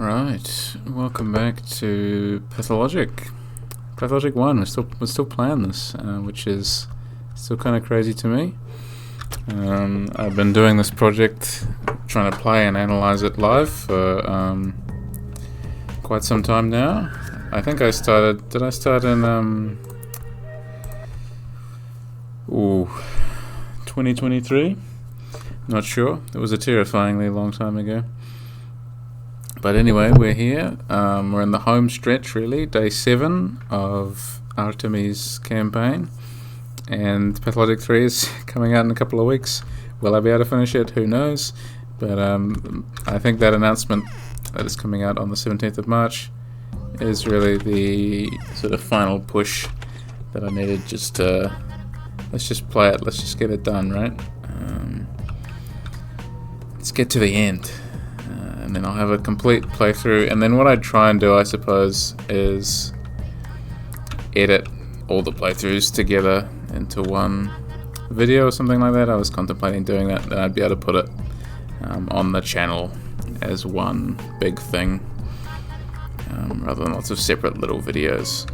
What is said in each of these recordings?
Right, welcome back to Pathologic. Pathologic 1, we're still playing this, which is still kind of crazy to me. I've been doing this project, trying to play and analyze it live for quite some time now. I think I started, did I start in 2023? Not sure, it was a terrifyingly long time ago. But anyway, we're here. We're in the home stretch, really. Day 7 of Artemis' campaign. And Pathologic 3 is coming out in a couple of weeks. Will I be able to finish it? Who knows? But I think that announcement that is coming out on the 17th of March is really the sort of final push that I needed. Just let's just play it. Let's just get it done, right? Let's get to the end. And then I'll have a complete playthrough, and then what I'd try and do, I suppose, is edit all the playthroughs together into one video or something like that. I was contemplating doing that, then I'd be able to put it on the channel as one big thing, rather than lots of separate little videos,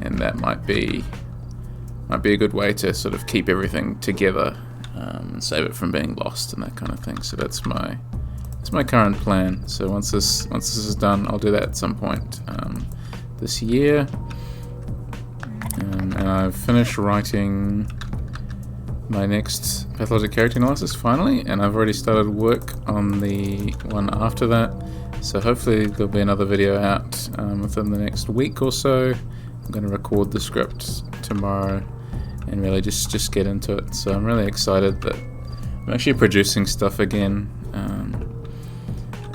and that might be a good way to sort of keep everything together and save it from being lost and that kind of thing. So that's my current plan. So once this is done, I'll do that at some point this year. And I've finished writing my next Pathologic character analysis finally, and I've already started work on the one after that. So hopefully there'll be another video out within the next week or so. I'm going to record the script tomorrow and really just get into it. So I'm really excited that I'm actually producing stuff again.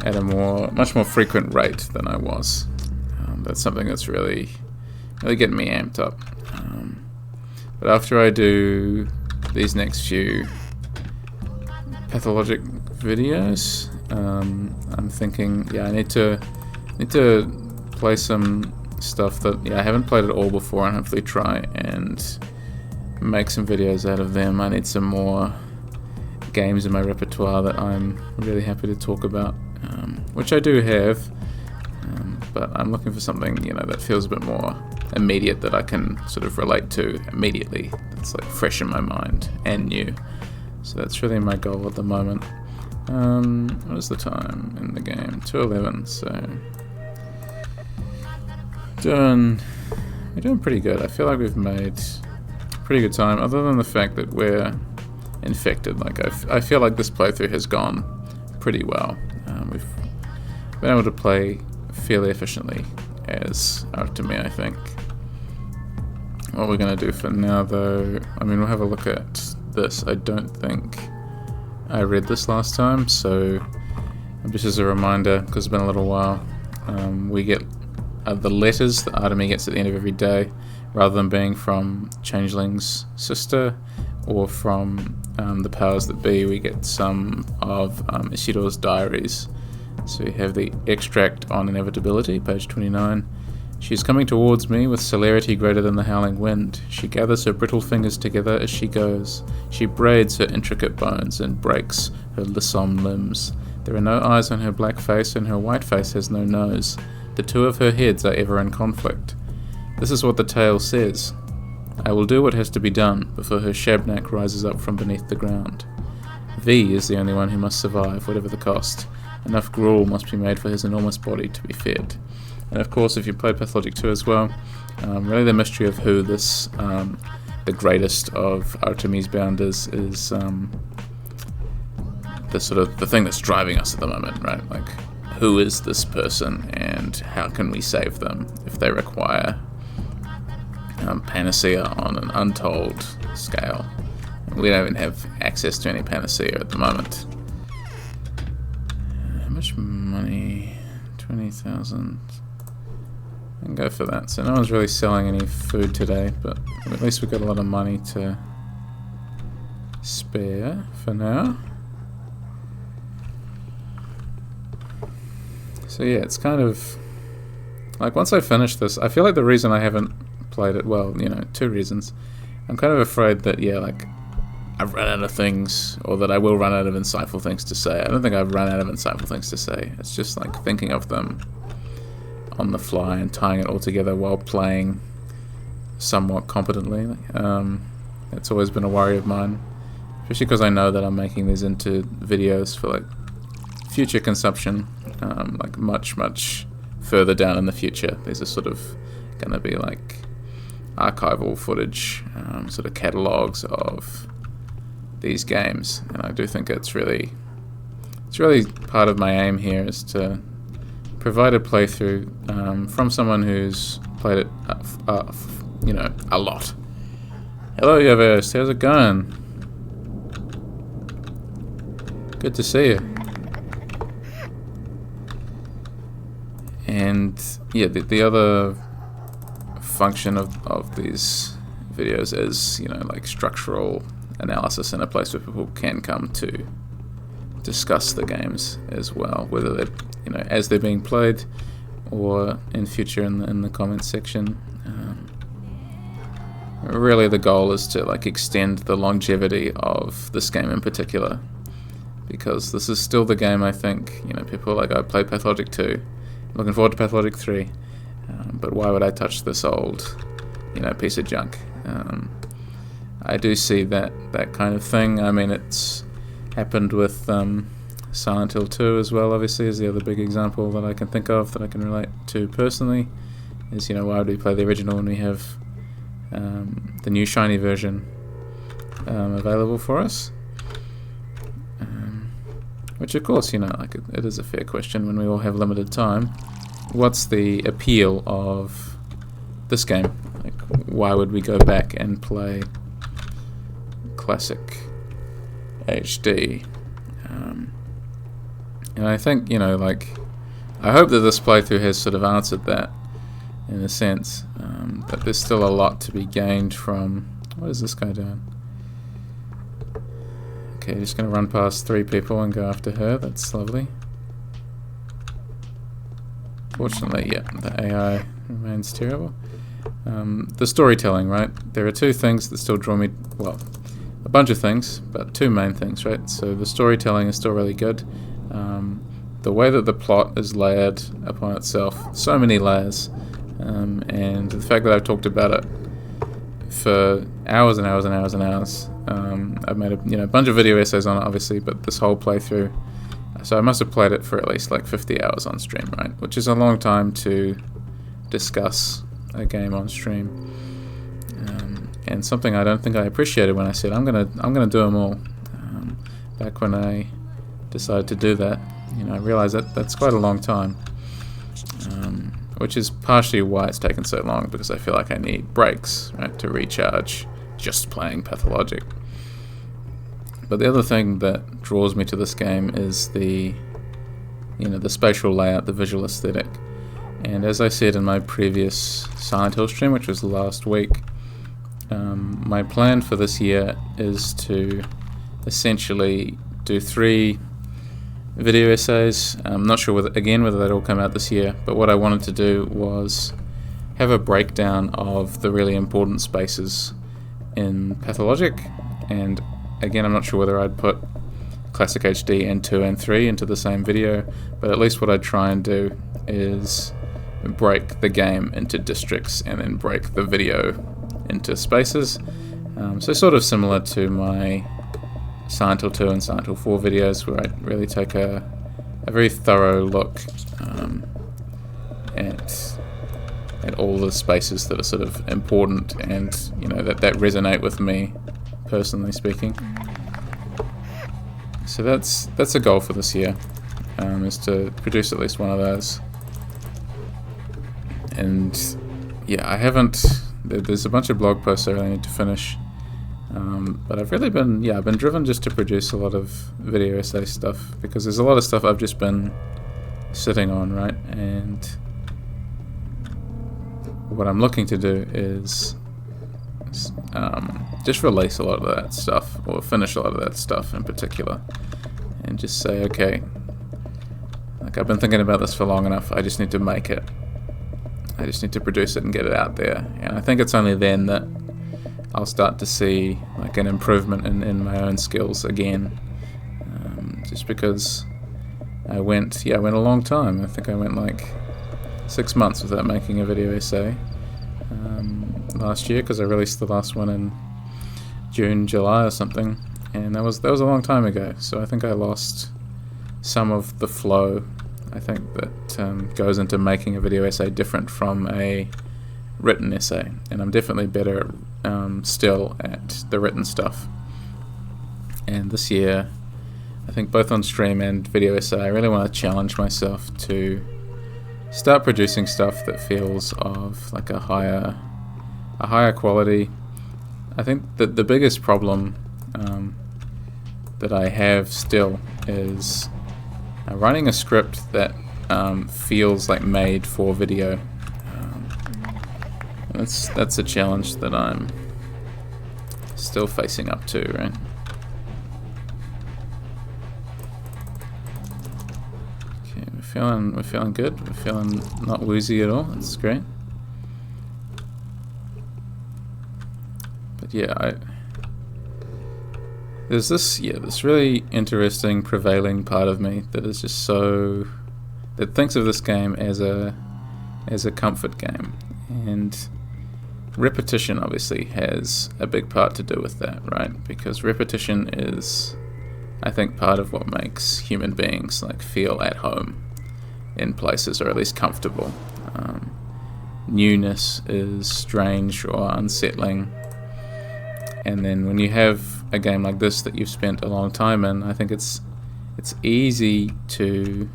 At a much more frequent rate than I was. That's something that's really getting me amped up. But after I do these next few Pathologic videos, I'm thinking, I need to play some stuff that I haven't played at all before, and hopefully try and make some videos out of them. I need some more games in my repertoire that I'm really happy to talk about. Which I do have, but I'm looking for something that feels a bit more immediate, that I can sort of relate to immediately, that's like fresh in my mind and new. So that's really my goal at the moment. What is the time in the game? 2:11. So we're doing pretty good. I feel like we've made pretty good time, other than the fact that we're infected. Like I feel like this playthrough has gone pretty well. We've been able to play fairly efficiently as Artemis, I think. What we're going to do for now, though, we'll have a look at this. I don't think I read this last time, so just as a reminder, because it's been a little while, we get the letters that Artemis gets at the end of every day, rather than being from Changeling's sister or from the powers that be. We get some of Ishido's diaries. So we have the extract on inevitability, page 29. She is coming towards me with celerity greater than the howling wind. She gathers her brittle fingers together as she goes. She braids her intricate bones and breaks her lissom limbs. There are no eyes on her black face, and her white face has no nose. The two of her heads are ever in conflict. This is what the tale says. I will do what has to be done before her shabnak rises up from beneath the ground. V is the only one who must survive, whatever the cost. Enough gruel must be made for his enormous body to be fed. And of course, if you played Pathologic 2 as well, really the mystery of who this, the greatest of Artemis Bounders is the sort of the thing that's driving us at the moment, right? Like, who is this person and how can we save them if they require panacea on an untold scale? We don't even have access to any panacea at the moment. How much money? 20,000. I can go for that. So no one's really selling any food today, but at least we've got a lot of money to spare for now. So yeah, it's kind of like, once I finish this, I feel like the reason I haven't played it, well, two reasons. I'm kind of afraid that, I've run out of things, or that I will run out of insightful things to say. I don't think I've run out of insightful things to say. It's just like thinking of them on the fly and tying it all together while playing somewhat competently. It's always been a worry of mine, especially because I know that I'm making these into videos for like future consumption, like much further down in the future. These are sort of going to be like archival footage, sort of catalogs of these games, and I do think it's really part of my aim here is to provide a playthrough from someone who's played it, a lot. Hello, Yovers, how's it going? Good to see you. And yeah, the other function of these videos is, like structural analysis in a place where people can come to discuss the games as well, whether they're, as they're being played or in future in the comments section. Really the goal is to like extend the longevity of this game in particular, because this is still the game I think, people are like, I play Pathologic 2, looking forward to Pathologic 3, but why would I touch this old, piece of junk? I do see that kind of thing. I mean, it's happened with Silent Hill 2 as well, obviously, is the other big example that I can think of that I can relate to personally, is, why would we play the original when we have the new shiny version available for us? Which, of course, like it is a fair question when we all have limited time. What's the appeal of this game? Like, why would we go back and play classic HD? And I think, I hope that this playthrough has sort of answered that, in a sense, that there's still a lot to be gained from... What is this guy doing? Okay, just going to run past 3 people and go after her. That's lovely. Fortunately, yeah, the AI remains terrible. The storytelling, right? There are 2 things that still draw me... Well, a bunch of things, but 2 main things, right? So the storytelling is still really good. The way that the plot is layered upon itself, so many layers, and the fact that I've talked about it for hours and hours and hours and hours. I've made a bunch of video essays on it, obviously, but this whole playthrough, so I must have played it for at least like 50 hours on stream, right? Which is a long time to discuss a game on stream, and something I don't think I appreciated when I said I'm gonna do them all. Back when I decided to do that, I realized that that's quite a long time, which is partially why it's taken so long, because I feel like I need breaks, right, to recharge just playing Pathologic. But the other thing that draws me to this game is the spatial layout, the visual aesthetic. And as I said in my previous Silent Hill stream, which was last week, my plan for this year is to essentially do 3 video essays. I'm not sure whether that all come out this year, but what I wanted to do was have a breakdown of the really important spaces in Pathologic, and again, I'm not sure whether I'd put Classic HD and 2 and 3 into the same video, but at least what I'd try and do is break the game into districts and then break the video into spaces. So sort of similar to my Silent Hill 2 and Silent Hill 4 videos, where I really take a very thorough look at all the spaces that are sort of important and that resonate with me, personally speaking. So that's a goal for this year, is to produce at least one of those. And yeah, I haven't... There's a bunch of blog posts I really need to finish. But I've really been driven just to produce a lot of video essay stuff, because there's a lot of stuff I've just been sitting on, right? And what I'm looking to do is just release a lot of that stuff, or finish a lot of that stuff in particular, and just say, okay, like I've been thinking about this for long enough, I just need to make it. I just need to produce it and get it out there. And I think it's only then that I'll start to see like an improvement in my own skills again. Just because I went a long time. I think I went like 6 months without making a video essay last year, because I released the last one in June, July or something, and that was a long time ago. So I think I lost some of the flow, I think, that goes into making a video essay different from a written essay, and I'm definitely better still at the written stuff. And this year, I think both on stream and video essay, I really want to challenge myself to start producing stuff that feels of like a higher quality. I think that the biggest problem that I have still is writing a script that feels like made for video. That's a challenge that I'm still facing up to, right? Okay, we're feeling good. We're feeling not woozy at all. That's great. But yeah, there's this really interesting prevailing part of me that is just that thinks of this game as a comfort game, and repetition obviously has a big part to do with that, right? Because repetition is, I think, part of what makes human beings like feel at home in places, or at least comfortable. Newness is strange or unsettling, and then when you have a game like this that you've spent a long time in, I think it's easy to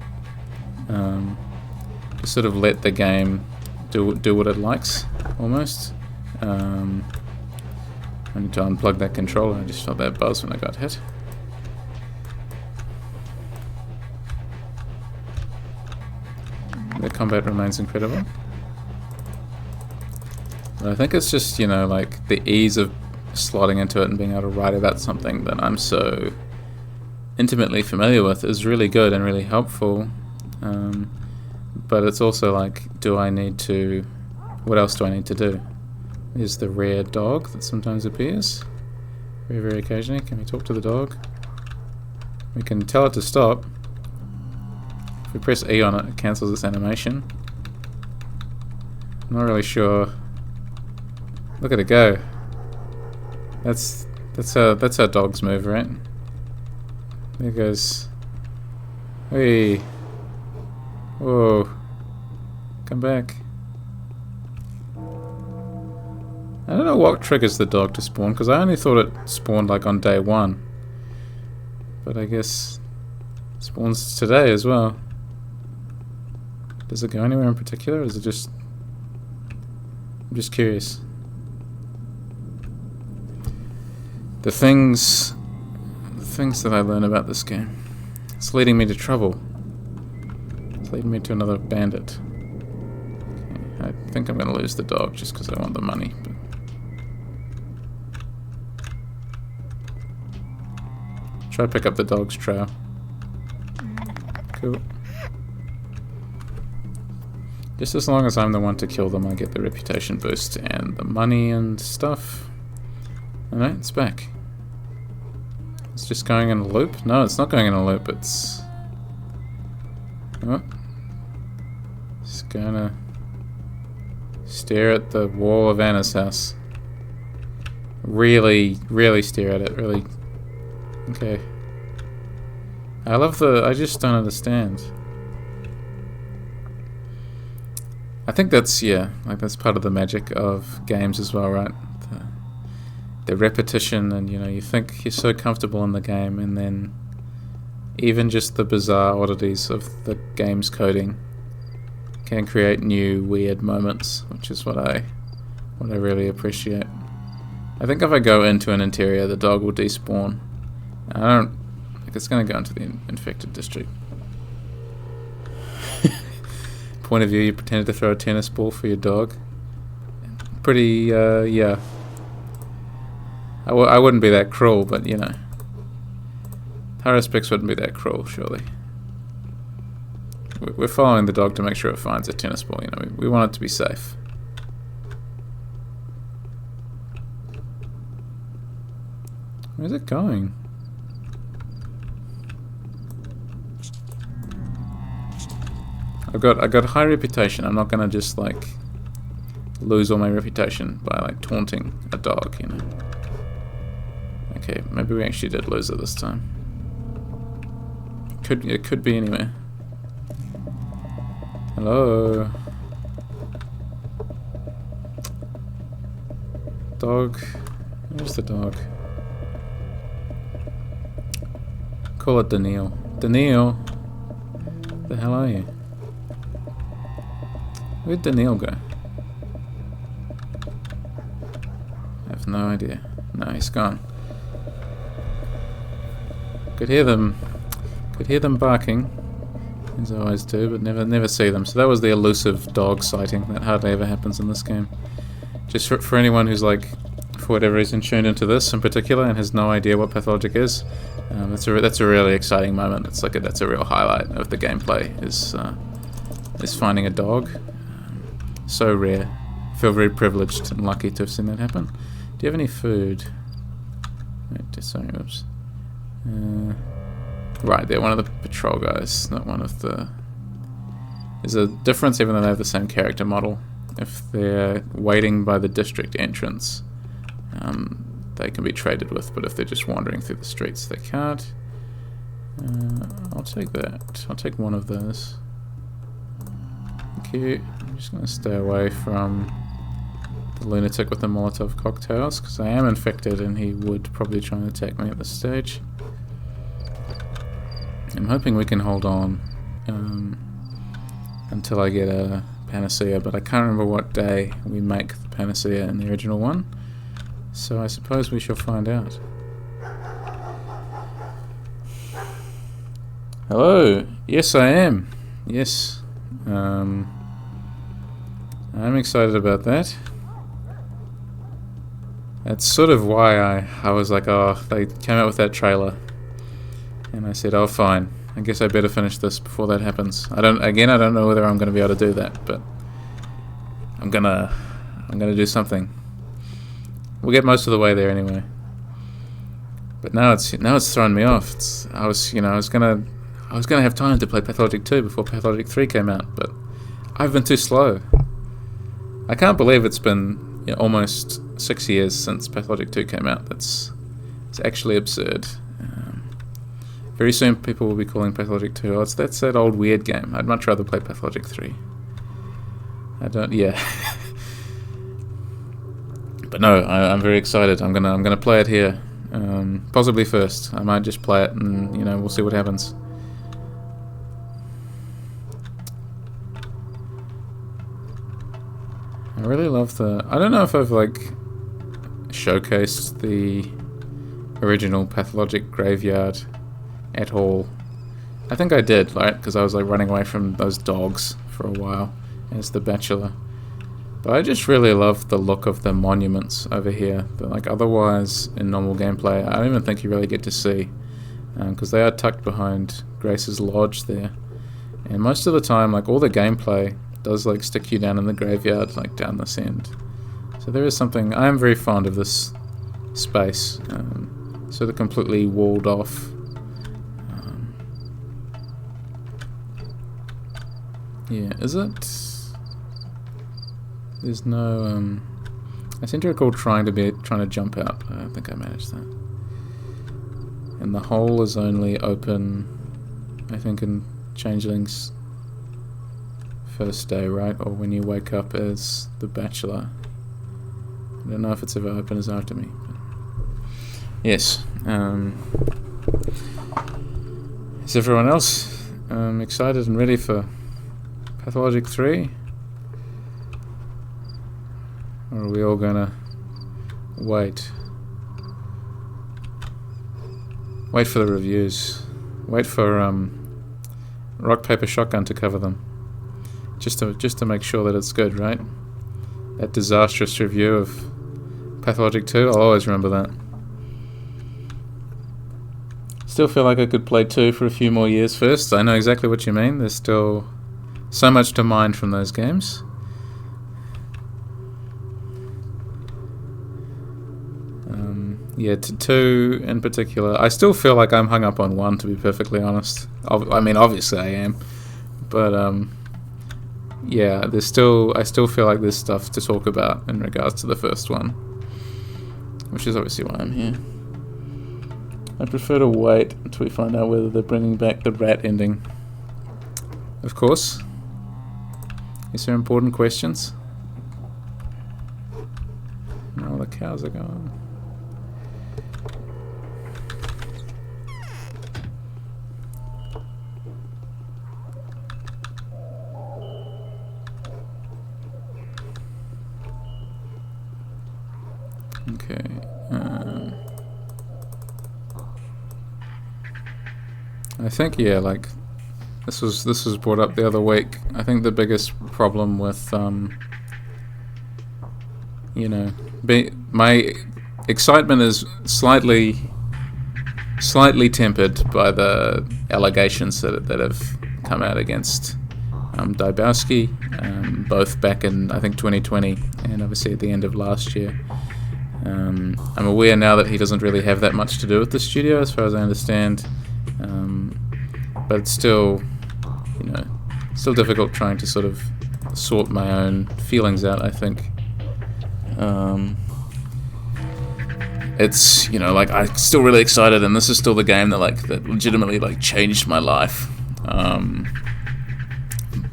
sort of let the game do what it likes, almost. I need to unplug that controller. I just felt that buzz when I got hit. The combat remains incredible. But I think it's just, like the ease of slotting into it and being able to write about something that I'm so intimately familiar with is really good and really helpful. But it's also like, what else do I need to do? There's the rare dog that sometimes appears, very, very occasionally. Can we talk to the dog? We can tell it to stop. If we press E on it, it cancels its animation. I'm not really sure. Look at it go. That's how dogs move, right? There it goes. Hey. Whoa. Come back. I don't know what triggers the dog to spawn, because I only thought it spawned like on day 1. But I guess it spawns today as well. Does it go anywhere in particular, or is it just... I'm just curious. The things that I learn about this game. It's leading me to trouble. It's leading me to another bandit. Okay, I think I'm going to lose the dog just because I want the money. But try to pick up the dog's trail. Cool. Just as long as I'm the one to kill them, I get the reputation boost and the money and stuff. Alright, it's back. It's just going in a loop? No, it's not going in a loop, it's... Oh. It's gonna stare at the wall of Anna's house. Really, really stare at it, really. Okay. I just don't understand. I think that's, that's part of the magic of games as well, right? The repetition, and you think you're so comfortable in the game, and then even just the bizarre oddities of the game's coding can create new weird moments, which is what I really appreciate. I think if I go into an interior, the dog will despawn. I don't think it's going to go into the infected district. Point of view, you pretended to throw a tennis ball for your dog. Pretty, yeah. I wouldn't be that cruel, but Harrispix wouldn't be that cruel, surely. We're following the dog to make sure it finds a tennis ball. We want it to be safe. Where's it going? I got high reputation. I'm not gonna just like lose all my reputation by like taunting a dog, you know. Okay, maybe we actually did lose it this time. It could be anywhere. Hello? Dog? Where's the dog? Call it Daniil. Daniil? The hell are you? Where'd Daniil go? I have no idea. No, he's gone. Could hear them barking, as I always do, but never see them. So that was the elusive dog sighting that hardly ever happens in this game. Just for anyone who's like, for whatever reason, tuned into this in particular and has no idea what Pathologic is, that's a really exciting moment. It's like that's a real highlight of the gameplay is finding a dog. So rare. I feel very privileged and lucky to have seen that happen. Do you have any food? Wait, sorry, oops. Right, they're one of the patrol guys, not one of the... There's a difference even though they have the same character model. If they're waiting by the district entrance, they can be traded with, but if they're just wandering through the streets, they can't. I'll take that. I'll take one of those. Thank you. I'm just going to stay away from the lunatic with the Molotov cocktails, because I am infected and he would probably try and attack me at this stage. I'm hoping we can hold on until I get a panacea, but I can't remember what day we make the panacea in the original one, so I suppose we shall find out. Hello! Yes, I am. Yes. I'm excited about that. That's sort of why I was like, oh, they came out with that trailer. And I said, oh fine, I guess I better finish this before that happens. I don't know whether I'm going to be able to do that, but I'm gonna do something. We'll get most of the way there anyway. But now it's thrown me off. I was gonna have time to play Pathologic 2 before Pathologic 3 came out, but I've been too slow. I can't believe it's been almost 6 years since Pathologic 2 came out. It's actually absurd. Very soon people will be calling Pathologic 2, oh, that's that old weird game. I'd much rather play Pathologic 3. Yeah. But no, I'm very excited. I'm gonna play it here. Possibly first. I might just play it and, we'll see what happens. I really love I don't know if I've, showcased the original Pathologic graveyard at all. I think I did, right? Because I was running away from those dogs for a while as the Bachelor. But I just really love the look of the monuments over here that otherwise in normal gameplay I don't even think you really get to see, because they are tucked behind Grace's lodge there, and most of the time all the gameplay does stick you down in the graveyard, down this end. So there is something. I am very fond of this space, sort of completely walled off. Yeah, is it? There's no, I seem to recall trying to jump out, but I don't think I managed that. And the hole is only open, I think, in Changeling's first day, right? Or when you wake up as the Bachelor. I don't know if it's ever open as after me. But yes. Is everyone else excited and ready for Pathologic 3? Or are we all gonna wait? Wait for the reviews. Wait for Rock Paper Shotgun to cover them. Just to make sure that it's good, right? That disastrous review of Pathologic 2, I'll always remember that. Still feel like I could play 2 for a few more years first. I know exactly what you mean. There's still so much to mine from those games. Yeah, to 2 in particular. I still feel like I'm hung up on 1, to be perfectly honest. I mean, obviously I am, but yeah, I still feel like there's stuff to talk about in regards to the first one, which is obviously why I'm here. I prefer to wait until we find out whether they're bringing back the rat ending. Of course. Is there important questions? No, the cows are gone. Okay. I think, yeah, like this was brought up the other week. I think the biggest problem with my excitement is slightly tempered by the allegations that have come out against Dybowski, both back in, I think, 2020 and obviously at the end of last year. I'm aware now that he doesn't really have that much to do with the studio, as far as I understand, but it's still, still difficult trying to sort of sort my own feelings out, I think. It's, like, I'm still really excited, and this is still the game that legitimately changed my life.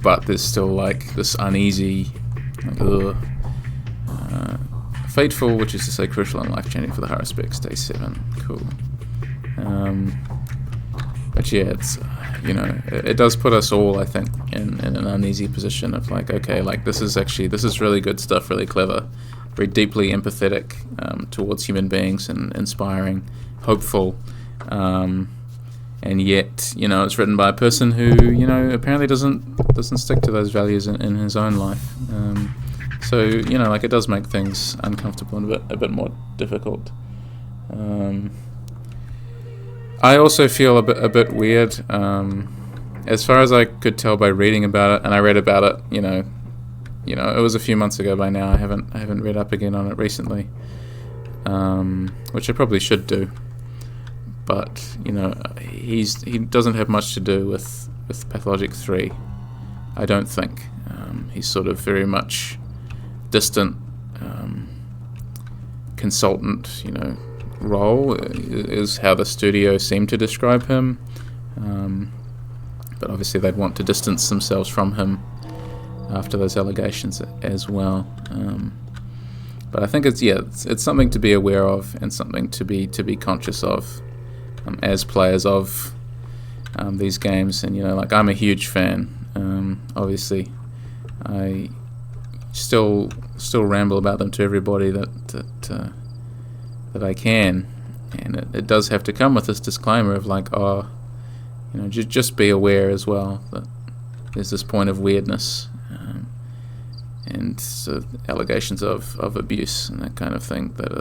But there's still this uneasy, fateful, which is to say crucial and life-changing for the high respects, day 7. Cool. But yeah, it's, it does put us all, I think, in an uneasy position of okay, this is really good stuff, really clever, very deeply empathetic towards human beings and inspiring, hopeful, and yet, it's written by a person who, apparently doesn't stick to those values in his own life. So, it does make things uncomfortable and a bit more difficult. I also feel a bit weird, as far as I could tell by reading about it, and I read about it, it was a few months ago by now. I haven't read up again on it recently, which I probably should do. But he doesn't have much to do with Pathologic 3. I don't think. He's sort of very much distant consultant, role is how the studio seemed to describe him. But obviously they'd want to distance themselves from him after those allegations as well. But I think it's something to be aware of and something to be conscious of as players of these games. And I'm a huge fan. Obviously, I still ramble about them to everybody that I can, and it does have to come with this disclaimer of just be aware as well that there's this point of weirdness and allegations of abuse and that kind of thing that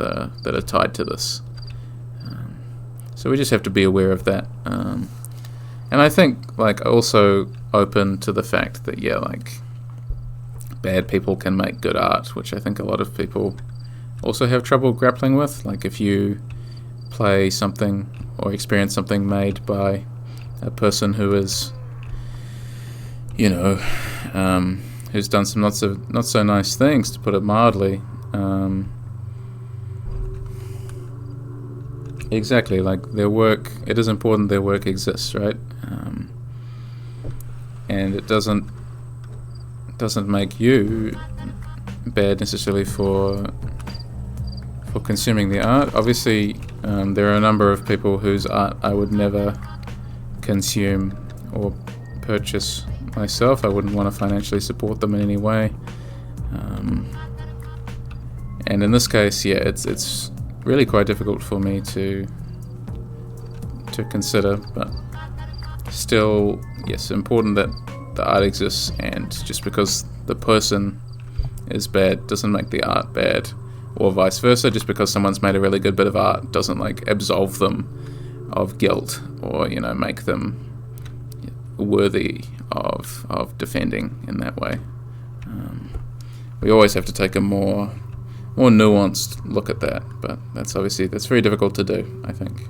are tied to this. So we just have to be aware of that, and I think also open to the fact that bad people can make good art, which I think a lot of people also have trouble grappling with. If you play something or experience something made by a person who is, who's done some not so nice things, to put it mildly. Exactly, their work. It is important their work exists, right? And it doesn't make you bad necessarily for consuming the art. Obviously, there are a number of people whose art I would never consume or purchase myself. I wouldn't want to financially support them in any way. And in this case, it's really quite difficult for me to consider, but still, yes, important that the art exists, and just because the person is bad doesn't make the art bad, or vice versa. Just because someone's made a really good bit of art doesn't absolve them of guilt or make them worthy of defending in that way. We always have to take a more more nuanced look at that. But that's very difficult to do, I think.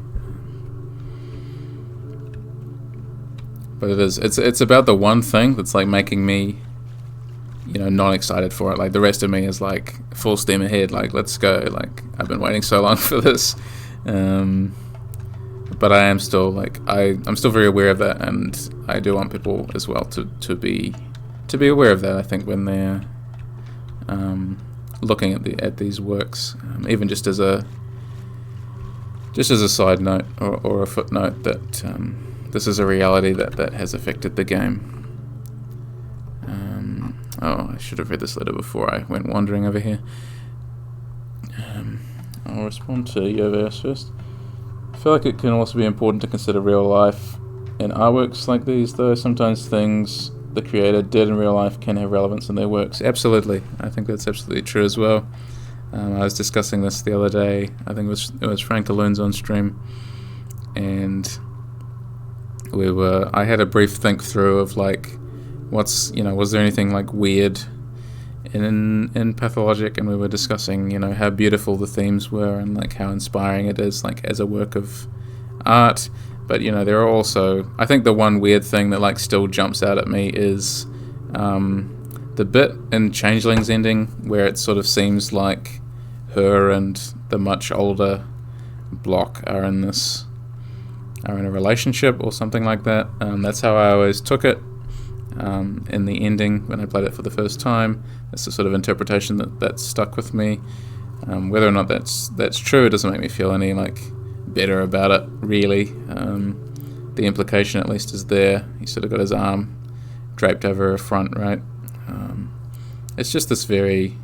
But it's about the one thing that's like making me, not excited for it. Like the rest of me is like full steam ahead. Like, let's go. Like, I've been waiting so long for this. But I am still like I'm still very aware of that, and I do want people as well to be aware of that. I think when they're looking at these works, even just as a side note or a footnote, that this is a reality that has affected the game. I should have read this letter before I went wandering over here. I'll respond to Yoverse first. I feel like it can also be important to consider real life in artworks like these, though. Sometimes things the creator did in real life can have relevance in their works. Absolutely. I think that's absolutely true as well. I was discussing this the other day. I think it was Frank DeLune's on stream, and I had a brief think through of like, was there anything like weird in Pathologic, and we were discussing, how beautiful the themes were and like how inspiring it is like as a work of art. But there are also, I think the one weird thing that like still jumps out at me is the bit in Changeling's ending where it sort of seems like her and the much older Block are in a relationship or something like that. That's how I always took it in the ending when I played it for the first time. That's the sort of interpretation that stuck with me. Whether or not that's true, it doesn't make me feel any like better about it, really. The implication at least is there. He's sort of got his arm draped over her front, right? It's just this very...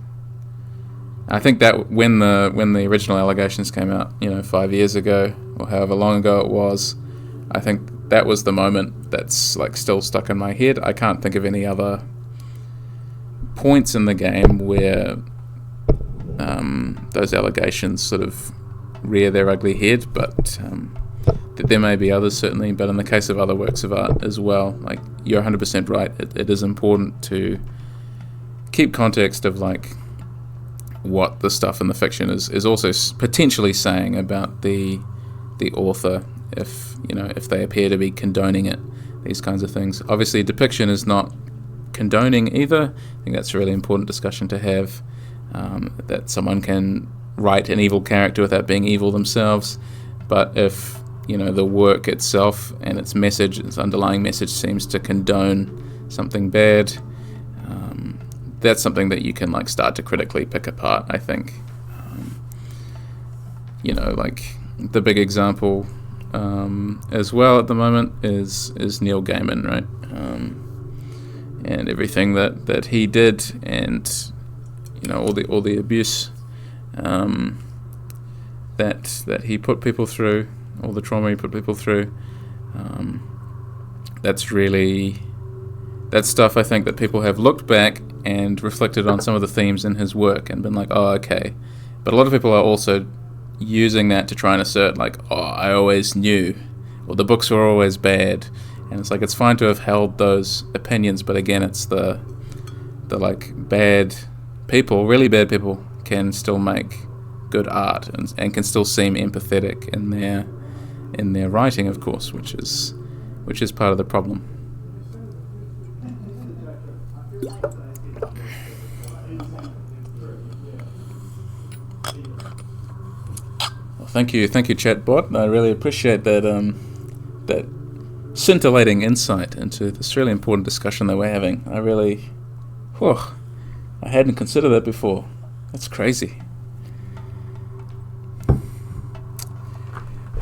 I think that when the original allegations came out, 5 years ago, or however long ago it was, I think that was the moment that's like still stuck in my head. I can't think of any other points in the game where those allegations sort of rear their ugly head, but there may be others certainly. But in the case of other works of art as well, like, you're 100% right. It is important to keep context of like what the stuff in the fiction is also potentially saying about the author, if they appear to be condoning it, these kinds of things. Obviously depiction is not condoning either. I think that's a really important discussion to have, that someone can write an evil character without being evil themselves. But if the work itself and its message, its underlying message, seems to condone something bad, that's something that you can like start to critically pick apart, I think. Like the big example as well at the moment is Neil Gaiman, right? And everything that he did, and all the abuse that he put people through, all the trauma he put people through. That's stuff I think that people have looked back and reflected on some of the themes in his work and been like, oh, okay. But a lot of people are also using that to try and assert like, oh, I always knew, or the books were always bad. And it's like, it's fine to have held those opinions, but again, it's the like bad people, really bad people, can still make good art and can still seem empathetic in their writing, of course, which is part of the problem. Well, thank you, chatbot. I really appreciate that scintillating insight into this really important discussion that we're having. I hadn't considered that before. That's crazy.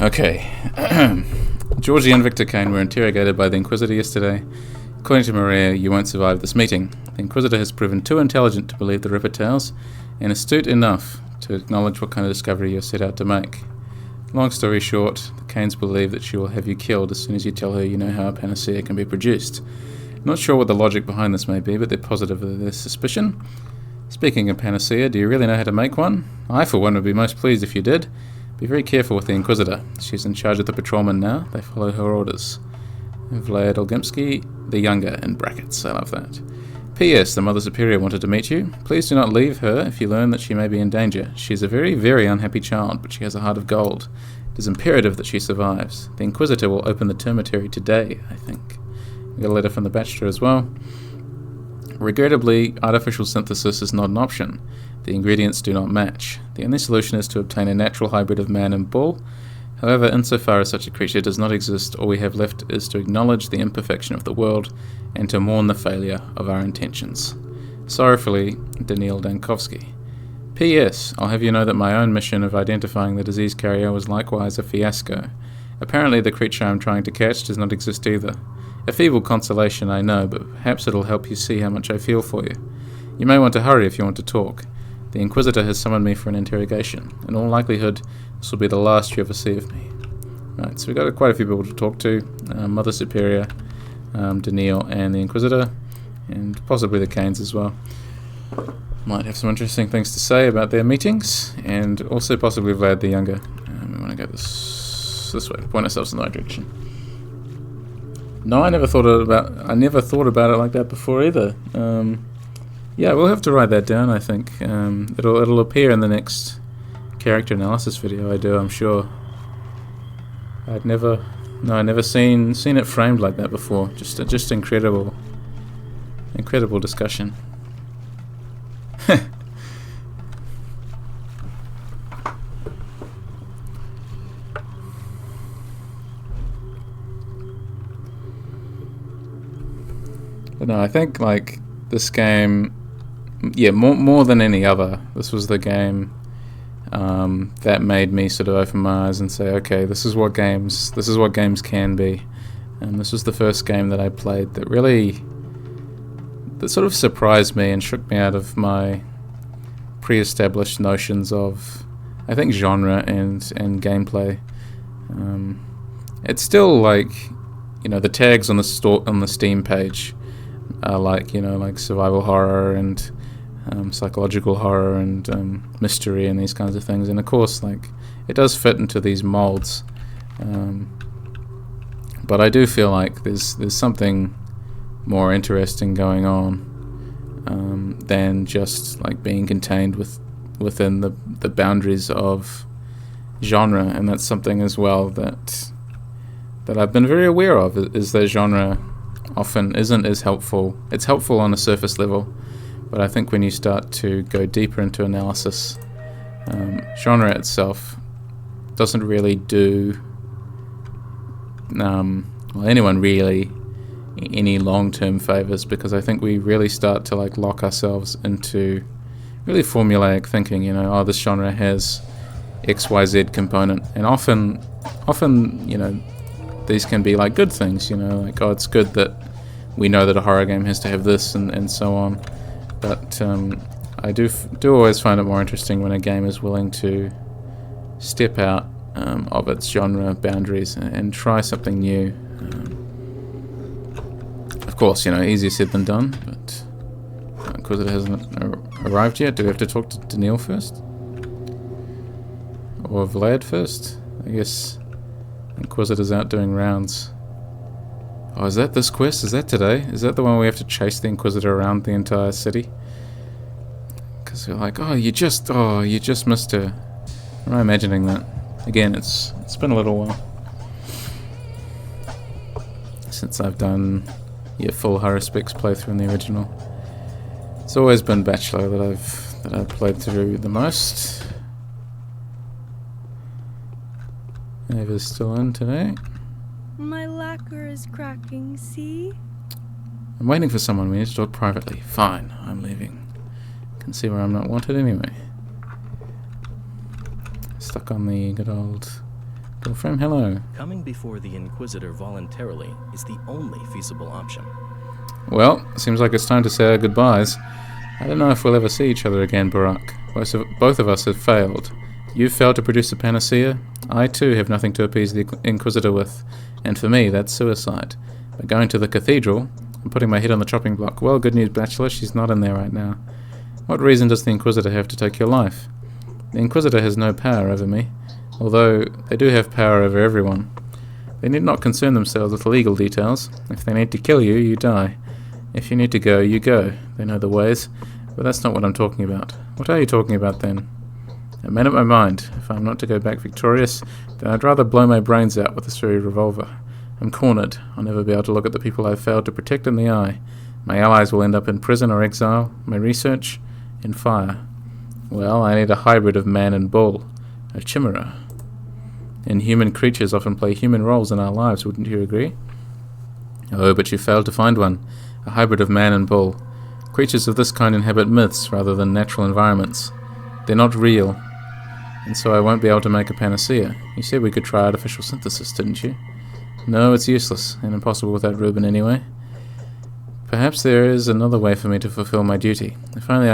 Okay. Georgie and Victor Kane were interrogated by the Inquisitor yesterday. According to Maria, you won't survive this meeting. The Inquisitor has proven too intelligent to believe the Ripper tales, and astute enough to acknowledge what kind of discovery you're set out to make. Long story short, the Kanes believe that she will have you killed as soon as you tell her you know how a panacea can be produced. Not sure what the logic behind this may be, but they're positive of their suspicion. Speaking of panacea, do you really know how to make one? I, for one, would be most pleased if you did. Be very careful with the Inquisitor. She's in charge of the patrolmen now. They follow her orders. Vlad Olgimsky, the younger, in brackets. I love that. P.S. The Mother Superior wanted to meet you. Please do not leave her if you learn that she may be in danger. She is a very, very unhappy child, but she has a heart of gold. It is imperative that she survives. The Inquisitor will open the termitory today, I think. We got a letter from the Bachelor as well. Regrettably, artificial synthesis is not an option. The ingredients do not match. The only solution is to obtain a natural hybrid of man and bull. However, insofar as such a creature does not exist, all we have left is to acknowledge the imperfection of the world and to mourn the failure of our intentions. Sorrowfully, Daniil Dankovsky. P.S. I'll have you know that my own mission of identifying the disease carrier was likewise a fiasco. Apparently the creature I'm trying to catch does not exist either. A feeble consolation, I know, but perhaps it'll help you see how much I feel for you. You may want to hurry if you want to talk. The Inquisitor has summoned me for an interrogation. In all likelihood, this will be the last you ever see of me. Right, so we've got quite a few people to talk to. Mother Superior, Daniil, and the Inquisitor, and possibly the Canes as well. Might have some interesting things to say about their meetings, and also possibly Vlad the Younger. We want to go this way, point ourselves in the right direction. No, I never thought about it like that before either. Yeah, we'll have to write that down, I think. It'll appear in the next character analysis video I do, I'm sure. I'd never seen it framed like that before. Just incredible discussion. But no, I think like this game, yeah, more than any other, this was the game that made me sort of open my eyes and say, okay, this is what games can be. And this was the first game that I played that sort of surprised me and shook me out of my pre-established notions of, I think, genre and gameplay. It's still like, you know, the tags on the Steam page are like, you know, like survival horror and psychological horror and mystery and these kinds of things, and of course, like, it does fit into these molds. But I do feel like there's something more interesting going on than just like being contained within the boundaries of genre, and that's something as well that I've been very aware of, is that genre often isn't as helpful. It's helpful on a surface level, but I think when you start to go deeper into analysis, genre itself doesn't really do anyone really any long-term favors, because I think we really start to like lock ourselves into really formulaic thinking. You know, oh, this genre has XYZ component, and often, you know, these can be like good things. You know, like, oh, it's good that we know that a horror game has to have this, and so on. But I do always find it more interesting when a game is willing to step out of its genre boundaries and try something new. Of course, you know, easier said than done, but because it hasn't arrived yet, do we have to talk to Daniil first? Or Vlad first? I guess Inquisitor's out doing rounds. Oh, is that this quest? Is that today? Is that the one where we have to chase the Inquisitor around the entire city? Because we're like, oh, you just missed her. Am I imagining that? Again, it's been a little while since I've done full Horror-Specs playthrough in the original. It's always been Bachelor that I've played through the most. Ava's still in today. My lacquer is cracking, see? I'm waiting for someone. We need to talk privately. Fine, I'm leaving. Can see where I'm not wanted anyway. Stuck on the good old girlfriend. Hello. Coming before the Inquisitor voluntarily is the only feasible option. Well, seems like it's time to say our goodbyes. I don't know if we'll ever see each other again, Barak. Both of us have failed. You've failed to produce a panacea. I too have nothing to appease the Inquisitor with, and for me that's suicide. By going to the cathedral and putting my head on the chopping block. Well, good news, Bachelor, she's not in there right now. What reason does the Inquisitor have to take your life? The Inquisitor has no power over me, although they do have power over everyone. They need not concern themselves with legal details. If they need to kill you, you die. If you need to go, you go. They know the ways. But that's not what I'm talking about. What are you talking about then? I made up my mind. If I'm not to go back victorious, then I'd rather blow my brains out with this very revolver. I'm cornered. I'll never be able to look at the people I've failed to protect in the eye. My allies will end up in prison or exile. My research, in fire. Well, I need a hybrid of man and bull. A chimera. Inhuman creatures often play human roles in our lives, wouldn't you agree? Oh, but you failed to find one. A hybrid of man and bull. Creatures of this kind inhabit myths rather than natural environments. They're not real. And so I won't be able to make a panacea. You said we could try artificial synthesis, didn't you? No, it's useless, and impossible without Reuben anyway. Perhaps there is another way for me to fulfill my duty. If only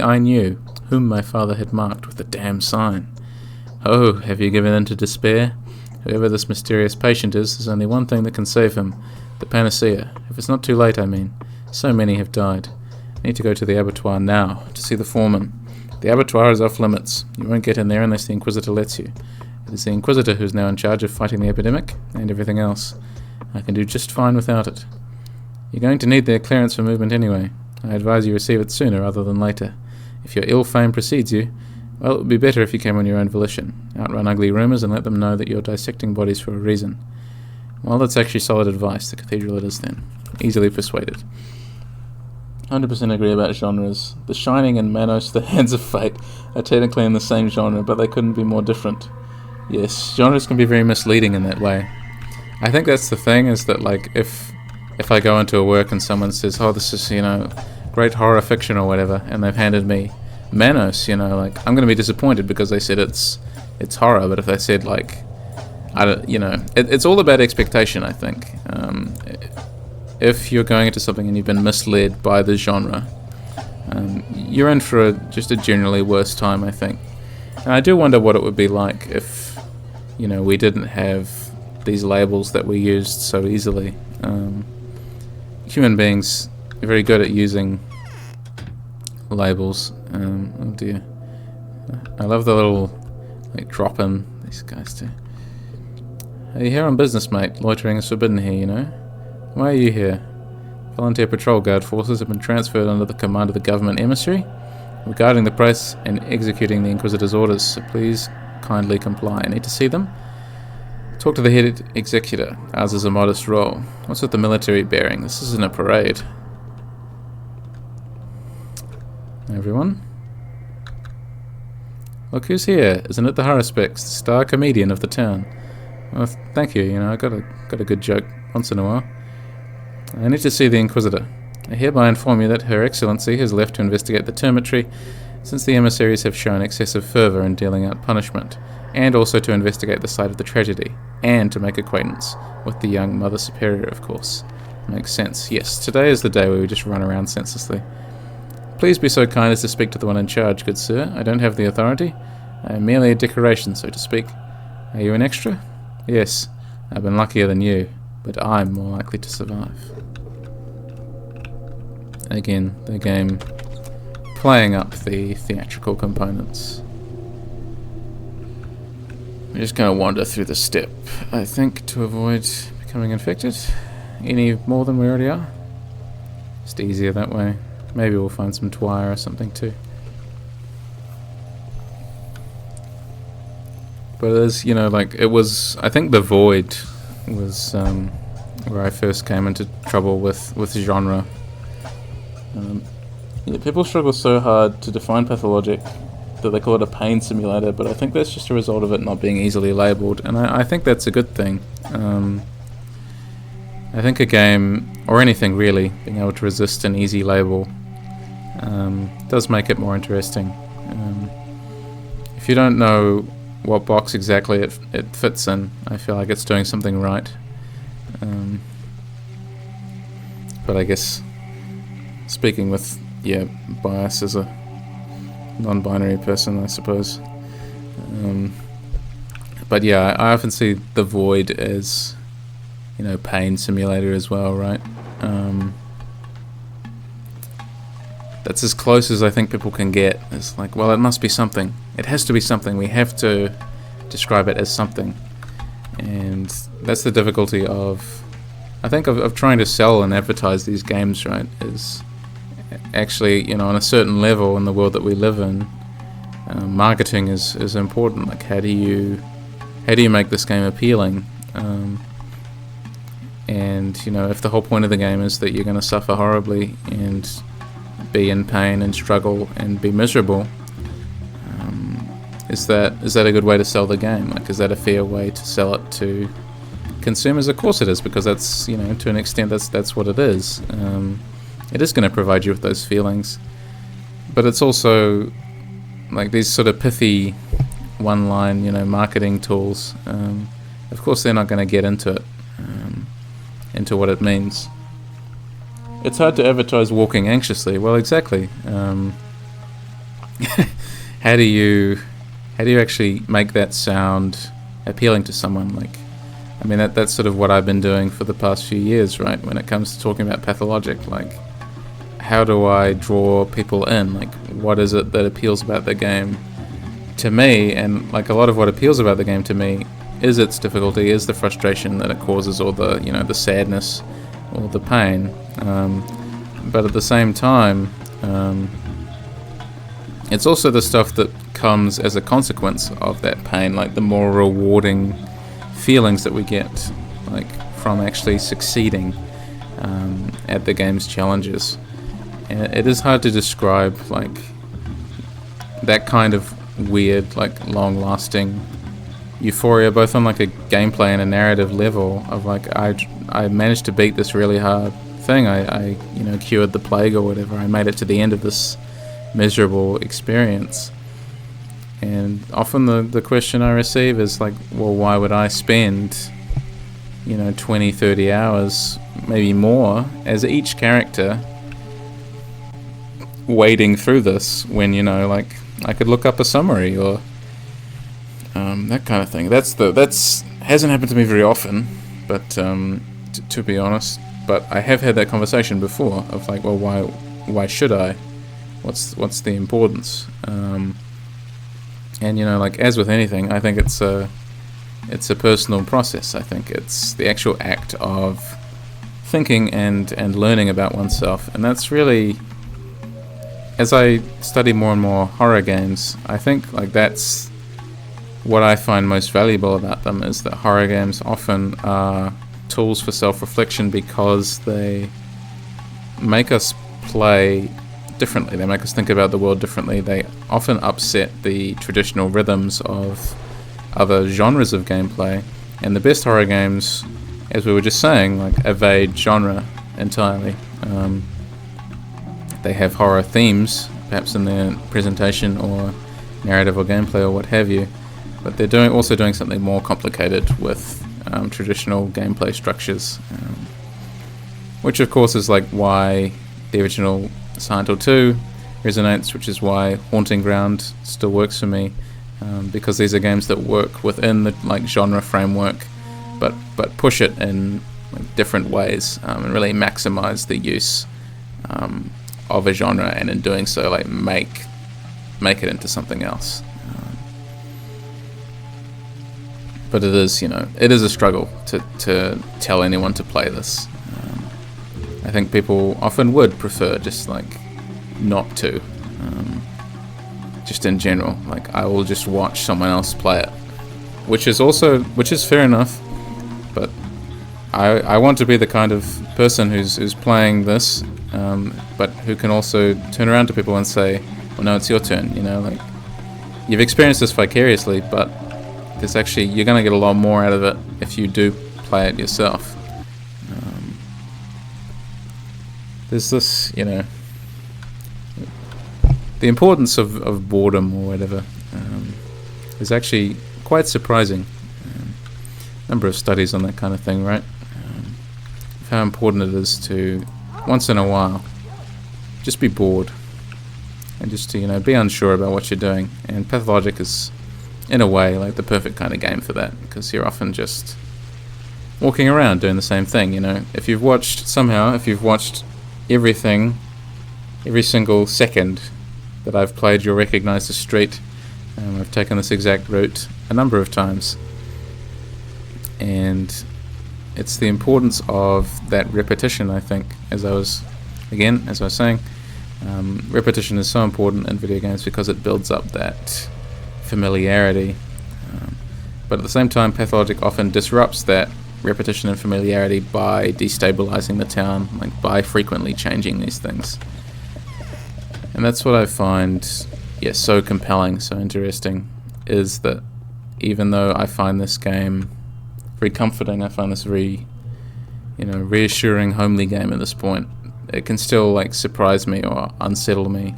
I knew whom my father had marked with the damn sign. Oh, have you given in to despair? Whoever this mysterious patient is, there's only one thing that can save him. The panacea. If it's not too late, I mean. So many have died. I need to go to the abattoir now, to see the foreman. The abattoir is off limits. You won't get in there unless the Inquisitor lets you. It is the Inquisitor who's now in charge of fighting the epidemic, and everything else. I can do just fine without it. You're going to need their clearance for movement anyway. I advise you receive it sooner rather than later. If your ill fame precedes you, well, it would be better if you came on your own volition. Outrun ugly rumours and let them know that you're dissecting bodies for a reason. Well, that's actually solid advice. The cathedral it is then. Easily persuaded. 100% agree about genres. The Shining and Manos, The Hands of Fate are technically in the same genre, but they couldn't be more different. Yes, genres can be very misleading in that way. I think that's the thing, is that like if I go into a work and someone says, oh, this is, great horror fiction or whatever, and they've handed me Manos, like I'm going to be disappointed because they said it's horror, but if they said like, it's all about expectation, I think. If you're going into something and you've been misled by the genre, you're in for just a generally worse time, I think. And I do wonder what it would be like if, we didn't have these labels that we used so easily. Human beings are very good at using labels. Oh dear. I love the little, drop in these guys do. Hey, here on business, mate. Loitering is forbidden here, Why are you here? Volunteer patrol guard forces have been transferred under the command of the government emissary. We're guarding the press and executing the Inquisitor's orders, so please kindly comply. I need to see them. Talk to the head executor. Ours is a modest role. What's with the military bearing? This isn't a parade. Everyone? Look who's here. Isn't it the Haruspex, the star comedian of the town? Well, thank you. I got a good joke once in a while. I need to see the Inquisitor. I hereby inform you that Her Excellency has left to investigate the termitory, since the emissaries have shown excessive fervour in dealing out punishment, and also to investigate the site of the tragedy, and to make acquaintance with the young Mother Superior, of course. Makes sense. Yes, today is the day where we just run around senselessly. Please be so kind as to speak to the one in charge, good sir. I don't have the authority. I am merely a decoration, so to speak. Are you an extra? Yes. I've been luckier than you, but I'm more likely to survive. Again, the game playing up the theatrical components. We're just going to wander through the step, I think, to avoid becoming infected. Any more than we already are. Just easier that way. Maybe we'll find some twire or something too. But there's, it was, I think the Void was where I first came into trouble with genre. People struggle so hard to define Pathologic that they call it a pain simulator, but I think that's just a result of it not being easily labelled, and I think that's a good thing. I think a game, or anything really, being able to resist an easy label does make it more interesting. If you don't know what box exactly it fits in, I feel like it's doing something right. But I guess, speaking with, bias as a non-binary person, I suppose. But yeah, I often see the Void as, pain simulator as well, right? That's as close as I think people can get. It's like, well, it must be something. It has to be something. We have to describe it as something. And that's the difficulty of I think of trying to sell and advertise these games, right, is actually, you know, on a certain level in the world that we live in, marketing is important. Like, how do you make this game appealing? And, you know, if the whole point of the game is that you're going to suffer horribly and be in pain and struggle and be miserable, is that a good way to sell the game? Like, is that a fair way to sell it to consumers? Of course it is, because that's, you know, to an extent that's what it is. It is going to provide you with those feelings, but it's also like these sort of pithy one-line, you know, marketing tools. Of course, they're not going to get into it, into what it means. It's hard to advertise walking anxiously. Well, exactly. How do you actually make that sound appealing to someone? Like, I mean, that's sort of what I've been doing for the past few years, right? When it comes to talking about Pathologic, like, how do I draw people in? Like, what is it that appeals about the game to me? And like, a lot of what appeals about the game to me is its difficulty, is the frustration that it causes, or the, you know, the sadness or the pain. But at the same time, it's also the stuff that comes as a consequence of that pain, like the more rewarding feelings that we get, like, from actually succeeding at the game's challenges. And it is hard to describe, like, that kind of weird, like, long-lasting euphoria, both on like a gameplay and a narrative level, of like, I managed to beat this really hard thing. I you know, cured the plague or whatever. I made it to the end of this miserable experience. And often the question I receive is like, well, why would I spend, you know, 20, 30 hours, maybe more, as each character wading through this, when, you know, like, I could look up a summary or that kind of thing. That's hasn't happened to me very often, but to be honest, but I have had that conversation before of like, well, why should I? What's the importance? And, you know, like, as with anything, I think it's a personal process. I think it's the actual act of thinking and learning about oneself, and that's really, as I study more and more horror games, I think, like, that's what I find most valuable about them, is that horror games often are tools for self-reflection because they make us play differently. They make us think about the world differently. They often upset the traditional rhythms of other genres of gameplay. And the best horror games, as we were just saying, like, evade genre entirely. They have horror themes, perhaps in their presentation or narrative or gameplay or what have you, but they're also doing something more complicated with traditional gameplay structures, which of course is like why the original Silent Hill 2 resonates, which is why Haunting Ground still works for me, because these are games that work within the, like, genre framework, but push it in, like, different ways, and really maximize the use of a genre, and in doing so, like, make it into something else. But it is, you know, it is a struggle to tell anyone to play this. I think people often would prefer just, like, not to. Just in general, like, I will just watch someone else play it, which is fair enough. But I want to be the kind of person who's playing this, but who can also turn around to people and say, well, no, it's your turn, you know, like, you've experienced this vicariously, but there's actually, you're going to get a lot more out of it if you do play it yourself. There's this, you know, the importance of boredom or whatever is actually quite surprising. Number of studies on that kind of thing, right? Of how important it is to, once in a while, just be bored and just to, you know, be unsure about what you're doing. And Pathologic is, in a way, like, the perfect kind of game for that, because you're often just walking around doing the same thing, you know. If you've watched everything, every single second that I've played, you'll recognize the street. I've taken this exact route a number of times, and it's the importance of that repetition, I think, as I was saying. Repetition is so important in video games because it builds up that familiarity. But at the same time, Pathologic often disrupts that repetition and familiarity by destabilizing the town, like by frequently changing these things. And that's what I find, so compelling, so interesting, is that even though I find this game very comforting, I find this very, reassuring, homely game at this point, it can still like surprise me or unsettle me.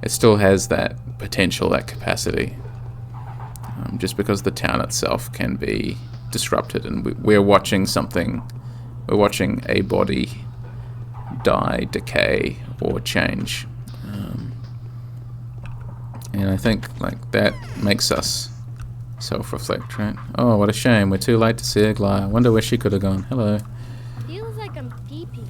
It still has that potential, that capacity, just because the town itself can be disrupted, and we're watching a body die, decay, or change. And I think like that makes us self-reflect, right? Oh, what a shame, we're too late to see Aglaia. I wonder where she could have gone. Hello. Feels like I'm peeping.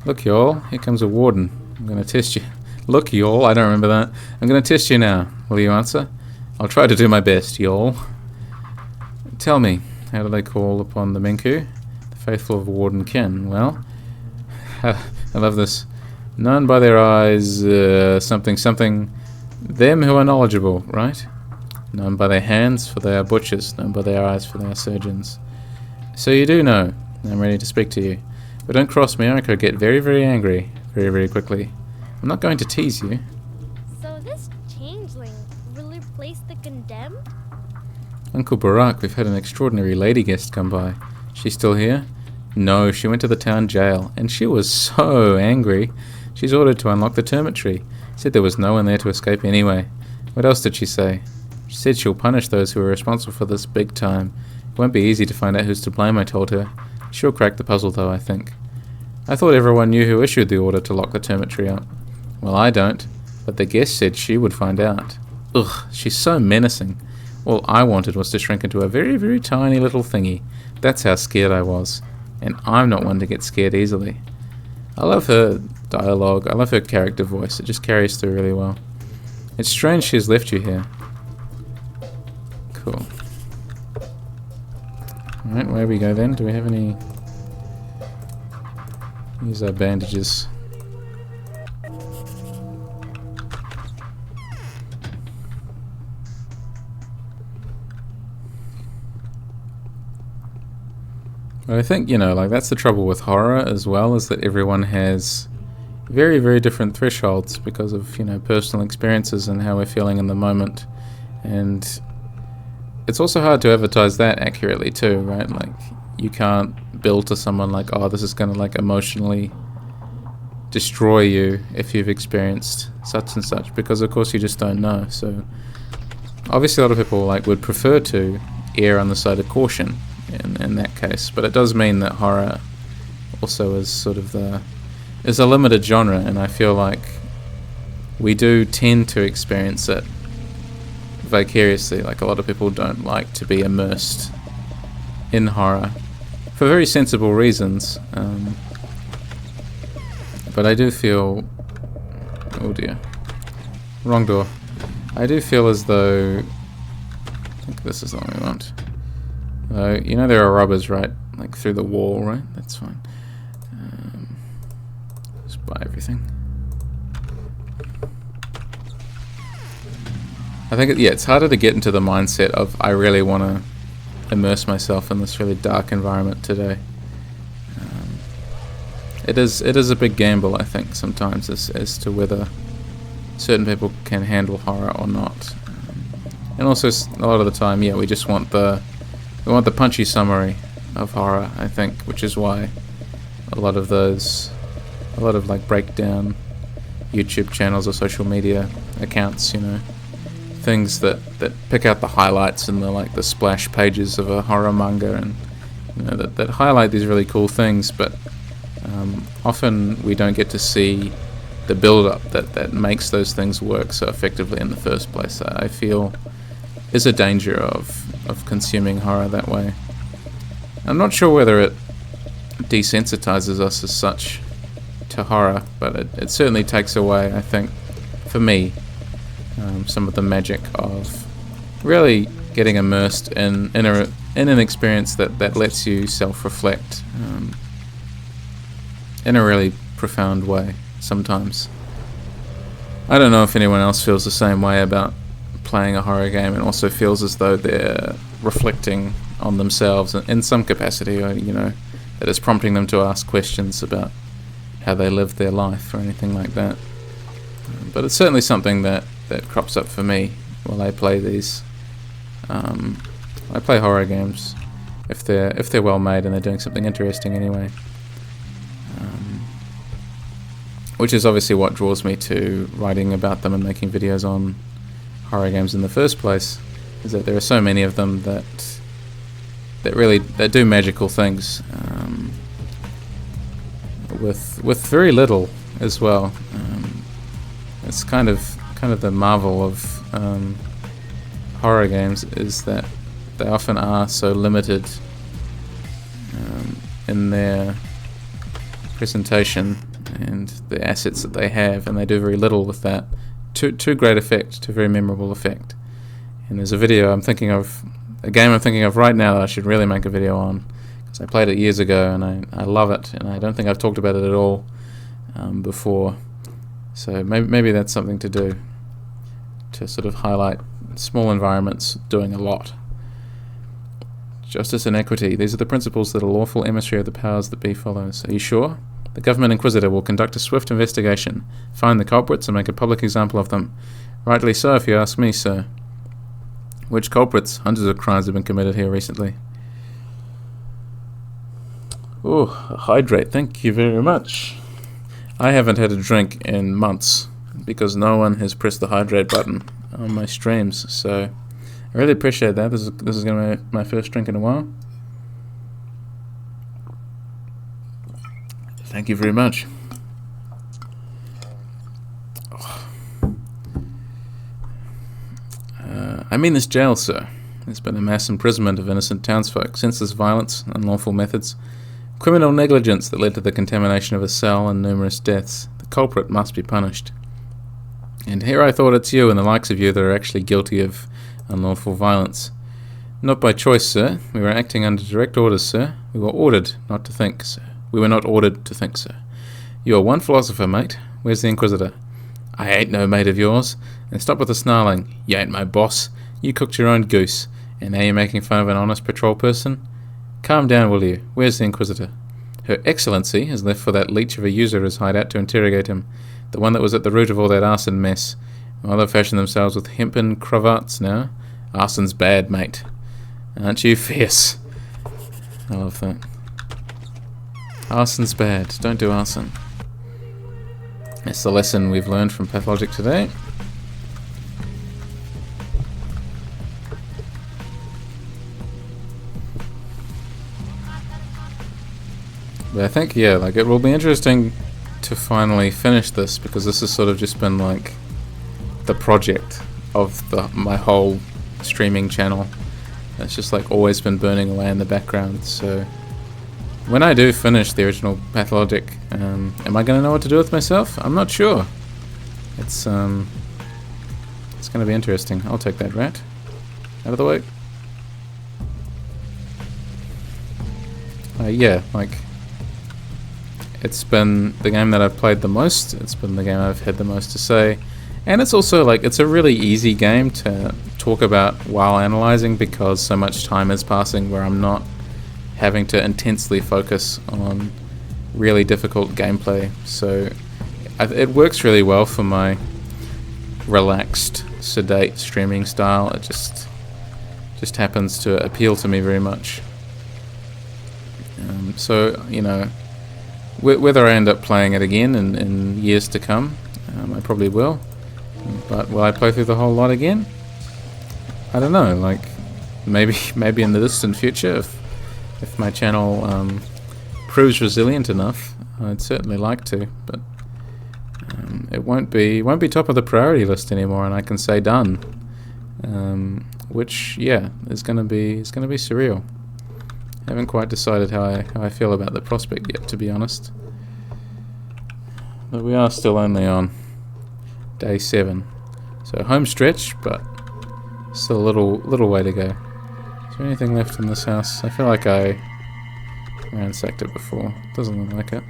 Look, y'all, here comes a warden. I'm gonna test you. Look, y'all, I don't remember that. I'm gonna test you now. Will you answer? I'll try to do my best, y'all. Tell me, how do they call upon the Minku? The faithful of Warden Kin. Well, I love this. Known by their eyes, something, them who are knowledgeable, right? Known by their hands, for they are butchers. Known by their eyes, for they are surgeons. So you do know. I'm ready to speak to you. But don't cross me, or I could get very, very angry, very, very quickly. I'm not going to tease you. So this changeling will replace the condemned? Uncle Barak, we've had an extraordinary lady guest come by. She's still here? No, she went to the town jail, and she was so angry. She's ordered to unlock the termitory. Said there was no one there to escape anyway. What else did she say? She said she'll punish those who are responsible for this big time. It won't be easy to find out who's to blame, I told her. She'll crack the puzzle though, I think. I thought everyone knew who issued the order to lock the termitory up. Well, I don't, but the guest said she would find out. Ugh, she's so menacing. All I wanted was to shrink into a very, very tiny little thingy. That's how scared I was. And I'm not one to get scared easily. I love her dialogue. I love her character voice. It just carries through really well. It's strange she's left you here. Cool. Alright, where we go then? Do we have any... Use our bandages. But I think, like that's the trouble with horror as well, is that everyone has very, very different thresholds because of, personal experiences and how we're feeling in the moment. And it's also hard to advertise that accurately too, right? Like, you can't build to someone like, oh, this is going to like emotionally destroy you if you've experienced such and such, because of course you just don't know. So obviously a lot of people like would prefer to err on the side of caution in that case, but it does mean that horror also is sort of is a limited genre, and I feel like we do tend to experience it vicariously. Like, a lot of people don't like to be immersed in horror for very sensible reasons, but I do feel, oh dear, wrong door. I do feel as though, I think this is the one we want. There are rubbers, right? Like through the wall, right? That's fine. Just buy everything. I think, it's harder to get into the mindset of I really want to immerse myself in this really dark environment today. It is a big gamble, I think, sometimes as to whether certain people can handle horror or not. And also, a lot of the time, we just want the punchy summary of horror, I think, which is why a lot of like breakdown YouTube channels or social media accounts, things that pick out the highlights and the splash pages of a horror manga, and that highlight these really cool things, but often we don't get to see the build-up that makes those things work so effectively in the first place. I feel is a danger of consuming horror that way. I'm not sure whether it desensitizes us as such to horror, but it certainly takes away, I think, for me, some of the magic of really getting immersed in in an experience that lets you self-reflect in a really profound way sometimes. I don't know if anyone else feels the same way about playing a horror game and also feels as though they're reflecting on themselves in some capacity, or that it's prompting them to ask questions about how they live their life or anything like that. But it's certainly something that crops up for me while I play these. I play horror games if they're well made and they're doing something interesting anyway. Which is obviously what draws me to writing about them and making videos on horror games in the first place, is that there are so many of them that do magical things with very little as well. It's kind of the marvel of horror games, is that they often are so limited in their presentation and the assets that they have, and they do very little with that to great effect, to very memorable effect. And there's a video I'm thinking of, a game I'm thinking of right now that I should really make a video on, because I played it years ago and I love it, and I don't think I've talked about it at all before. So maybe that's something to do, to sort of highlight small environments doing a lot. Justice and equity, these are the principles that a lawful emissary of the powers that be follows. Are you sure? The government inquisitor will conduct a swift investigation, find the culprits and make a public example of them. Rightly so, if you ask me, sir. Which culprits? Hundreds of crimes have been committed here recently. Oh, hydrate, thank you very much. I haven't had a drink in months because no one has pressed the hydrate button on my streams, so I really appreciate that. This is going to be my first drink in a while. Thank you very much. I mean this jail, sir. There's been a mass imprisonment of innocent townsfolk, senseless violence, unlawful methods, criminal negligence that led to the contamination of a cell and numerous deaths. The culprit must be punished. And here I thought it's you and the likes of you that are actually guilty of unlawful violence. Not by choice, sir. We were acting under direct orders, sir. We were ordered not to think, sir. We were not ordered to think, sir. You are one philosopher, mate. Where's the Inquisitor? I ain't no mate of yours. And stop with the snarling. You ain't my boss. You cooked your own goose. And now you're making fun of an honest patrol person? Calm down, will you? Where's the Inquisitor? Her Excellency has left for that leech of a user his hideout to interrogate him. The one that was at the root of all that arson mess. Well, they've fashioned themselves with hempen cravats now. Arson's bad, mate. Aren't you fierce? I love that. Arson's bad. Don't do arson. That's the lesson we've learned from Pathologic today. But I think, yeah, like, it will be interesting to finally finish this, because this has sort of just been like the project of my whole streaming channel. It's just like always been burning away in the background. So when I do finish the original Pathologic, am I going to know what to do with myself? I'm not sure. It's going to be interesting. I'll take that rat out of the way. Yeah, like, it's been the game that I've played the most. It's been the game I've had the most to say. And it's also like, it's a really easy game to talk about while analyzing, because so much time is passing where I'm not having to intensely focus on really difficult gameplay. So it works really well for my relaxed, sedate streaming style. It just happens to appeal to me very much. So, you know, whether I end up playing it again in years to come, I probably will. But will I play through the whole lot again? I don't know. Like, maybe in the distant future, if my channel proves resilient enough, I'd certainly like to. But it won't be top of the priority list anymore, and I can say done. Which, yeah, is gonna be surreal. I haven't quite decided how I feel about the prospect yet, to be honest. But we are still only on day 7, so home stretch, but still a little way to go. Is there anything left in this house? I feel like I ransacked it before. Doesn't look like it.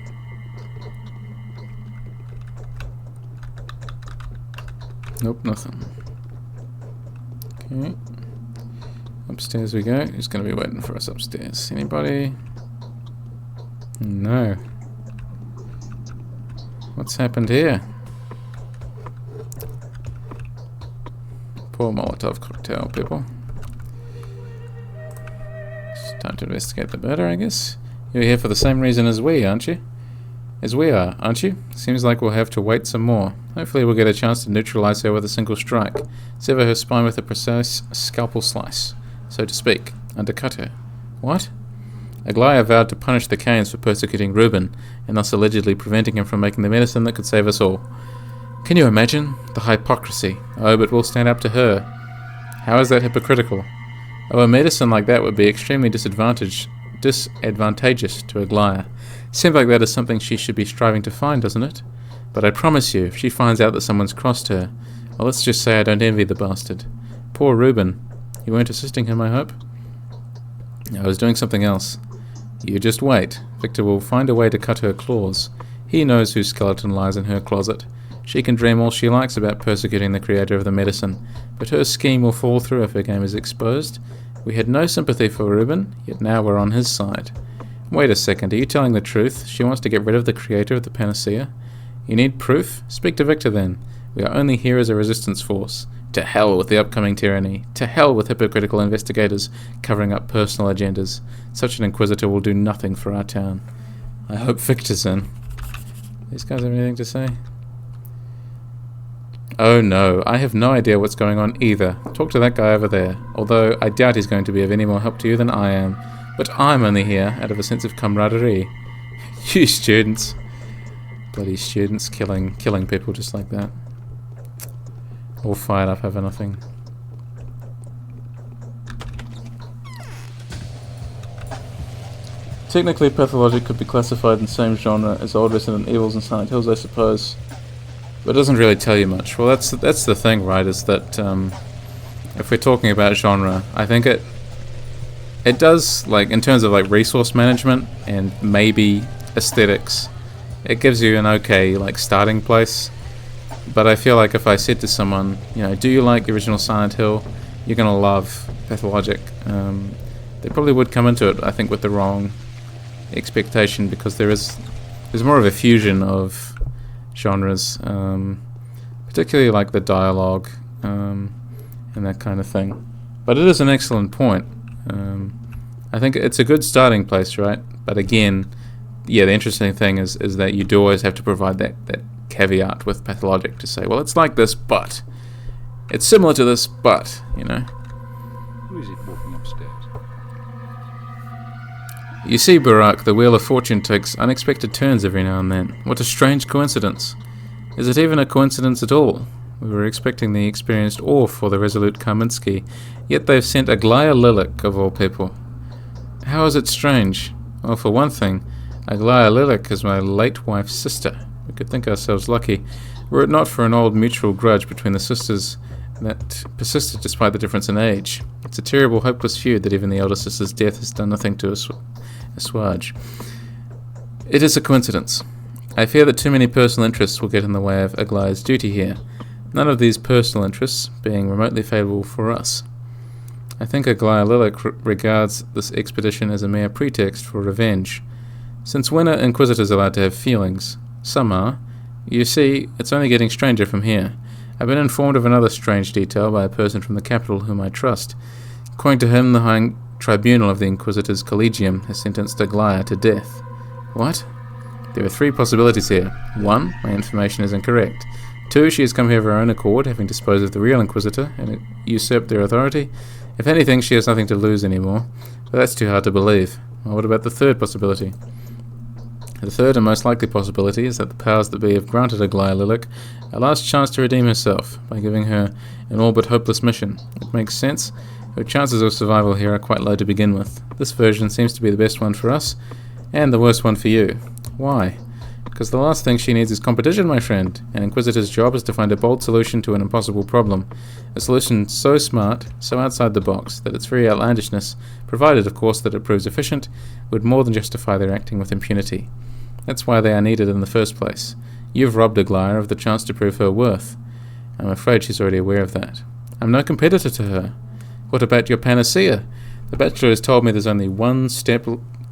Nope, nothing. Okay. Upstairs we go. Who's going to be waiting for us upstairs? Anybody? No. What's happened here? Poor Molotov cocktail, people. It's time to investigate the murder, I guess. You're here for the same reason as we, aren't you? As we are, aren't you? Seems like we'll have to wait some more. Hopefully we'll get a chance to neutralize her with a single strike. Sever her spine with a precise scalpel slice, so to speak. Undercut her. What? Aglaia vowed to punish the Cains for persecuting Reuben, and thus allegedly preventing him from making the medicine that could save us all. Can you imagine? The hypocrisy. Oh, but we'll stand up to her. How is that hypocritical? Oh, a medicine like that would be extremely disadvantageous to Aglaia. Seems like that is something she should be striving to find, doesn't it? But I promise you, if she finds out that someone's crossed her, well, let's just say I don't envy the bastard. Poor Reuben. You weren't assisting him, I hope? I was doing something else. You just wait. Victor will find a way to cut her claws. He knows whose skeleton lies in her closet. She can dream all she likes about persecuting the creator of the medicine, but her scheme will fall through if her game is exposed. We had no sympathy for Reuben, yet now we're on his side. Wait a second, are you telling the truth? She wants to get rid of the creator of the panacea? You need proof? Speak to Victor then. We are only here as a resistance force. To hell with the upcoming tyranny. To hell with hypocritical investigators covering up personal agendas. Such an inquisitor will do nothing for our town. I hope Victor's in. These guys have anything to say? Oh no, I have no idea what's going on either. Talk to that guy over there. Although I doubt he's going to be of any more help to you than I am. But I'm only here out of a sense of camaraderie. You students. Bloody students killing people just like that. All fired up over nothing. Technically, Pathologic could be classified in the same genre as old Resident Evils and Silent Hills, I suppose. But it doesn't really tell you much. Well, that's the thing, right, is that if we're talking about genre, I think it does, like, in terms of like resource management and maybe aesthetics, it gives you an okay like starting place. But I feel like if I said to someone, you know, do you like the original Silent Hill? You're gonna love Pathologic. They probably would come into it, I think, with the wrong expectation, because there's more of a fusion of genres, particularly like the dialogue and that kind of thing. But it is an excellent point. I think it's a good starting place, right? But again, yeah, the interesting thing is that you do always have to provide that caveat with Pathologic to say, well, it's like this, but it's similar to this, but, you know. Who is it walking upstairs? You see, Barak, the Wheel of Fortune takes unexpected turns every now and then. What a strange coincidence. Is it even a coincidence at all? We were expecting the experienced Orr for the resolute Kaminsky, yet they've sent Aglaia Lilac, of all people. How is it strange? Well, for one thing, Aglaia Lilac is my late wife's sister. We could think ourselves lucky, were it not for an old mutual grudge between the sisters that persisted despite the difference in age. It's a terrible, hopeless feud that even the elder sister's death has done nothing to assuage. It is a coincidence. I fear that too many personal interests will get in the way of Aglaia's duty here, none of these personal interests being remotely favourable for us. I think Aglaia Lilac regards this expedition as a mere pretext for revenge. Since when are Inquisitors allowed to have feelings? Some are. You see, it's only getting stranger from here. I've been informed of another strange detail by a person from the capital whom I trust. According to him, the High Tribunal of the Inquisitors Collegium has sentenced Aglaia to death. What? There are three possibilities here. 1, my information is incorrect. 2, she has come here of her own accord, having disposed of the real Inquisitor and usurped their authority. If anything, she has nothing to lose anymore, but that's too hard to believe. Well, what about the third possibility? The third and most likely possibility is that the powers that be have granted Aglaia Lilac a last chance to redeem herself by giving her an all but hopeless mission. It makes sense. Her chances of survival here are quite low to begin with. This version seems to be the best one for us, and the worst one for you. Why? Because the last thing she needs is competition, my friend. An Inquisitor's job is to find a bold solution to an impossible problem. A solution so smart, so outside the box, that its very outlandishness, provided of course that it proves efficient, would more than justify their acting with impunity. That's why they are needed in the first place. You've robbed Aglaya of the chance to prove her worth. I'm afraid she's already aware of that. I'm no competitor to her. What about your panacea? The Bachelor has told me there's only one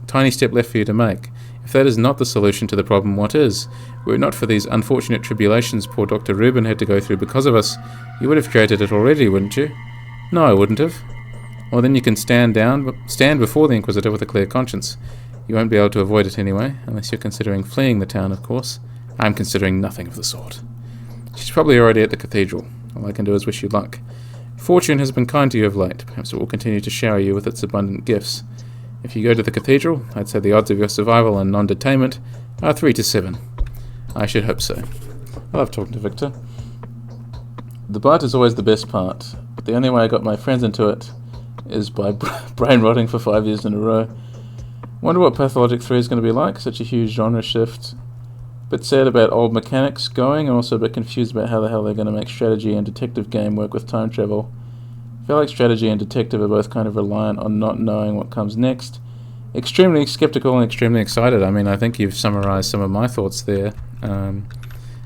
tiny step left for you to make. If that is not the solution to the problem, what is? Were it not for these unfortunate tribulations poor Dr. Rubin had to go through because of us, you would have created it already, wouldn't you? No, I wouldn't have. Well, then you can stand before the Inquisitor with a clear conscience. You won't be able to avoid it anyway, unless you're considering fleeing the town, of course. I'm considering nothing of the sort. She's probably already at the cathedral. All I can do is wish you luck. Fortune has been kind to you of late. Perhaps it will continue to shower you with its abundant gifts. If you go to the cathedral, I'd say the odds of your survival and non-detainment are 3 to 7. I should hope so. I love talking to Victor. The bite is always the best part, but the only way I got my friends into it is by brain rotting for 5 years in a row. Wonder what Pathologic 3 is going to be like, such a huge genre shift. Bit sad about old mechanics going, and also a bit confused about how the hell they're going to make strategy and detective game work with time travel. I feel like strategy and detective are both kind of reliant on not knowing what comes next. Extremely skeptical and extremely excited. I mean, I think you've summarized some of my thoughts there.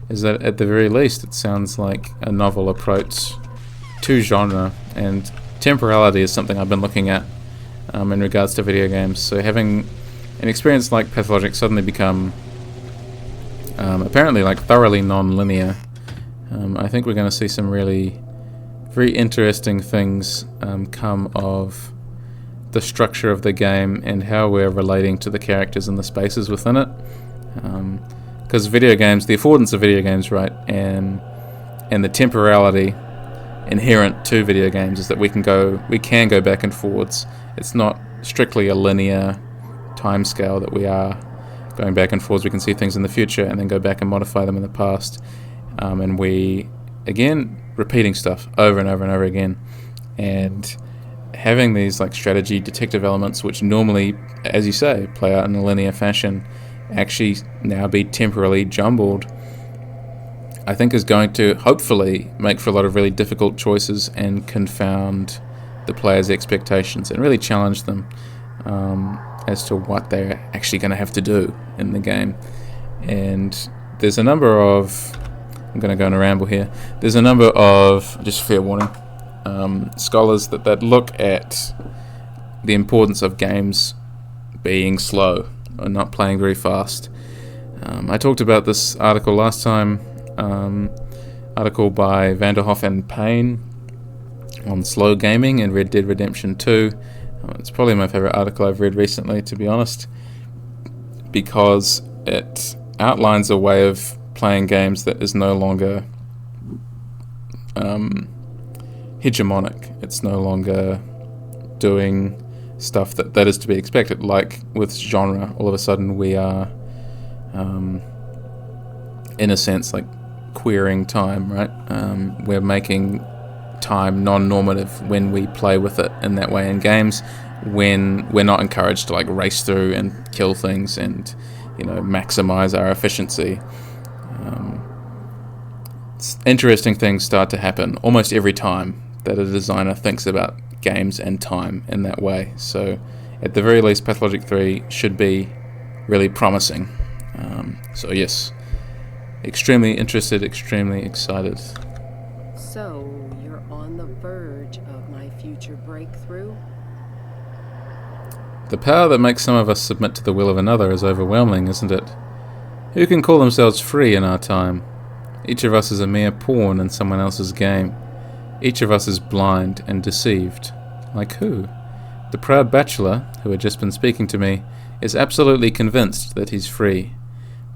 Is that at the very least it sounds like a novel approach to genre, and temporality is something I've been looking at in regards to video games. So having an experience like Pathologic suddenly become apparently like thoroughly non-linear, I think we're going to see some really very interesting things come of the structure of the game and how we're relating to the characters and the spaces within it. Because video games, the affordance of video games, right, and the temporality inherent to video games is that we can go back and forwards. It's not strictly a linear time scale that we are going back and forwards. We can see things in the future and then go back and modify them in the past, and we again repeating stuff over and over and over again, and having these like strategy detective elements which normally, as you say, play out in a linear fashion, actually now be temporally jumbled, I think is going to hopefully make for a lot of really difficult choices and confound the players' expectations and really challenge them as to what they're actually going to have to do in the game. And there's a number of, I'm going to go on a ramble here, there's a number of, just fair warning, scholars that look at the importance of games being slow and not playing very fast. I talked about this article last time, article by Vanderhoff and Payne on slow gaming in Red Dead Redemption 2. It's probably my favorite article I've read recently, to be honest, because it outlines a way of playing games that is no longer hegemonic. It's no longer doing stuff that is to be expected. Like with genre, all of a sudden we are, in a sense, like queering time, right? We're making time non-normative when we play with it in that way in games, when we're not encouraged to like race through and kill things and, you know, maximize our efficiency. Interesting things start to happen almost every time that a designer thinks about games and time in that way. So at the very least, Pathologic 3 should be really promising. So yes, extremely interested, extremely excited. So, you're on the verge of my future breakthrough? The power that makes some of us submit to the will of another is overwhelming, isn't it? Who can call themselves free in our time? Each of us is a mere pawn in someone else's game. Each of us is blind and deceived. Like who? The proud bachelor, who had just been speaking to me, is absolutely convinced that he's free.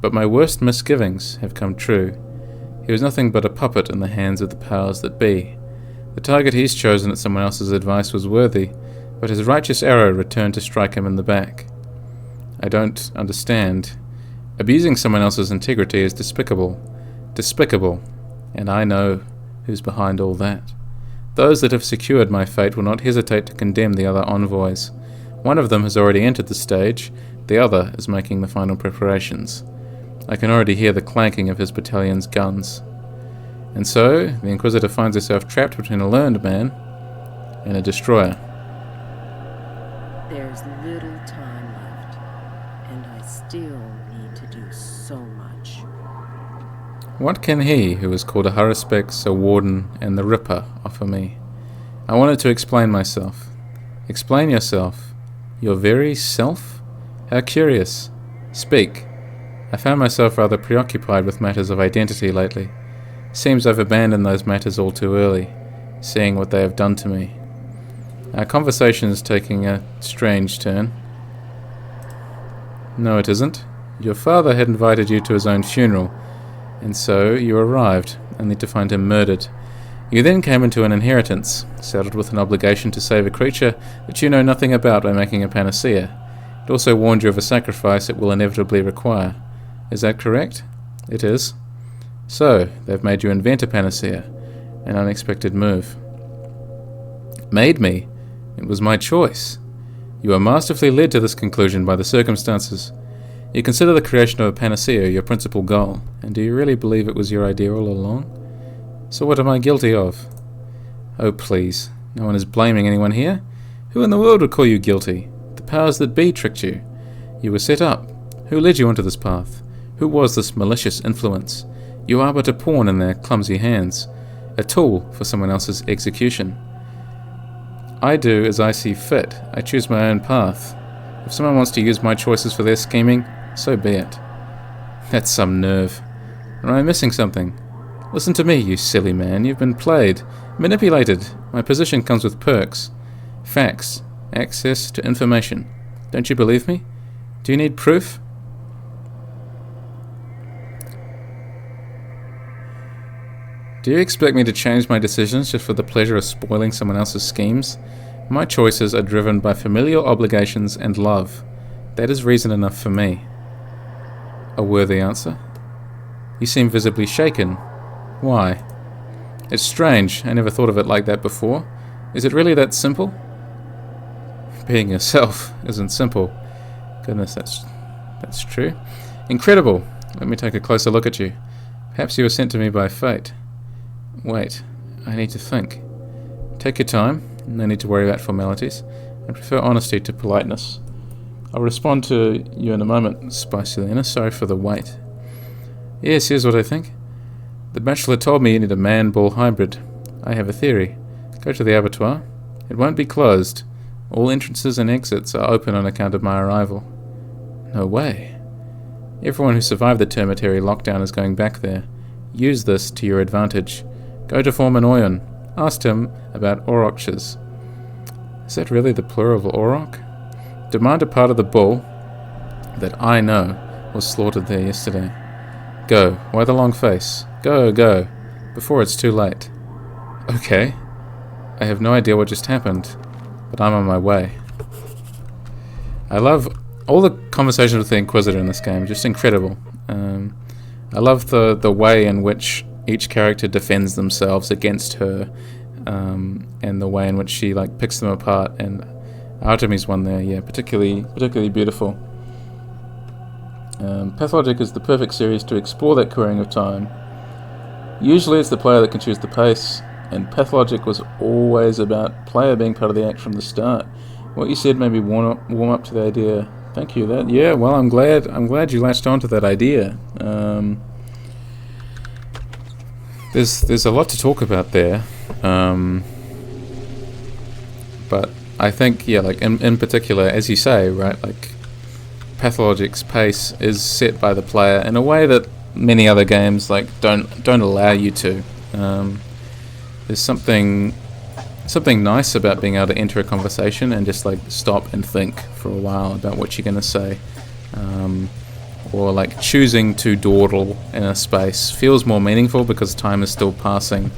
But my worst misgivings have come true. He was nothing but a puppet in the hands of the powers that be. The target he's chosen at someone else's advice was worthy, but his righteous arrow returned to strike him in the back. I don't understand. Abusing someone else's integrity is despicable. Despicable. And I know who's behind all that. Those that have secured my fate will not hesitate to condemn the other envoys. One of them has already entered the stage, the other is making the final preparations. I can already hear the clanking of his battalion's guns. And so, the Inquisitor finds herself trapped between a learned man and a destroyer. There's little time left, and I still need to do so much. What can he, who is called a Haruspex, a Warden, and the Ripper, offer me? I wanted to explain myself. Explain yourself. Your very self? How curious. Speak. I found myself rather preoccupied with matters of identity lately. Seems I've abandoned those matters all too early, seeing what they have done to me. Our conversation is taking a strange turn. No, it isn't. Your father had invited you to his own funeral, and so you arrived, only to find him murdered. You then came into an inheritance, saddled with an obligation to save a creature that you know nothing about by making a panacea. It also warned you of a sacrifice it will inevitably require. Is that correct? It is. So, they've made you invent a panacea, an unexpected move. Made me? It was my choice. You were masterfully led to this conclusion by the circumstances. You consider the creation of a panacea your principal goal, and do you really believe it was your idea all along? So what am I guilty of? Oh please, no one is blaming anyone here. Who in the world would call you guilty? The powers that be tricked you. You were set up. Who led you onto this path? Who was this malicious influence? You are but a pawn in their clumsy hands, a tool for someone else's execution. I do as I see fit. I choose my own path. If someone wants to use my choices for their scheming, so be it. That's some nerve. Am I missing something? Listen to me, you silly man. You've been played, manipulated. My position comes with perks. Facts. Access to information. Don't you believe me? Do you need proof? Do you expect me to change my decisions just for the pleasure of spoiling someone else's schemes? My choices are driven by familial obligations and love. That is reason enough for me. A worthy answer? You seem visibly shaken. Why? It's strange. I never thought of it like that before. Is it really that simple? Being yourself isn't simple. Goodness, that's true. Incredible. Let me take a closer look at you. Perhaps you were sent to me by fate. Wait, I need to think. Take your time. No need to worry about formalities. I prefer honesty to politeness. I'll respond to you in a moment, Spicylina. Sorry for the wait. Yes, here's what I think. The bachelor told me you need a man-bull hybrid. I have a theory. Go to the abattoir. It won't be closed. All entrances and exits are open on account of my arrival. No way. Everyone who survived the termitary lockdown is going back there. Use this to your advantage. Go to Foreman Oyon. Ask him about aurochs. Is that really the plural of auroch? Demand a part of the bull that I know was slaughtered there yesterday. Go. Why the long face? Go, go. Before it's too late. Okay. I have no idea what just happened, but I'm on my way. I love all the conversations with the Inquisitor in this game. Just incredible. I love the way in which each character defends themselves against her, and the way in which she picks them apart. And Artemy's one there, yeah, particularly beautiful. Pathologic is the perfect series to explore that querying of time. Usually it's the player that can choose the pace, and Pathologic was always about player being part of the act from the start. What you said made me warm up to the idea. Thank you. Yeah. Well, I'm glad you latched on to that idea. There's a lot to talk about there, but I think in particular, as you say, right, Pathologic's pace is set by the player in a way that many other games don't allow you to. There's something nice about being able to enter a conversation and just stop and think for a while about what you're going to say, or choosing to dawdle in a space feels more meaningful because time is still passing,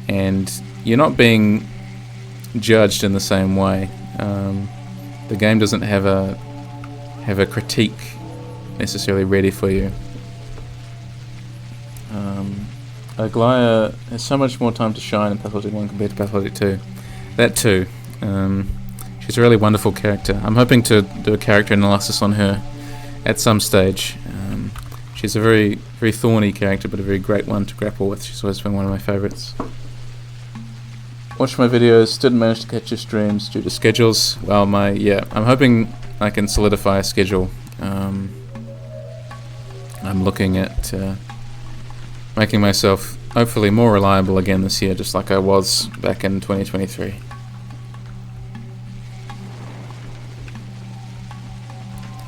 and you're not being judged in the same way. The game doesn't have a critique necessarily ready for you. Aglaya has so much more time to shine in Pathologic 1 compared to Pathologic 2. That too. She's a really wonderful character. I'm hoping to do a character analysis on her at some stage. She's a very, very thorny character, but a very great one to grapple with. She's always been one of my favourites. Watch my videos, didn't manage to catch your streams due to schedules. Well, I'm hoping I can solidify a schedule. I'm looking at making myself hopefully more reliable again this year, just like I was back in 2023.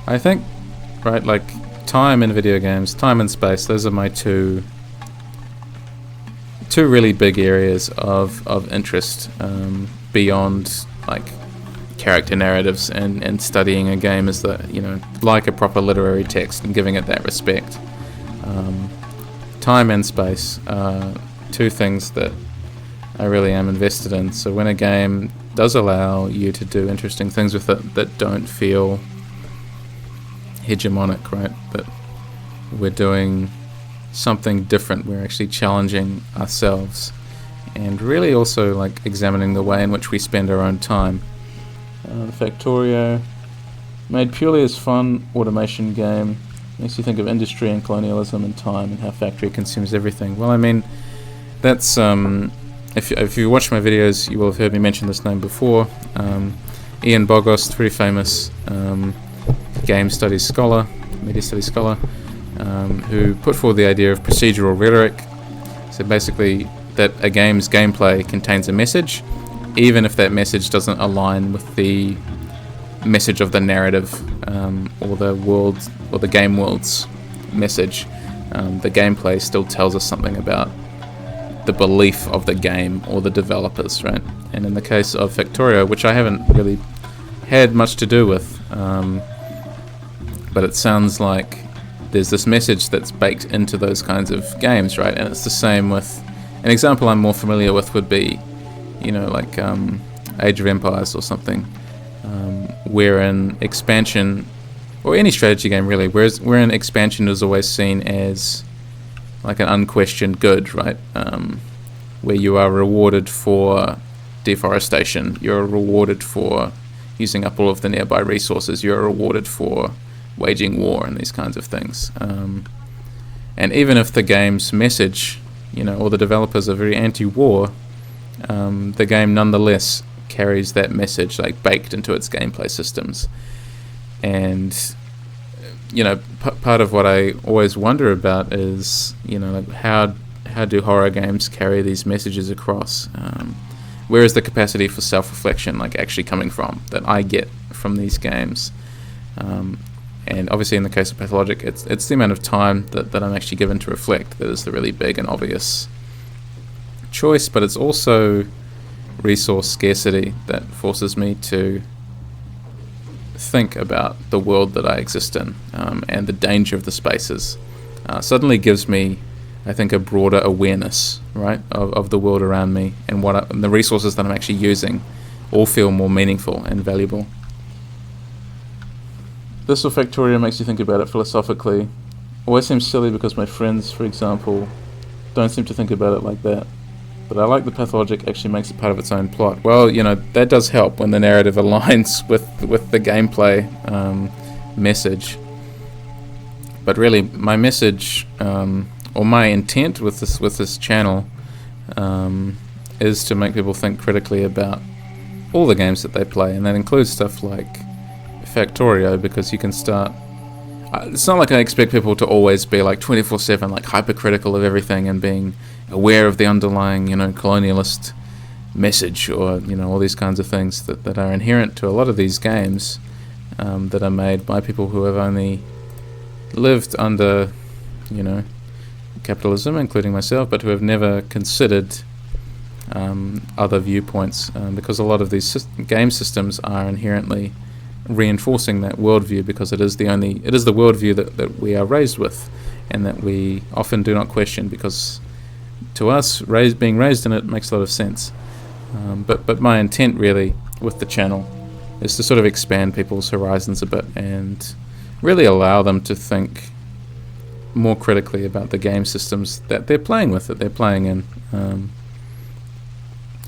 I think, right, like time in video games, time and space, those are my two really big areas of interest, beyond like character narratives and studying a game as like a proper literary text and giving it that respect. Time and space are two things that I really am invested in. So when a game does allow you to do interesting things with it that don't feel hegemonic, right? That we're doing something different, we're actually challenging ourselves, and really also like examining the way in which we spend our own time. Factorio, made purely as fun automation game, makes you think of industry and colonialism and time and how factory consumes everything. Well, I mean, that's if you watch my videos, you will have heard me mention this name before. Ian Bogost, very famous game studies scholar, media studies scholar, who put forward the idea of procedural rhetoric. So basically that a game's gameplay contains a message, even if that message doesn't align with the message of the narrative, or the world, or the game world's message. The gameplay still tells us something about the belief of the game or the developers, right? And in the case of Factorio, which I haven't really had much to do with, but it sounds like there's this message that's baked into those kinds of games, right? And it's the same with an example I'm more familiar with would be, like Age of Empires or something, wherein expansion, or any strategy game really, wherein expansion is always seen as like an unquestioned good, right? Where you are rewarded for deforestation, you're rewarded for using up all of the nearby resources, you're rewarded for waging war and these kinds of things. And even if the game's message, or the developers are very anti-war, the game nonetheless carries that message like baked into its gameplay systems. And part of what I always wonder about is like how do horror games carry these messages across? Where is the capacity for self-reflection like actually coming from that I get from these games? And obviously in the case of Pathologic, it's the amount of time that I'm actually given to reflect that is the really big and obvious choice, but it's also resource scarcity that forces me to think about the world that I exist in, and the danger of the spaces. Suddenly gives me, I think, a broader awareness, right, of the world around me, and the resources that I'm actually using all feel more meaningful and valuable. This or Factorio makes you think about it philosophically. Always seems silly because my friends, for example, don't seem to think about it like that. But I like the Pathologic actually makes it part of its own plot. Well, that does help when the narrative aligns with the gameplay message. But really, my message, or my intent with this channel, is to make people think critically about all the games that they play, and that includes stuff like Factorio, because you can start. It's not like I expect people to always be like 24/7, like hypercritical of everything and being aware of the underlying, colonialist message, or all these kinds of things that are inherent to a lot of these games that are made by people who have only lived under, capitalism, including myself, but who have never considered other viewpoints, because a lot of these game systems are inherently reinforcing that worldview, because it is the worldview that we are raised with, and that we often do not question, because to us being raised in it makes a lot of sense. But my intent really with the channel is to sort of expand people's horizons a bit and really allow them to think more critically about the game systems that they're playing with, that they're playing in.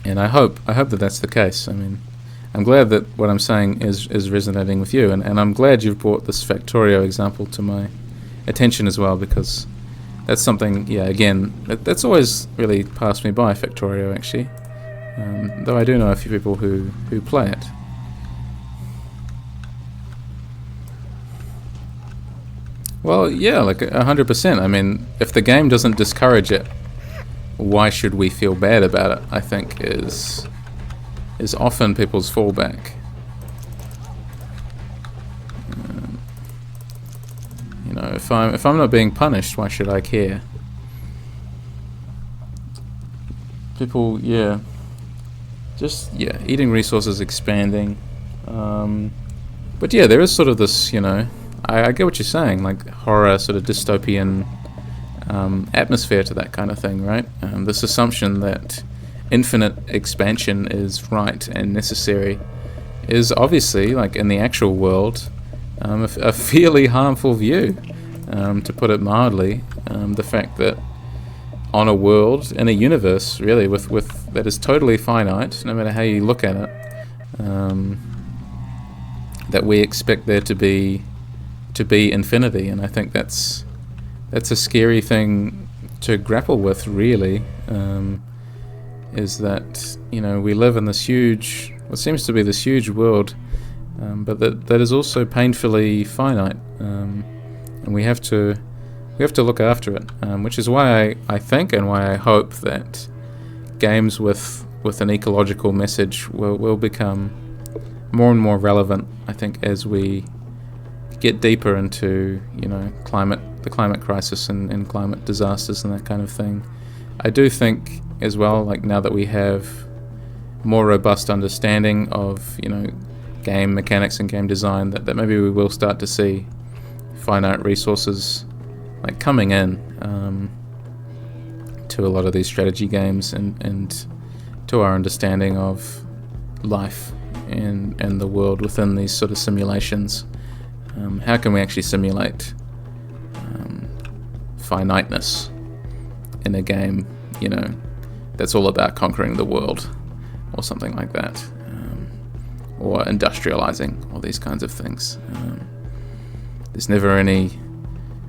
And I hope that that's the case. I mean, I'm glad that what I'm saying is resonating with you, and I'm glad you've brought this Factorio example to my attention as well, because that's something, yeah, again, that's always really passed me by, Factorio, actually. Though I do know a few people who play it. Well, yeah, like 100%. I mean, if the game doesn't discourage it, why should we feel bad about it, I think is often people's fallback. You know, if I'm not being punished, why should I care? People, yeah, just, yeah, eating resources, expanding. But yeah, there is sort of this, you know, I get what you're saying, like horror, sort of dystopian atmosphere to that kind of thing, right? This assumption that infinite expansion is right and necessary is obviously, like in the actual world, a fairly harmful view, to put it mildly. The fact that on a world, in a universe, really, with that is totally finite, no matter how you look at it, that we expect there to be infinity, and I think that's a scary thing to grapple with, really. Is that, you know, we live in this huge, what seems to be this huge world, but that is also painfully finite, and we have to look after it, which is why I think and why I hope that games with an ecological message will become more and more relevant, I think, as we get deeper into, you know, the climate crisis and climate disasters and that kind of thing. I do think as well, like now that we have more robust understanding of, you know, game mechanics and game design, that maybe we will start to see finite resources like coming in to a lot of these strategy games, and to our understanding of life and the world within these sort of simulations. How can we actually simulate finiteness in a game, you know, that's all about conquering the world, or something like that, or industrializing, all these kinds of things. There's never any,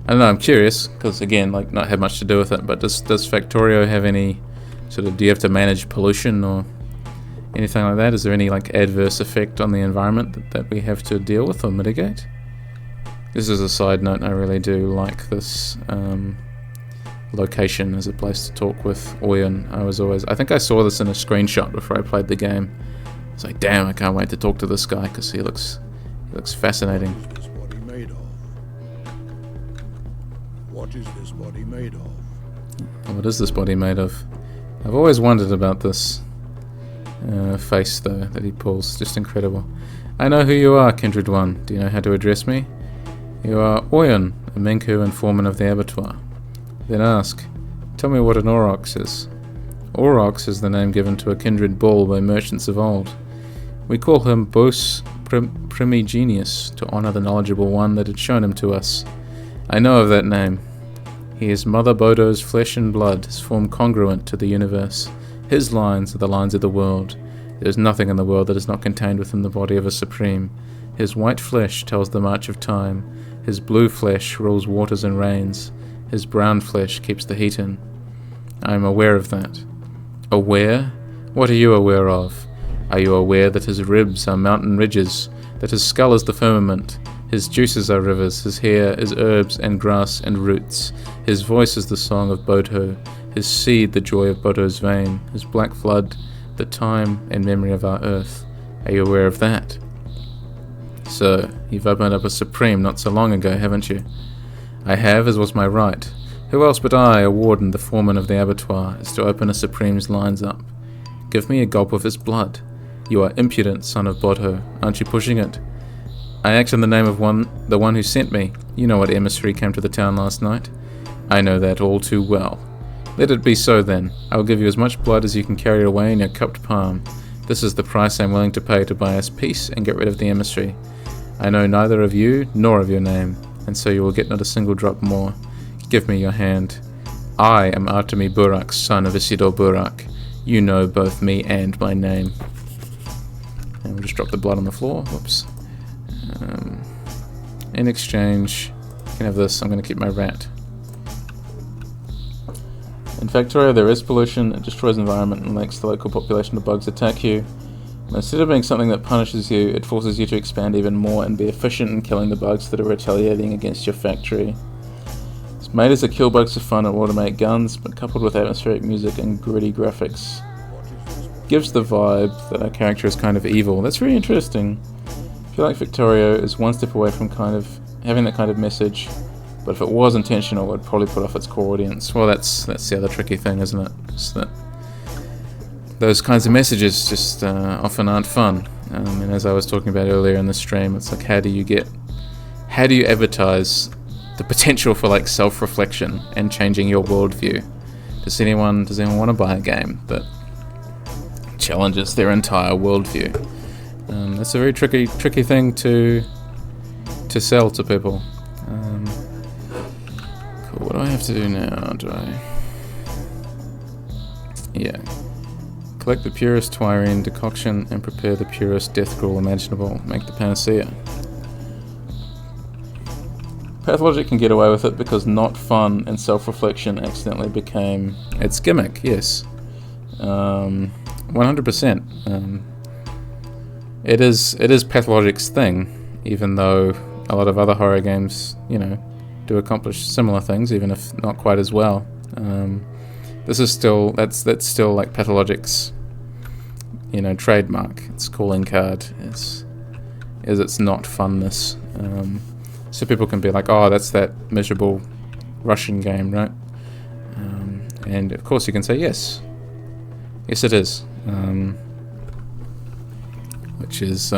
I don't know, I'm curious, because again, like, not have much to do with it, but does Factorio have any sort of, do you have to manage pollution or anything like that? Is there any like adverse effect on the environment that we have to deal with or mitigate? This is a side note, I really do like this location as a place to talk with Oyen. I think I saw this in a screenshot before I played the game. It's like, damn, I can't wait to talk to this guy, because he looks fascinating. What is this body made of? What is this body made of? I've always wondered about this face, though, that he pulls. Just incredible. I know who you are, Kindred One. Do you know how to address me? You are Oyen, a Minku and foreman of the abattoir. Then ask, tell me what an aurochs is. Aurochs is the name given to a kindred bull by merchants of old. We call him Bos Primigenius to honor the knowledgeable one that had shown him to us. I know of that name. He is Mother Bodo's flesh and blood, his form congruent to the universe. His lines are the lines of the world. There is nothing in the world that is not contained within the body of a supreme. His white flesh tells the march of time. His blue flesh rules waters and rains. His brown flesh keeps the heat in. I am aware of that. Aware? What are you aware of? Are you aware that his ribs are mountain ridges, that his skull is the firmament, his juices are rivers, his hair is herbs and grass and roots, his voice is the song of Bodho, his seed the joy of Bodho's vein, his black flood the time and memory of our earth? Are you aware of that? Sir, you've opened up a supreme not so long ago, haven't you? I have, as was my right. Who else but I, a warden, the foreman of the abattoir, is to open a supreme's lines up? Give me a gulp of his blood. You are impudent, son of Bodho. Aren't you pushing it? I act in the name of the one who sent me. You know what emissary came to the town last night. I know that all too well. Let it be so then. I will give you as much blood as you can carry away in your cupped palm. This is the price I am willing to pay to buy us peace and get rid of the emissary. I know neither of you nor of your name, and so you will get not a single drop more. Give me your hand. I am Artemi Burak, son of Isidore Burak. You know both me and my name. And we'll just drop the blood on the floor. Whoops. In exchange, You can have this. I'm going to keep my rat. In Factorio, there is pollution. It destroys the environment and makes the local population of bugs attack you. But instead of being something that punishes you, it forces you to expand even more and be efficient in killing the bugs that are retaliating against your factory. It's made as a kill bugs for fun and automate guns, but coupled with atmospheric music and gritty graphics, gives the vibe that our character is kind of evil. That's very interesting. I feel like Factorio is one step away from kind of having that kind of message, but if it was intentional, it would probably put off its core audience. Well, that's the other tricky thing, isn't it? It's that those kinds of messages just often aren't fun. And as I was talking about earlier in the stream, it's like how do you advertise the potential for like self-reflection and changing your worldview? Does anyone want to buy a game that challenges their entire worldview? It's a very tricky thing to sell to people. Cool. What do I have to do now? Yeah. Collect the purest Twyrene decoction and prepare the purest death gruel imaginable. Make the panacea. Pathologic can get away with it because not fun and self-reflection accidentally became its gimmick. Yes. 100%. It is Pathologic's thing, even though a lot of other horror games, do accomplish similar things, even if not quite as well. This is still that's still like Pathologic's, trademark. Its calling card is its not funness. So people can be like, oh, that's that miserable Russian game, right? And of course you can say yes it is. Which is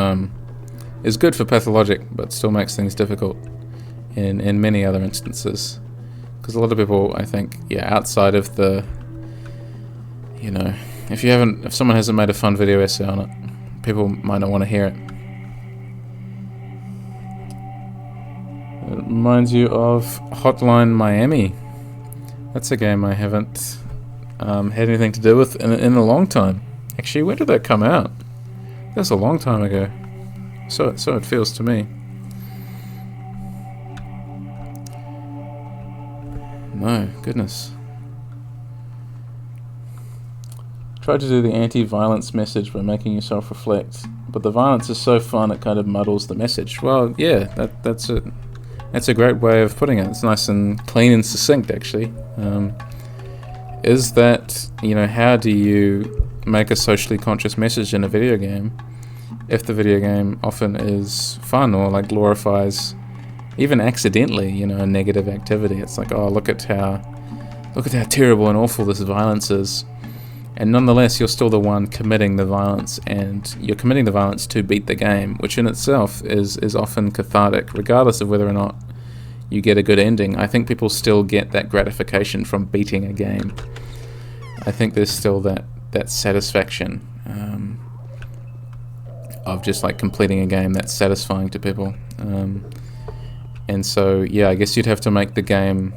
good for Pathologic, but still makes things difficult in many other instances. Because a lot of people, I think, outside of the, if someone hasn't made a fun video essay on it, people might not want to hear it. It reminds you of Hotline Miami. That's a game I haven't had anything to do with in a long time. Actually, when did that come out? That's a long time ago. So it feels to me. No, goodness. Try to do the anti-violence message by making yourself reflect, but the violence is so fun it kind of muddles the message. Well, yeah, that's a great way of putting it. It's nice and clean and succinct, actually. Is that, how do you make a socially conscious message in a video game if the video game often is fun or like glorifies, even accidentally, a negative activity? It's like, oh, look at how terrible and awful this violence is. And nonetheless, you're still the one committing the violence, and you're committing the violence to beat the game, which in itself is often cathartic, regardless of whether or not you get a good ending. I think people still get that gratification from beating a game. I think there's still that satisfaction of just like completing a game that's satisfying to people. And so, I guess you'd have to make the game,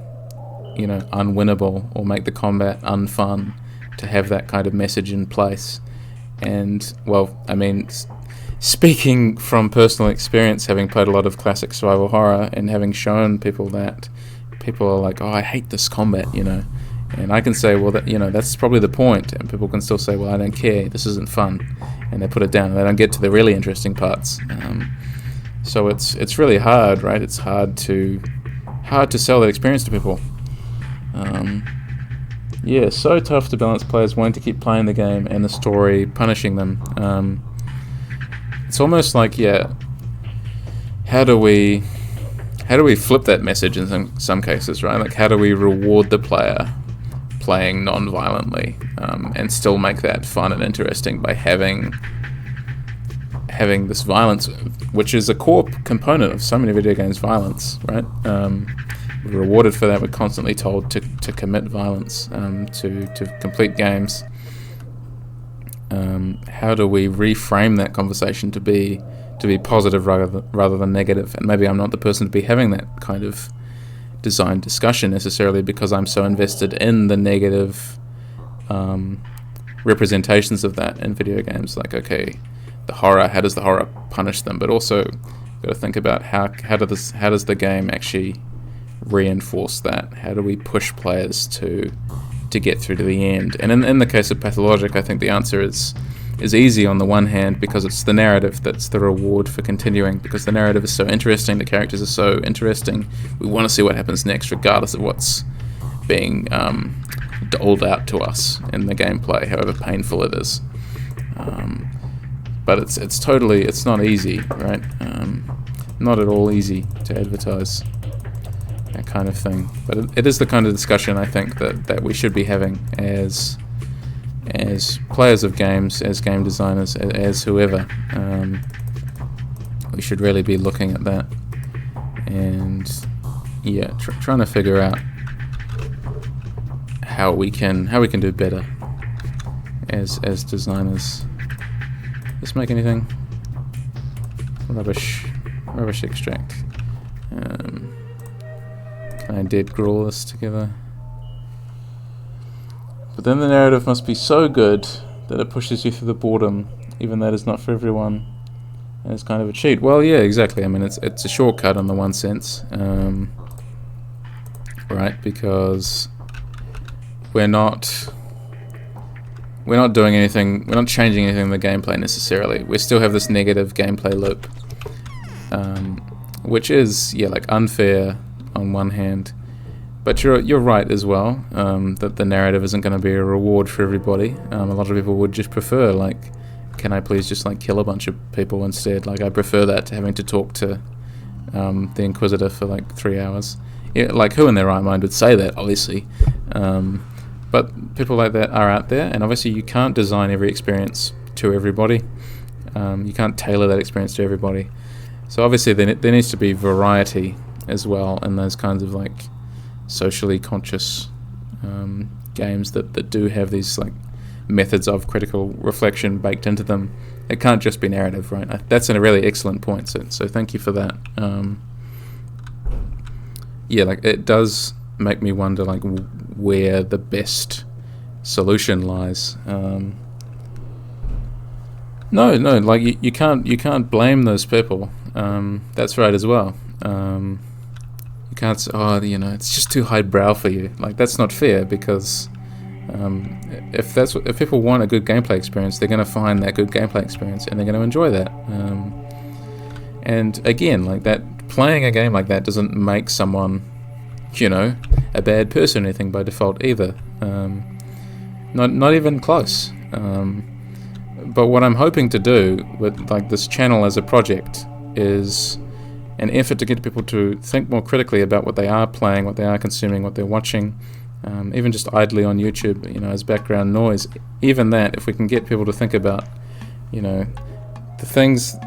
unwinnable, or make the combat unfun to have that kind of message in place. And, well, I mean, speaking from personal experience, having played a lot of classic survival horror and having shown people that, people are like, oh, I hate this combat, And I can say, well, that's probably the point. And people can still say, well, I don't care, this isn't fun. And they put it down, and they don't get to the really interesting parts. So it's really hard, right? It's hard to sell that experience to people. So tough to balance players wanting to keep playing the game and the story punishing them. It's almost like, how do we flip that message in some cases, right? Like, how do we reward the player playing non-violently and still make that fun and interesting by having this violence, which is a core component of so many video games, violence, right? We're rewarded for that. We're constantly told to commit violence to complete games. How do we reframe that conversation to be positive rather than negative? And maybe I'm not the person to be having that kind of design discussion necessarily, because I'm so invested in the negative representations of that in video games. Like, okay, the horror, how does the horror punish them? But also got to think about how does the game actually reinforce that? How do we push players to get through to the end? And in the case of Pathologic, I think the answer is easy on the one hand, because it's the narrative that's the reward for continuing, because the narrative is so interesting, the characters are so interesting, we want to see what happens next regardless of what's being doled out to us in the gameplay, however painful it is. But it's not easy, right? Not at all easy to advertise that kind of thing. But it is the kind of discussion I think that we should be having as players of games, as game designers, as whoever. We should really be looking at that and trying to figure out how we can do better as designers. Let's make anything. Rubbish extract. Can I dead gruel this together? But then the narrative must be so good that it pushes you through the boredom, even though it is not for everyone, and it's kind of a cheat. Well, yeah, exactly. I mean, it's a shortcut in the one sense, right? Because we're not doing anything. We're not changing anything in the gameplay necessarily. We still have this negative gameplay loop, which is like unfair on one hand. But you're right as well, that the narrative isn't going to be a reward for everybody. A lot of people would just prefer, like, can I please just kill a bunch of people instead? Like, I prefer that to having to talk to the Inquisitor for 3 hours. Yeah, who in their right mind would say that, obviously? But people like that are out there, and obviously you can't design every experience to everybody. You can't tailor that experience to everybody. So obviously there needs to be variety as well in those kinds of socially conscious games that do have these methods of critical reflection baked into them. It can't just be narrative, right? That's a really excellent point. So thank you for that. It does make me wonder where the best solution lies. You can't blame those people. That's right as well. You can't say, it's just too highbrow for you. That's not fair, because if people want a good gameplay experience, they're going to find that good gameplay experience and they're going to enjoy that. And again, playing a game like that doesn't make someone, a bad person or anything by default either. Not even close. But what I'm hoping to do with this channel as a project is an effort to get people to think more critically about what they are playing, what they are consuming, what they're watching, even just idly on YouTube, as background noise. Even that, if we can get people to think about, the things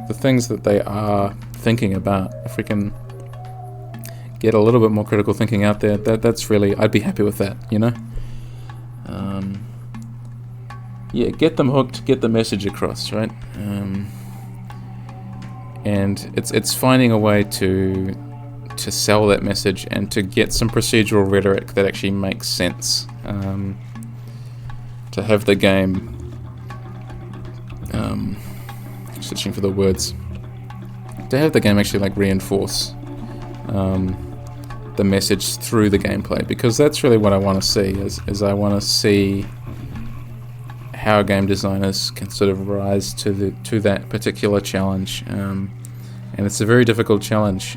that they are thinking about, if we can get a little bit more critical thinking out there, that's really, I'd be happy with that, get them hooked, get the message across, right? And it's finding a way to sell that message and to get some procedural rhetoric that actually makes sense. To have the game, searching for the words, to have the game actually reinforce the message through the gameplay, because that's really what I want to see. Is I want to see how game designers can sort of rise to that particular challenge, and it's a very difficult challenge,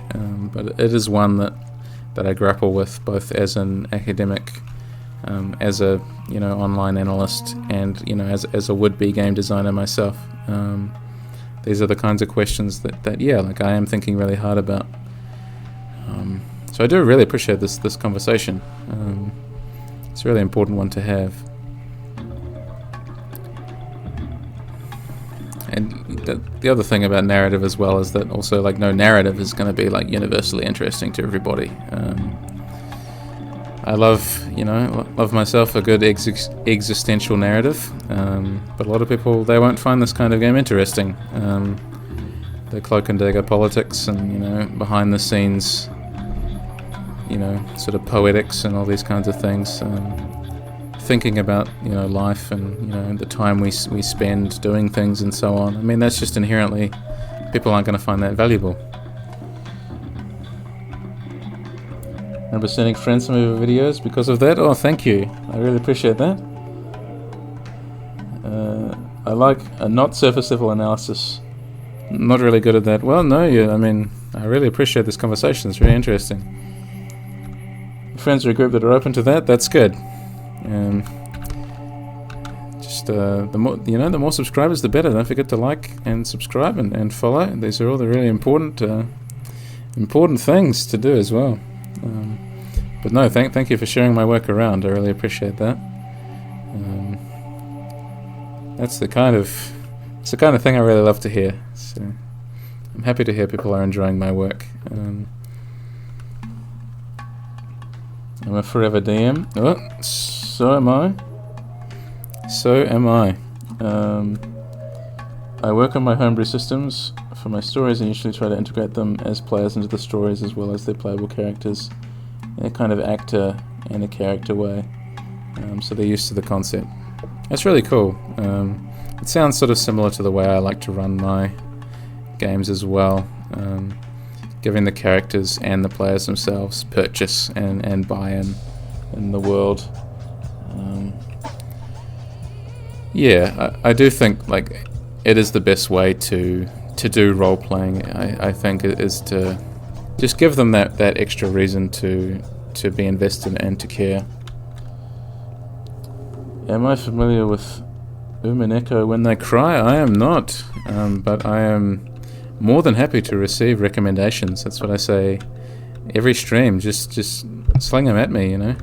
but it is one that I grapple with both as an academic, as a online analyst, and as a would-be game designer myself. These are the kinds of questions that I am thinking really hard about. So I do really appreciate this conversation. It's a really important one to have. And the other thing about narrative as well is that also no narrative is going to be universally interesting to everybody. I love myself a good existential narrative, but a lot of people, they won't find this kind of game interesting. The cloak and dagger politics and behind the scenes, sort of poetics and all these kinds of things. Thinking about life and the time we spend doing things and so on. I mean, that's just inherently, people aren't going to find that valuable. remember sending friends some of your videos because of that. Oh, thank you. I really appreciate that. I like a not surface level analysis. Not really good at that. Well, no, yeah, I mean, I really appreciate this conversation. It's really interesting. Friends are a group that are open to that. That's good. The more subscribers, the better. Don't forget to like and subscribe and follow. These are all the really important things to do as well. But no, thank you for sharing my work around. I really appreciate that. It's the kind of thing I really love to hear. So I'm happy to hear people are enjoying my work. I'm a forever DM. Oh, so am I. I work on my homebrew systems for my stories and usually try to integrate them as players into the stories as well as their playable characters in a kind of actor and a character way. So they're used to the concept. That's really cool. It sounds sort of similar to the way I like to run my games as well. Giving the characters and the players themselves purchase and buy-in in the world. I do think like it is the best way to do role playing. I think it is to just give them that extra reason to be invested and to care. Am I familiar with Umineko when they cry? I am not, but I am more than happy to receive recommendations. That's what I say every stream. Just sling them at me, you know.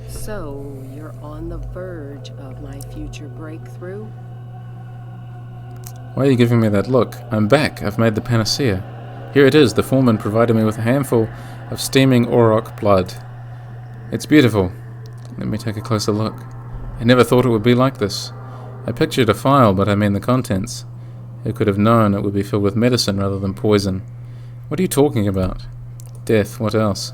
So, you're on the verge of my future breakthrough? Why are you giving me that look? I'm back. I've made the panacea. Here it is. The foreman provided me with a handful of steaming auroch blood. It's beautiful. Let me take a closer look. I never thought it would be like this. I pictured a phial, but I mean the contents. Who could have known it would be filled with medicine rather than poison? What are you talking about? Death, what else?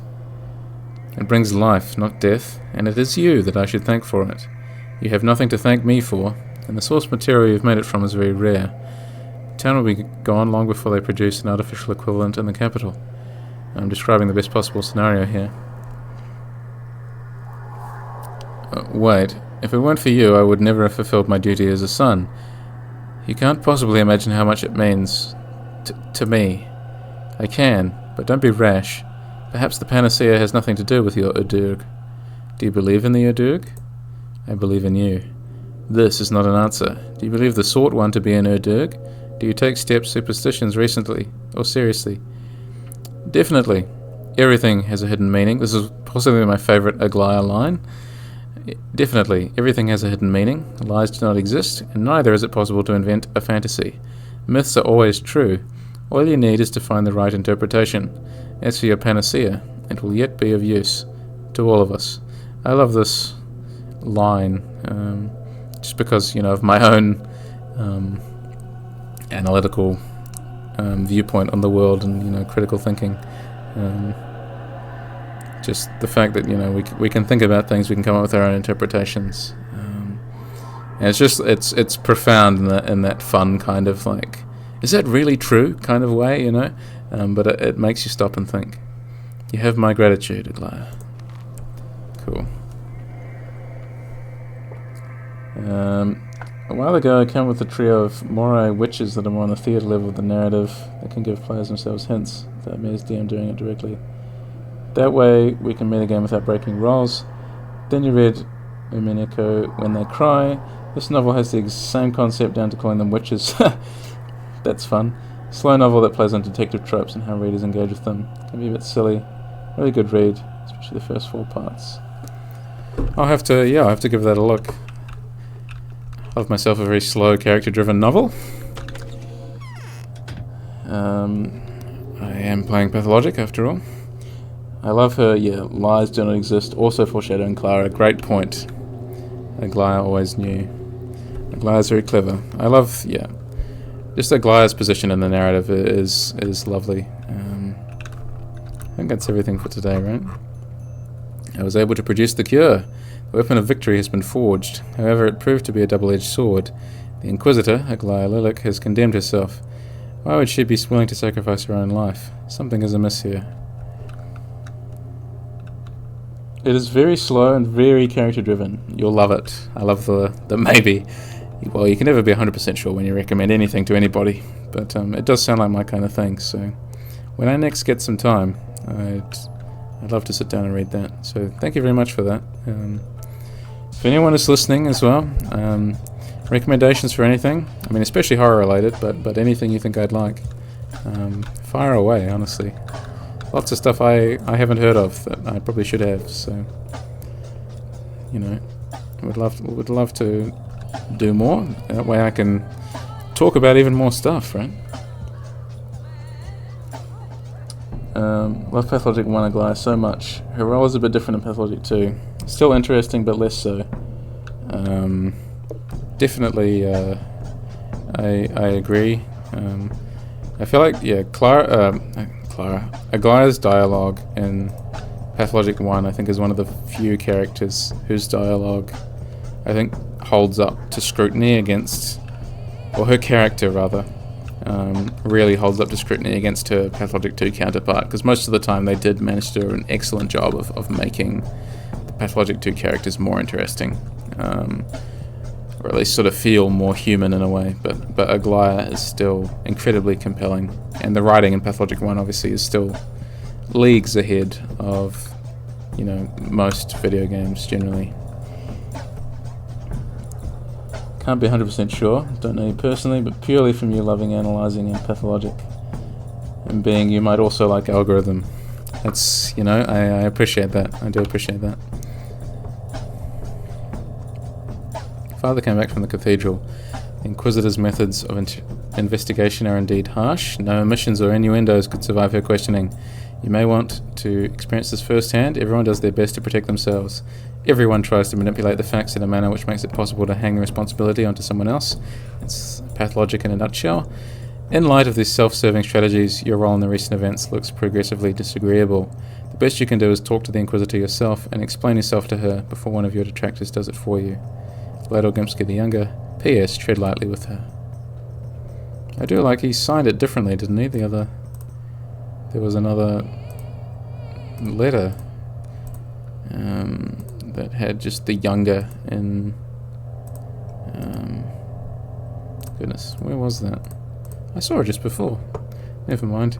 It brings life, not death, and it is you that I should thank for it. You have nothing to thank me for, and the source material you've made it from is very rare. The town will be gone long before they produce an artificial equivalent in the capital. I'm describing the best possible scenario here. Wait, if it weren't for you, I would never have fulfilled my duty as a son. You can't possibly imagine how much it means to me. I can, but don't be rash. Perhaps the panacea has nothing to do with your Udurg. Do you believe in the Udurg? I believe in you. This is not an answer. Do you believe the sought one to be an Udurg? Do you take steps, superstitions recently, or seriously? Definitely. Everything has a hidden meaning. This is possibly my favourite Aglaya line. Definitely, everything has a hidden meaning. Lies do not exist, and neither is it possible to invent a fantasy. Myths are always true. All you need is to find the right interpretation. As for your panacea, it will yet be of use to all of us. I love this line, just because, of my own analytical viewpoint on the world and, critical thinking. Just the fact that we can think about things, we can come up with our own interpretations, and it's profound in that fun kind of like, is that really true kind of way, but it makes you stop and think. You have my gratitude, Aglaya. Cool. A while ago I came with a trio of Morai witches that are more on the theatre level of the narrative that can give players themselves hints without me as DM doing it directly. That way, we can meet again without breaking rolls. Then you read Umineko When They Cry. This novel has the same concept down to calling them witches. That's fun. Slow novel that plays on detective tropes and how readers engage with them. Can be a bit silly. Really good read, especially the first 4 parts. I'll have to give that a look. I love myself a very slow, character-driven novel. I am playing Pathologic after all. I love her, lies do not exist, also foreshadowing Clara, great point. Aglaya always knew. Aglaya's very clever. I love, just Aglaya's position in the narrative is lovely. I think that's everything for today, right? I was able to produce the cure. The weapon of victory has been forged. However, it proved to be a double-edged sword. The Inquisitor, Aglaya Lilac, has condemned herself. Why would she be willing to sacrifice her own life? Something is amiss here. It is very slow and very character driven. You'll love it. I love the maybe. Well, you can never be 100% sure when you recommend anything to anybody, but it does sound like my kind of thing. So when I next get some time, I'd love to sit down and read that. So thank you very much for that. If anyone is listening as well, recommendations for anything, I mean especially horror related, but anything you think I'd like, fire away, honestly. Lots of stuff I haven't heard of that I probably should have, so you know, would love to do more. That way I can talk about even more stuff, right? Love Pathologic 1 Aglaia so much. Her role is a bit different in Pathologic 2. Still interesting, but less so. Definitely, I agree. I feel like, yeah, Aglaia's dialogue in Pathologic 1, I think, is one of the few characters whose dialogue, I think, holds up to scrutiny against, or her character, rather, really holds up to scrutiny against her Pathologic 2 counterpart, because most of the time they did manage to do an excellent job of making the Pathologic 2 characters more interesting, or at least sort of feel more human in a way, but Aglaia is still incredibly compelling, and the writing in Pathologic 1 obviously is still leagues ahead of, you know, most video games generally. Can't be 100% sure, don't know you personally, but purely from you loving analysing in Pathologic, and being you might also like Algorithm. That's, you know, I appreciate that, I do appreciate that. Father came back from the cathedral. The Inquisitor's methods of investigation are indeed harsh. No omissions or innuendos could survive her questioning. You may want to experience this firsthand. Everyone does their best to protect themselves. Everyone tries to manipulate the facts in a manner which makes it possible to hang the responsibility onto someone else. It's Pathologic in a nutshell. In light of these self-serving strategies, your role in the recent events looks progressively disagreeable. The best you can do is talk to the Inquisitor yourself and explain yourself to her before one of your detractors does it for you. Vlador Gimsky the Younger. P.S. Tread lightly with her. I do like he signed it differently, didn't he? There was another letter that had just the Younger in. Goodness, where was that? I saw it just before. Never mind.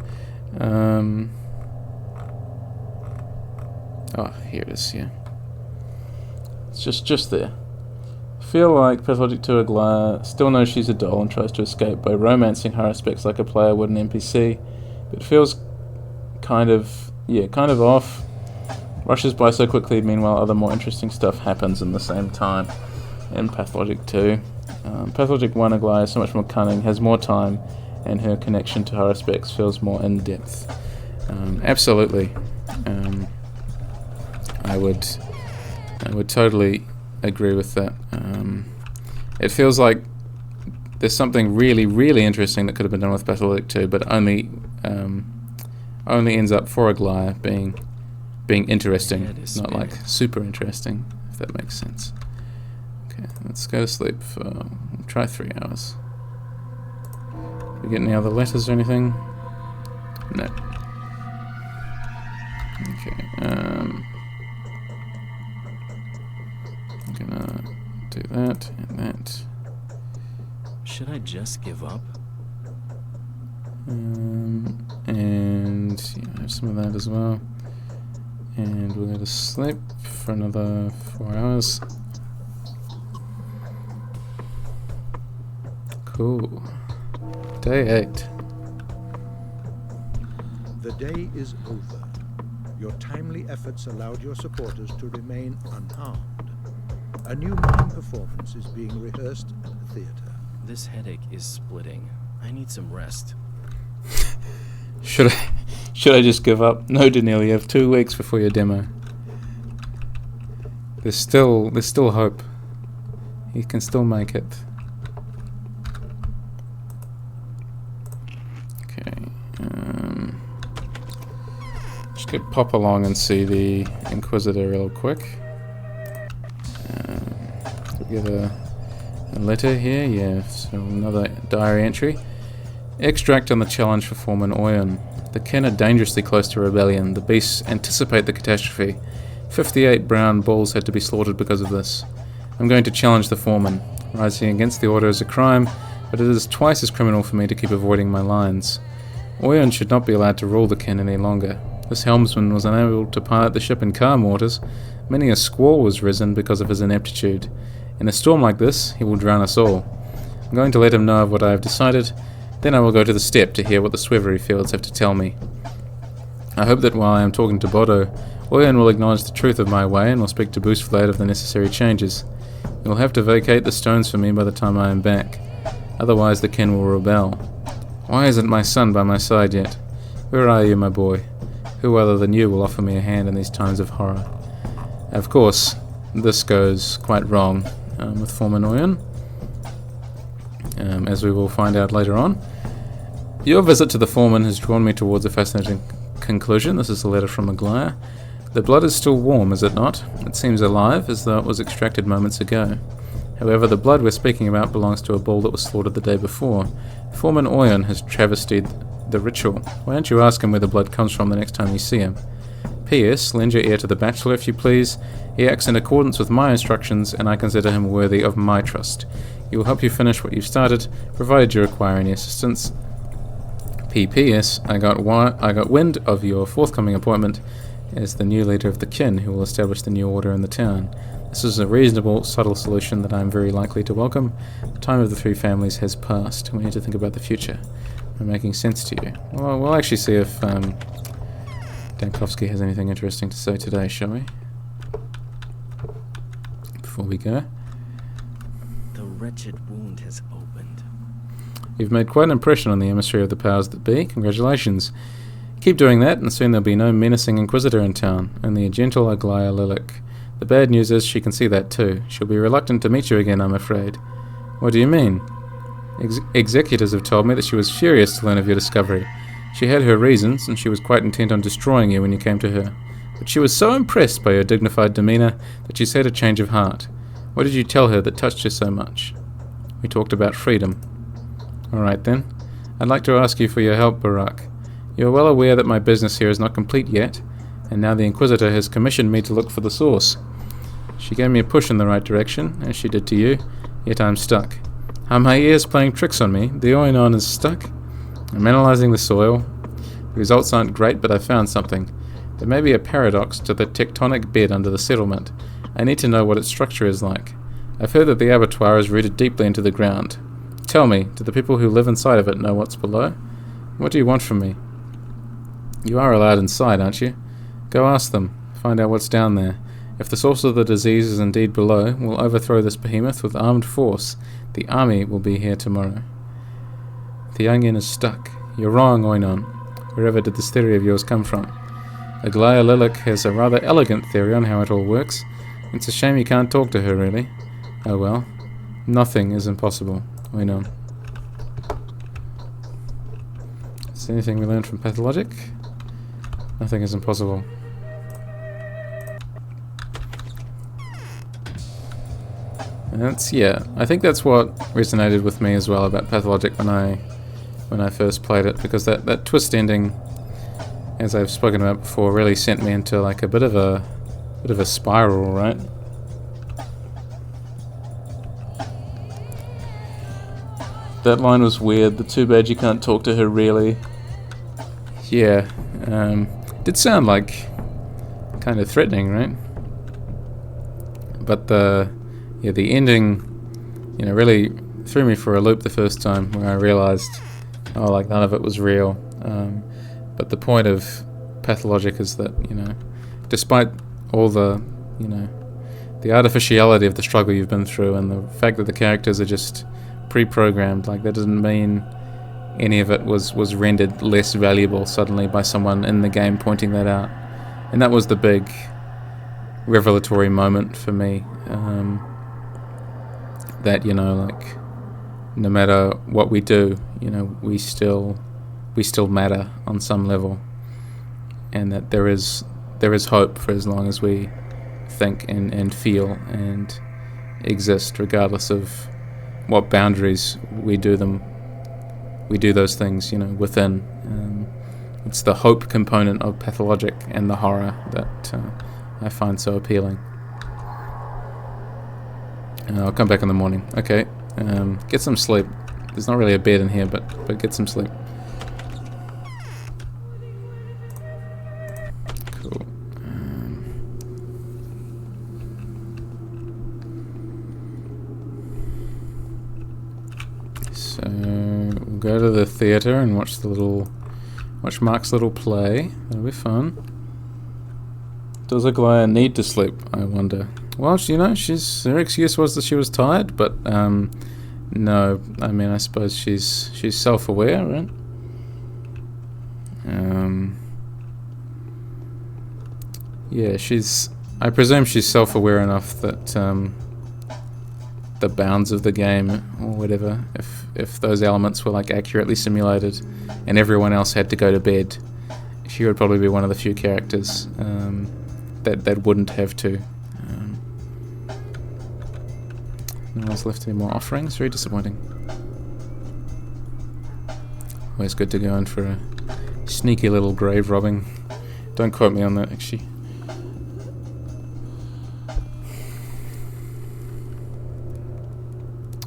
Oh, here it is. Yeah, it's just there. Feel like Pathologic 2 Aglaia still knows she's a doll and tries to escape by romancing her aspects like a player would an NPC, but feels kind of off. Rushes by so quickly, meanwhile other more interesting stuff happens in the same time in Pathologic 2. Pathologic 1 Aglaia is so much more cunning, has more time, and her connection to her aspects feels more in-depth. Absolutely. I would totally agree with that. It feels like there's something really, really interesting that could have been done with Pathologic 2, but only ends up for Aglaia being interesting, not like super interesting, if that makes sense. Okay, let's go to sleep for, we'll try 3 hours. Did we get any other letters or anything? No. Okay, I'm gonna do that and that. Should I just give up? And yeah, have some of that as well. And we'll go to sleep for another 4 hours. Cool. Day 8. The day is over. Your timely efforts allowed your supporters to remain unharmed. A new mime performance is being rehearsed at the theater. This headache is splitting. I need some rest. Should I just give up? No, Daniil, you have 2 weeks before your demo. There's still hope. You can still make it. Okay. Just go pop along and see the Inquisitor real quick. We get a letter here, yeah, so another diary entry. Extract on the challenge for Foreman Oyen. The kin are dangerously close to rebellion. The beasts anticipate the catastrophe. 58 brown bulls had to be slaughtered because of this. I'm going to challenge the foreman. Rising against the order is a crime, but it is twice as criminal for me to keep avoiding my lines. Oyen should not be allowed to rule the kin any longer. This helmsman was unable to pilot the ship in calm waters. Many a squall was risen because of his ineptitude. In a storm like this, he will drown us all. I'm going to let him know of what I have decided, then I will go to the step to hear what the Swivery fields have to tell me. I hope that while I am talking to Bodo, Oyen will acknowledge the truth of my way and will speak to Boostflade of the necessary changes. He will have to vacate the stones for me by the time I am back. Otherwise the kin will rebel. Why isn't my son by my side yet? Where are you, my boy? Who other than you will offer me a hand in these times of horror? Of course, this goes quite wrong with Foreman Oyen, as we will find out later on. Your visit to the foreman has drawn me towards a fascinating conclusion. This is a letter from Aglaya. The blood is still warm, is it not? It seems alive, as though it was extracted moments ago. However, the blood we're speaking about belongs to a bull that was slaughtered the day before. Foreman Oyen has travestied the ritual. Why don't you ask him where the blood comes from the next time you see him? P.S. Lend your ear to the bachelor if you please. He acts in accordance with my instructions, and I consider him worthy of my trust. He will help you finish what you've started, provided you require any assistance. P.P.S. I got wind of your forthcoming appointment as the new leader of the kin who will establish the new order in the town. This is a reasonable, subtle solution that I am very likely to welcome. The time of the three families has passed. We need to think about the future. Am I making sense to you? Well, we'll actually see if Dankovsky has anything interesting to say today, shall we? Before we go. The wretched wound has opened. You've made quite an impression on the emissary of the powers that be. Congratulations. Keep doing that, and soon there'll be no menacing inquisitor in town, only a gentle Aglaya Lilac. The bad news is she can see that too. She'll be reluctant to meet you again, I'm afraid. What do you mean? Executors have told me that she was furious to learn of your discovery. She had her reasons, and she was quite intent on destroying you when you came to her. But she was so impressed by your dignified demeanour that she said a change of heart. What did you tell her that touched her so much? We talked about freedom. All right then. I'd like to ask you for your help, Barak. You are well aware that my business here is not complete yet, and now the Inquisitor has commissioned me to look for the source. She gave me a push in the right direction, as she did to you, yet I'm stuck. Are my ears playing tricks on me? The Oinon is stuck? I'm analysing the soil. The results aren't great, but I found something. There may be a paradox to the tectonic bed under the settlement. I need to know what its structure is like. I've heard that the abattoir is rooted deeply into the ground. Tell me, do the people who live inside of it know what's below? What do you want from me? You are allowed inside, aren't you? Go ask them. Find out what's down there. If the source of the disease is indeed below, we'll overthrow this behemoth with armed force. The army will be here tomorrow. The onion is stuck. You're wrong, Oinon. Wherever did this theory of yours come from? Aglaya Lilac has a rather elegant theory on how it all works. It's a shame you can't talk to her, really. Oh well. Nothing is impossible, Oinon. Is there anything we learned from Pathologic? Nothing is impossible. I think that's what resonated with me as well about Pathologic when I first played it, because that twist ending, as I've spoken about before, really sent me into like a bit of a spiral, right? That line was weird. The too bad you can't talk to her, really. Yeah, did sound like kind of threatening, right? But the ending, really threw me for a loop the first time, where I realized, none of it was real. But the point of Pathologic is that, despite all the, the artificiality of the struggle you've been through, and the fact that the characters are just pre-programmed, that doesn't mean any of it was rendered less valuable suddenly by someone in the game pointing that out. And that was the big revelatory moment for me. That no matter what we do, we still matter on some level, and that there is hope for as long as we think and feel and exist, regardless of what boundaries we do those things within. It's the hope component of Pathologic and the horror that I find so appealing. I'll come back in the morning. Okay, get some sleep. There's not really a bed in here, but get some sleep. Cool. So we'll go to the theater and watch Mark's little play. That'll be fun. Does Aglaya need to sleep, I wonder? Well, her excuse was that she was tired, but no, I mean, I suppose she's self-aware, right? Yeah, I presume she's self-aware enough that the bounds of the game or whatever, if those elements were like accurately simulated and everyone else had to go to bed, she would probably be one of the few characters that wouldn't have to. No one's left any more offerings. Very disappointing. Always good to go in for a sneaky little grave robbing. Don't quote me on that, actually.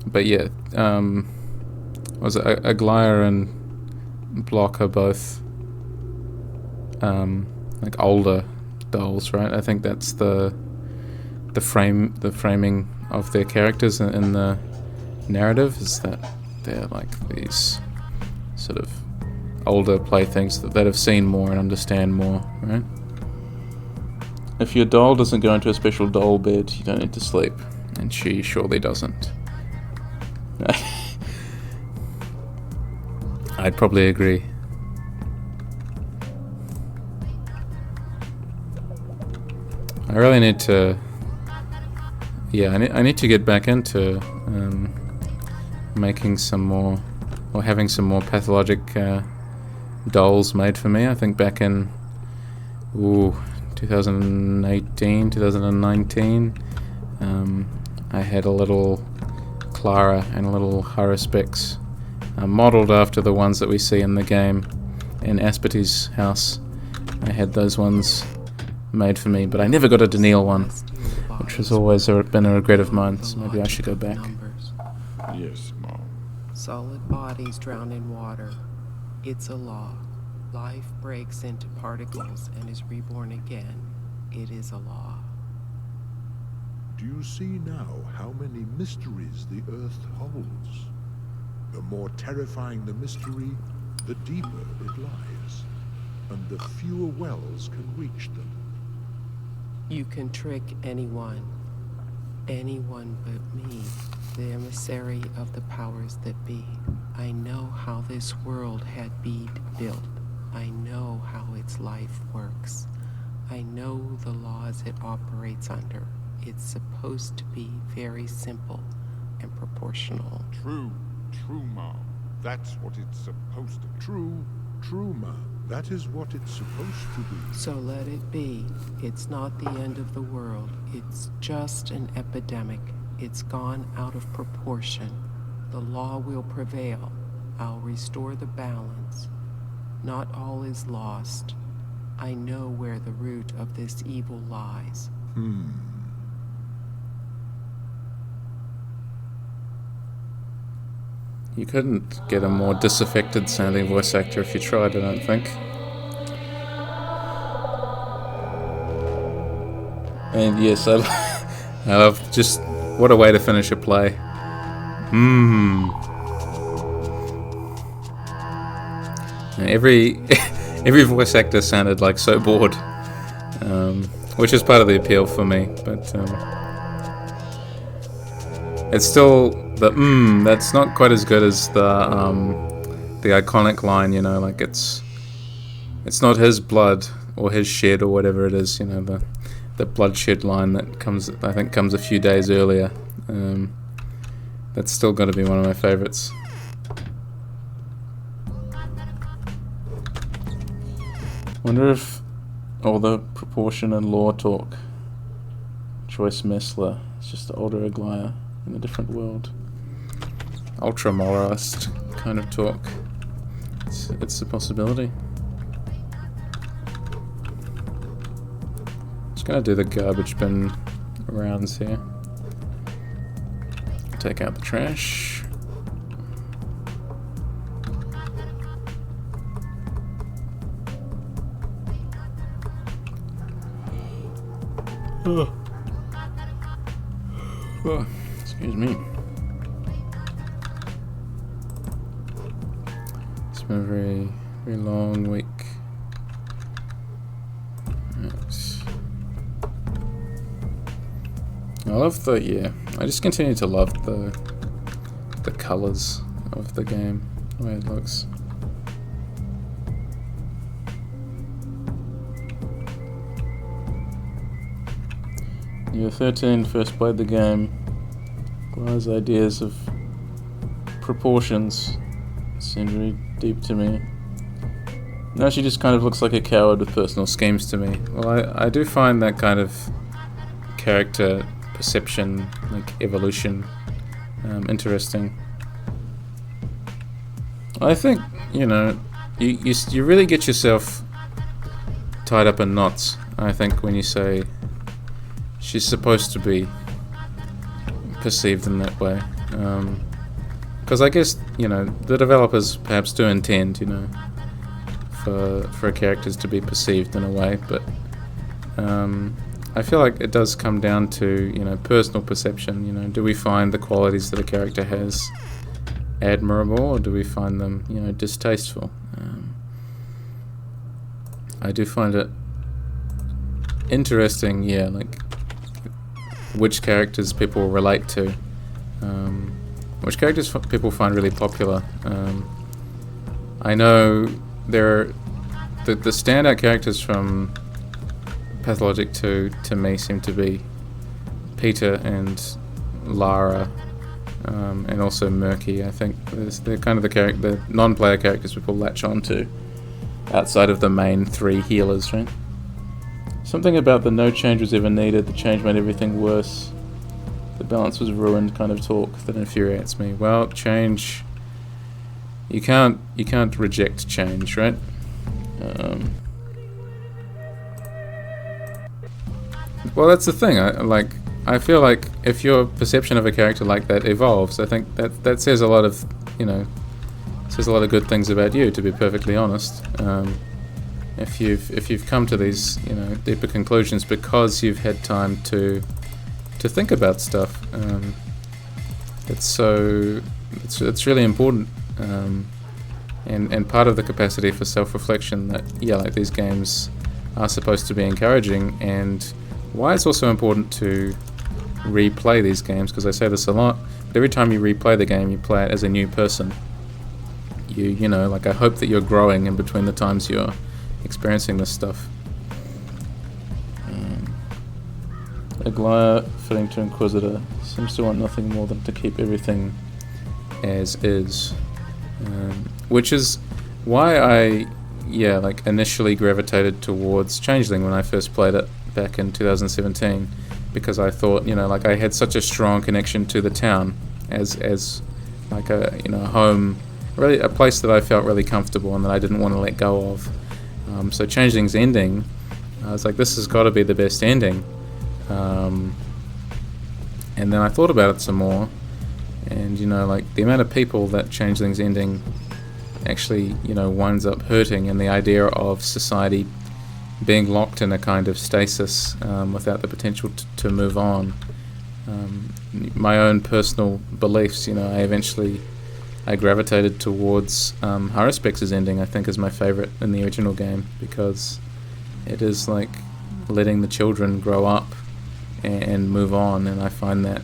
But yeah, was it Aglaya and Block are both like older dolls, right? I think that's the framing of their characters in the narrative, is that they're like these sort of older playthings that have seen more and understand more, right? If your doll doesn't go into a special doll bed, you don't need to sleep, and she surely doesn't. I'd probably agree. I really need to... Yeah, I need to get back into making some more, or having some more Pathologic dolls made for me. I think back in 2018, 2019, I had a little Clara and a little Haruspex, modelled after the ones that we see in the game in Asperty's house. I had those ones made for me, but I never got a Daniil one, which has always been a regret of mine, so maybe I should go back. Yes, Mom. Solid bodies drown in water. It's a law. Life breaks into particles and is reborn again. It is a law. Do you see now how many mysteries the Earth holds? The more terrifying the mystery, the deeper it lies, and the fewer wells can reach them. You can trick anyone but me, the emissary of the powers that be. I know how this world had been built. I know how its life works. I know the laws it operates under. It's supposed to be very simple and proportional. True, Mom. That's what it's supposed to be. True, Ma. That is what it's supposed to be. So let it be. It's not the end of the world. It's just an epidemic. It's gone out of proportion. The law will prevail. I'll restore the balance. Not all is lost. I know where the root of this evil lies. You couldn't get a more disaffected sounding voice actor if you tried, I don't think. And yes, I love just... What a way to finish a play. And every voice actor sounded like so bored. Which is part of the appeal for me, but... it's still... that's not quite as good as the iconic line, like it's not his blood or his shed or whatever it is, the bloodshed line that comes a few days earlier. That's still got to be one of my favorites. Wonder if all the proportion and law talk, Joyce Messler, it's just the older Aglaya in a different world. Ultra moralist kind of talk. It's a possibility. Just gonna do the garbage bin rounds here. Take out the trash. Oh, excuse me. It's been a very, very long week. I love I just continue to love the colours of the game, the way it looks. You were 13, first played the game. Glai's ideas of proportions seemed very deep to me. Now she just kind of looks like a coward with personal schemes to me. Well, I do find that kind of character perception, like evolution, interesting. I think, you know, you really get yourself tied up in knots, I think, when you say she's supposed to be perceived in that way. Because I guess, you know, the developers perhaps do intend, you know, for characters to be perceived in a way, but I feel like it does come down to, you know, personal perception. You know, do we find the qualities that a character has admirable, or do we find them, you know, distasteful? I do find it interesting, yeah, like which characters people relate to, which characters people find really popular. I know there are the standout characters from Pathologic 2 to me seem to be Peter and Lara, and also Murky. I think they're kind of the non-player characters people latch on to outside of the main three healers, right? Something about the no change was ever needed, the change made everything worse, the balance was ruined kind of talk that infuriates me. Well, change, you can't reject change, right? Well, that's the thing. I feel like if your perception of a character like that evolves, I think that says a lot of, you know, says a lot of good things about you, to be perfectly honest. If you've come to these, you know, deeper conclusions because you've had time to think about stuff, it's really important, and part of the capacity for self-reflection that, yeah, like these games are supposed to be encouraging, and why it's also important to replay these games, because I say this a lot, but every time you replay the game, you play it as a new person. You know, like, I hope that you're growing in between the times you're experiencing this stuff. Aglaya, fitting to Inquisitor, seems to want nothing more than to keep everything as is. Which is why I, initially gravitated towards Changeling when I first played it back in 2017, because I thought, you know, like, I had such a strong connection to the town as like a, you know, home, really a place that I felt really comfortable and that I didn't want to let go of. So Changeling's ending, I was like, this has got to be the best ending. And then I thought about it some more, and, you know, like, the amount of people that Changeling's ending actually, you know, winds up hurting, and the idea of society being locked in a kind of stasis without the potential to move on. My own personal beliefs, you know, I gravitated towards Haruspex's ending, I think, is my favourite in the original game, because it is like letting the children grow up and move on, and I find that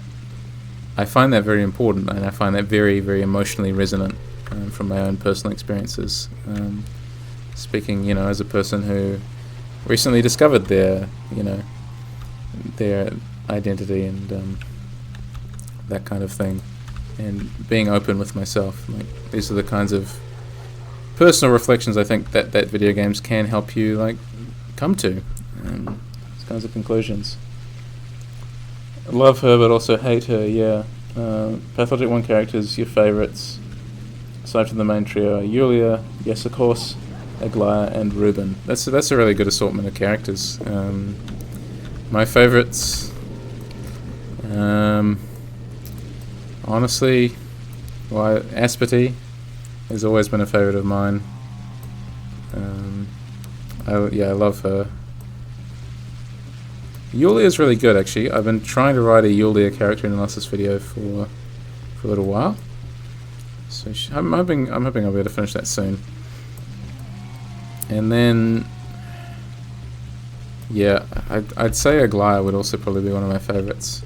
very important, and I find that very, very emotionally resonant from my own personal experiences. Speaking, you know, as a person who recently discovered their identity and that kind of thing, and being open with myself. Like, these are the kinds of personal reflections I think that video games can help you, like, come to. These kinds of conclusions. I love her, but also hate her. Yeah. Pathologic 1 characters, your favourites, aside from the main trio, are Yulia, yes of course, Aglaya, and Ruben. That's a really good assortment of characters. My favorites, honestly, well, Aspity has always been a favorite of mine. I love her. Yulia is really good, actually. I've been trying to write a Yulia character analysis video for a little while, so I'm hoping I'll be able to finish that soon. And then, yeah, I'd say Aglaya would also probably be one of my favorites.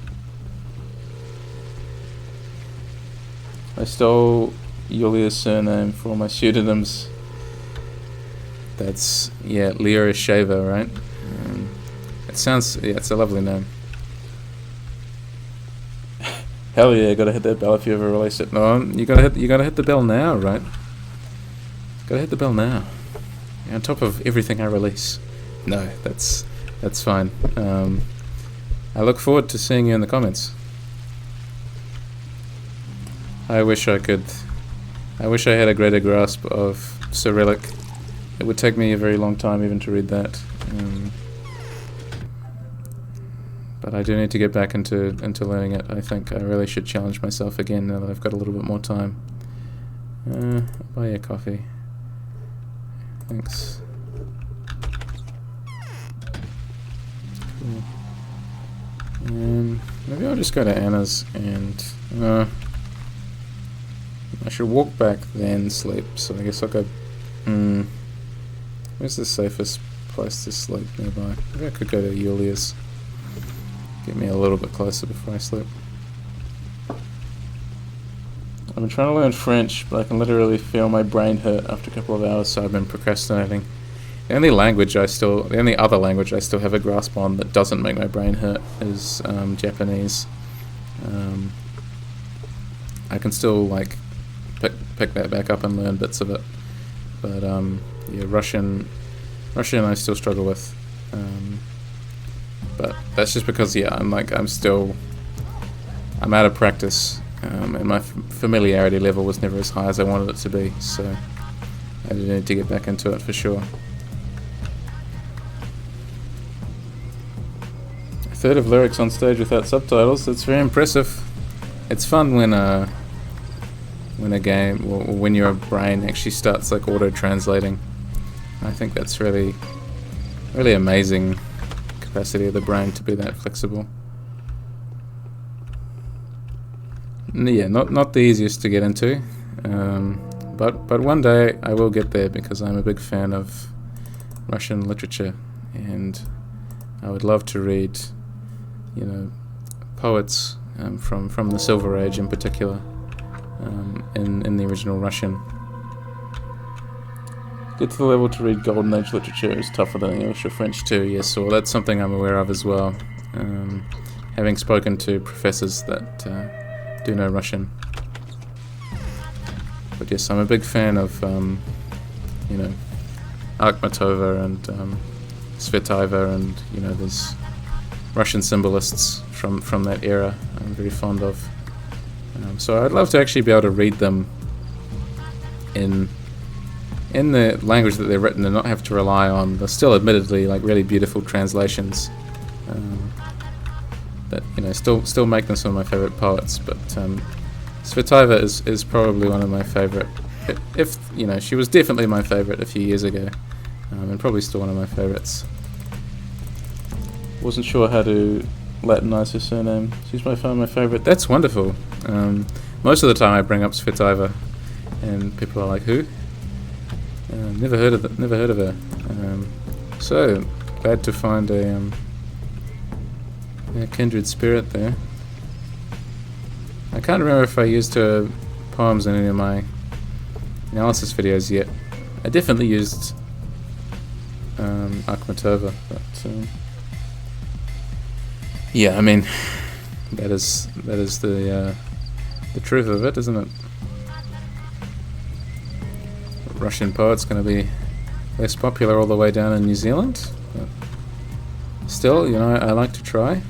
I stole Yulia's surname for all my pseudonyms. That's, yeah, Lyurisheva, right? It sounds, yeah, it's a lovely name. Hell yeah, gotta hit that bell if you ever release it. No, you gotta hit the bell now, right? Gotta hit the bell now. You're on top of everything I release. No, that's fine. I look forward to seeing you in the comments. I wish I had a greater grasp of Cyrillic. It would take me a very long time even to read that. But I do need to get back into learning it. I think I really should challenge myself again now that I've got a little bit more time. I'll buy you a coffee. Thanks. Cool. Maybe I'll just go to Anna's and I should walk back then sleep. So I guess I'll go. Where's the safest place to sleep nearby? Maybe I could go to Yulia's. Get me a little bit closer before I sleep. I've been trying to learn French, but I can literally feel my brain hurt after a couple of hours, so I've been procrastinating. The only other language I still have a grasp on that doesn't make my brain hurt is Japanese. I can still like pick that back up and learn bits of it, but yeah, Russian I still struggle with. But that's just because, yeah, I'm out of practice, and my familiarity level was never as high as I wanted it to be, so I do need to get back into it for sure. A third of lyrics on stage without subtitles, that's very impressive. It's fun when a game, or when your brain actually starts like auto-translating. I think that's really, really amazing capacity of the brain to be that flexible. Yeah, not the easiest to get into, but one day I will get there because I'm a big fan of Russian literature, and I would love to read, you know, poets from the Silver Age in particular, in the original Russian. Get to the level to read Golden Age literature is tougher than English or French too, yes, or that's something I'm aware of as well, having spoken to professors that do know Russian. But yes, I'm a big fan of, you know, Akhmatova and Tsvetova, and, you know, there's Russian symbolists from that era I'm very fond of. So I'd love to actually be able to read them in the language that they're written and not have to rely on the still admittedly like really beautiful translations, that, you know, still make them some of my favorite poets. But Tsvetova is probably one of my favorite, if you know, she was definitely my favorite a few years ago, and probably still one of my favorites. Wasn't sure how to Latinize her surname. She's my favorite. That's wonderful. Most of the time I bring up Tsvetova and people are like, who? Never heard of her. So glad to find a kindred spirit there. I can't remember if I used her poems in any of my analysis videos yet. I definitely used Akhmatova, but yeah, I mean, that is the truth of it, isn't it? Russian poet's going to be less popular all the way down in New Zealand, but still, you know, I like to try.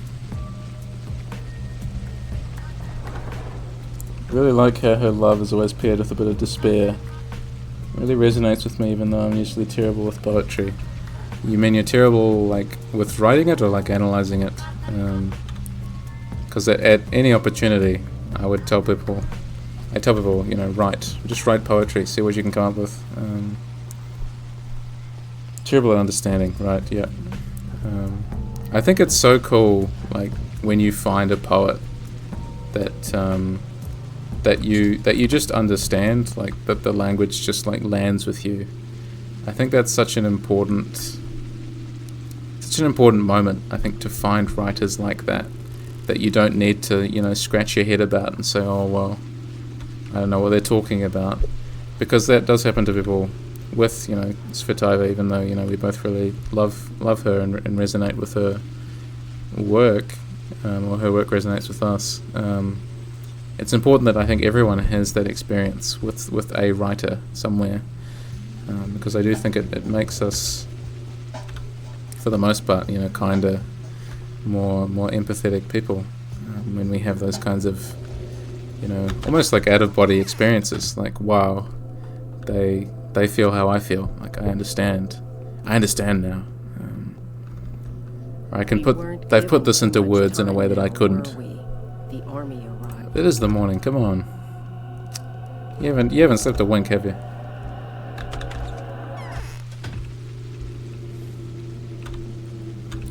Really like how her love is always paired with a bit of despair. It really resonates with me, even though I'm usually terrible with poetry. You mean you're terrible, like, with writing it or, like, analysing it? Because at any opportunity, I tell people, you know, write. Just write poetry, see what you can come up with. Terrible at understanding, right, yeah. I think it's so cool, like, when you find a poet that you just understand, like, that the language just, like, lands with you. I think that's such an important moment, I think, to find writers like that you don't need to, you know, scratch your head about and say, oh, well, I don't know what they're talking about. Because that does happen to people with, you know, Svitaiva, even though, you know, we both really love her and resonate with her work, or her work resonates with us. It's important that I think everyone has that experience with a writer somewhere, because I do think it makes us, for the most part, you know, kinder, more empathetic people, when we have those kinds of, you know, almost like out-of-body experiences. Like, wow, they feel how I feel. Like, I understand now. They've put this into words in a way that I couldn't. The army arrived. It is the morning. Come on. You haven't slept a wink, have you?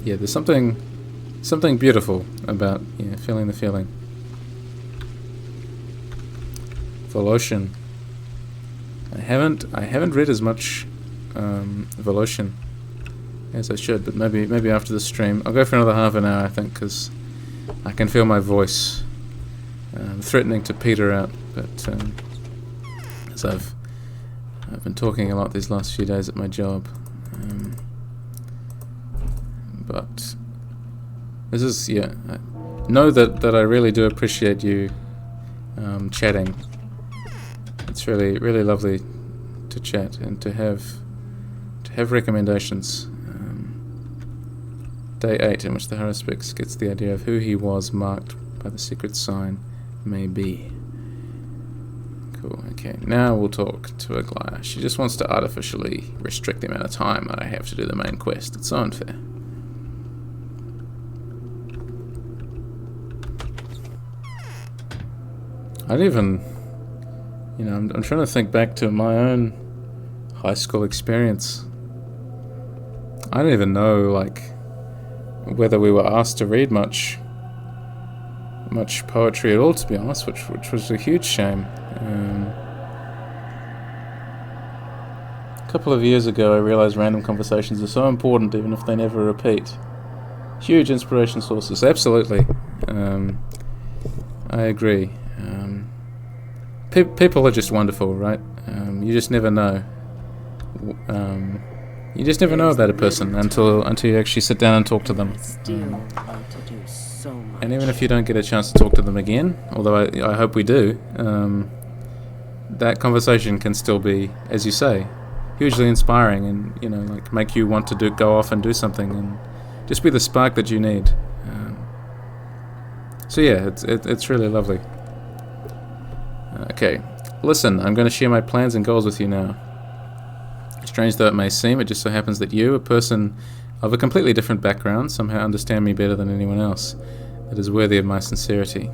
Yeah, there's something beautiful about, yeah, feeling the feeling. Voloshin. I haven't read as much Voloshin as I should, but maybe after the stream. I'll go for another half an hour, I think, because I can feel my voice threatening to peter out. But as I've been talking a lot these last few days at my job, but this is, yeah. Know that I really do appreciate you chatting. It's really, really lovely to chat and to have recommendations. Day 8, in which the Haruspex gets the idea of who he was, marked by the secret sign may be. Cool. Okay, now we'll talk to Aglaya. She just wants to artificially restrict the amount of time that I have to do the main quest. It's so unfair. I don't even, you know, I'm trying to think back to my own high school experience. I don't even know, like, whether we were asked to read much poetry at all, to be honest, which was a huge shame. A couple of years ago, I realized random conversations are so important, even if they never repeat. Huge inspiration sources, absolutely. I agree. People are just wonderful, right? You just never know. You just never know about a person until you actually sit down and talk to them. And even if you don't get a chance to talk to them again, although I hope we do, that conversation can still be, as you say, hugely inspiring, and, you know, like, make you want to go off and do something, and just be the spark that you need. So yeah, it's really lovely. Okay, listen, I'm going to share my plans and goals with you now. Strange though it may seem, it just so happens that you, a person of a completely different background, somehow understand me better than anyone else. That is worthy of my sincerity.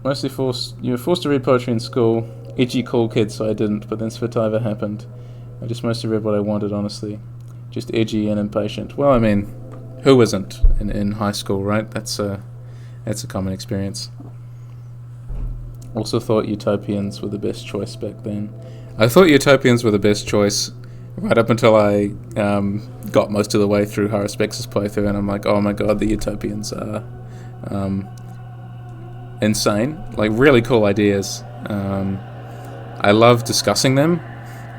You were forced to read poetry in school. Edgy cool kid, so I didn't, but then Svitaiva happened. I just mostly read what I wanted, honestly. Just edgy and impatient. Well, I mean, who isn't in high school, right? That's a common experience. Also thought utopians were the best choice back then. I thought utopians were the best choice right up until I got most of the way through Haruspex's playthrough, and I'm like, oh my god, the utopians are insane. Like, really cool ideas. I love discussing them,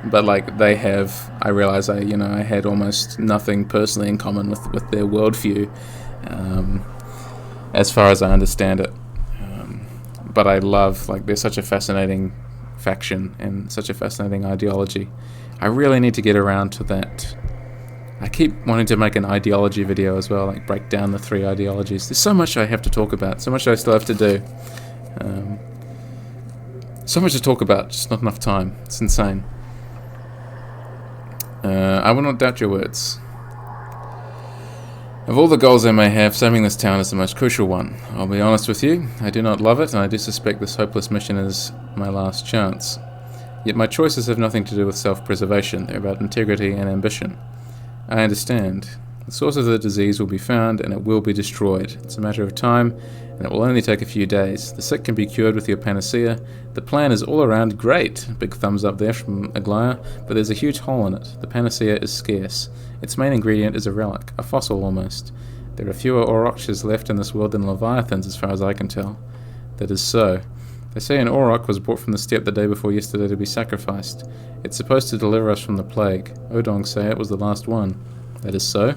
but, like, I realize I had almost nothing personally in common with their worldview, as far as I understand it. But I love, like, they're such a fascinating faction and such a fascinating ideology. I really need to get around to that. I keep wanting to make an ideology video as well, like break down the 3 ideologies. There's so much I have to talk about, so much I still have to do. So much to talk about, just not enough time. It's insane. I will not doubt your words. Of all the goals I may have, saving this town is the most crucial one. I'll be honest with you, I do not love it, and I do suspect this hopeless mission is my last chance. Yet my choices have nothing to do with self-preservation, they're about integrity and ambition. I understand. The source of the disease will be found, and it will be destroyed. It's a matter of time, and it will only take a few days. The sick can be cured with your panacea. The plan is all around great. Big thumbs up there from Aglaya, but there's a huge hole in it. The panacea is scarce. Its main ingredient is a relic, a fossil almost. There are fewer Aurochs left in this world than Leviathans, as far as I can tell. That is so. They say an Auroch was brought from the steppe the day before yesterday to be sacrificed. It's supposed to deliver us from the plague. Odong say it was the last one. That is so.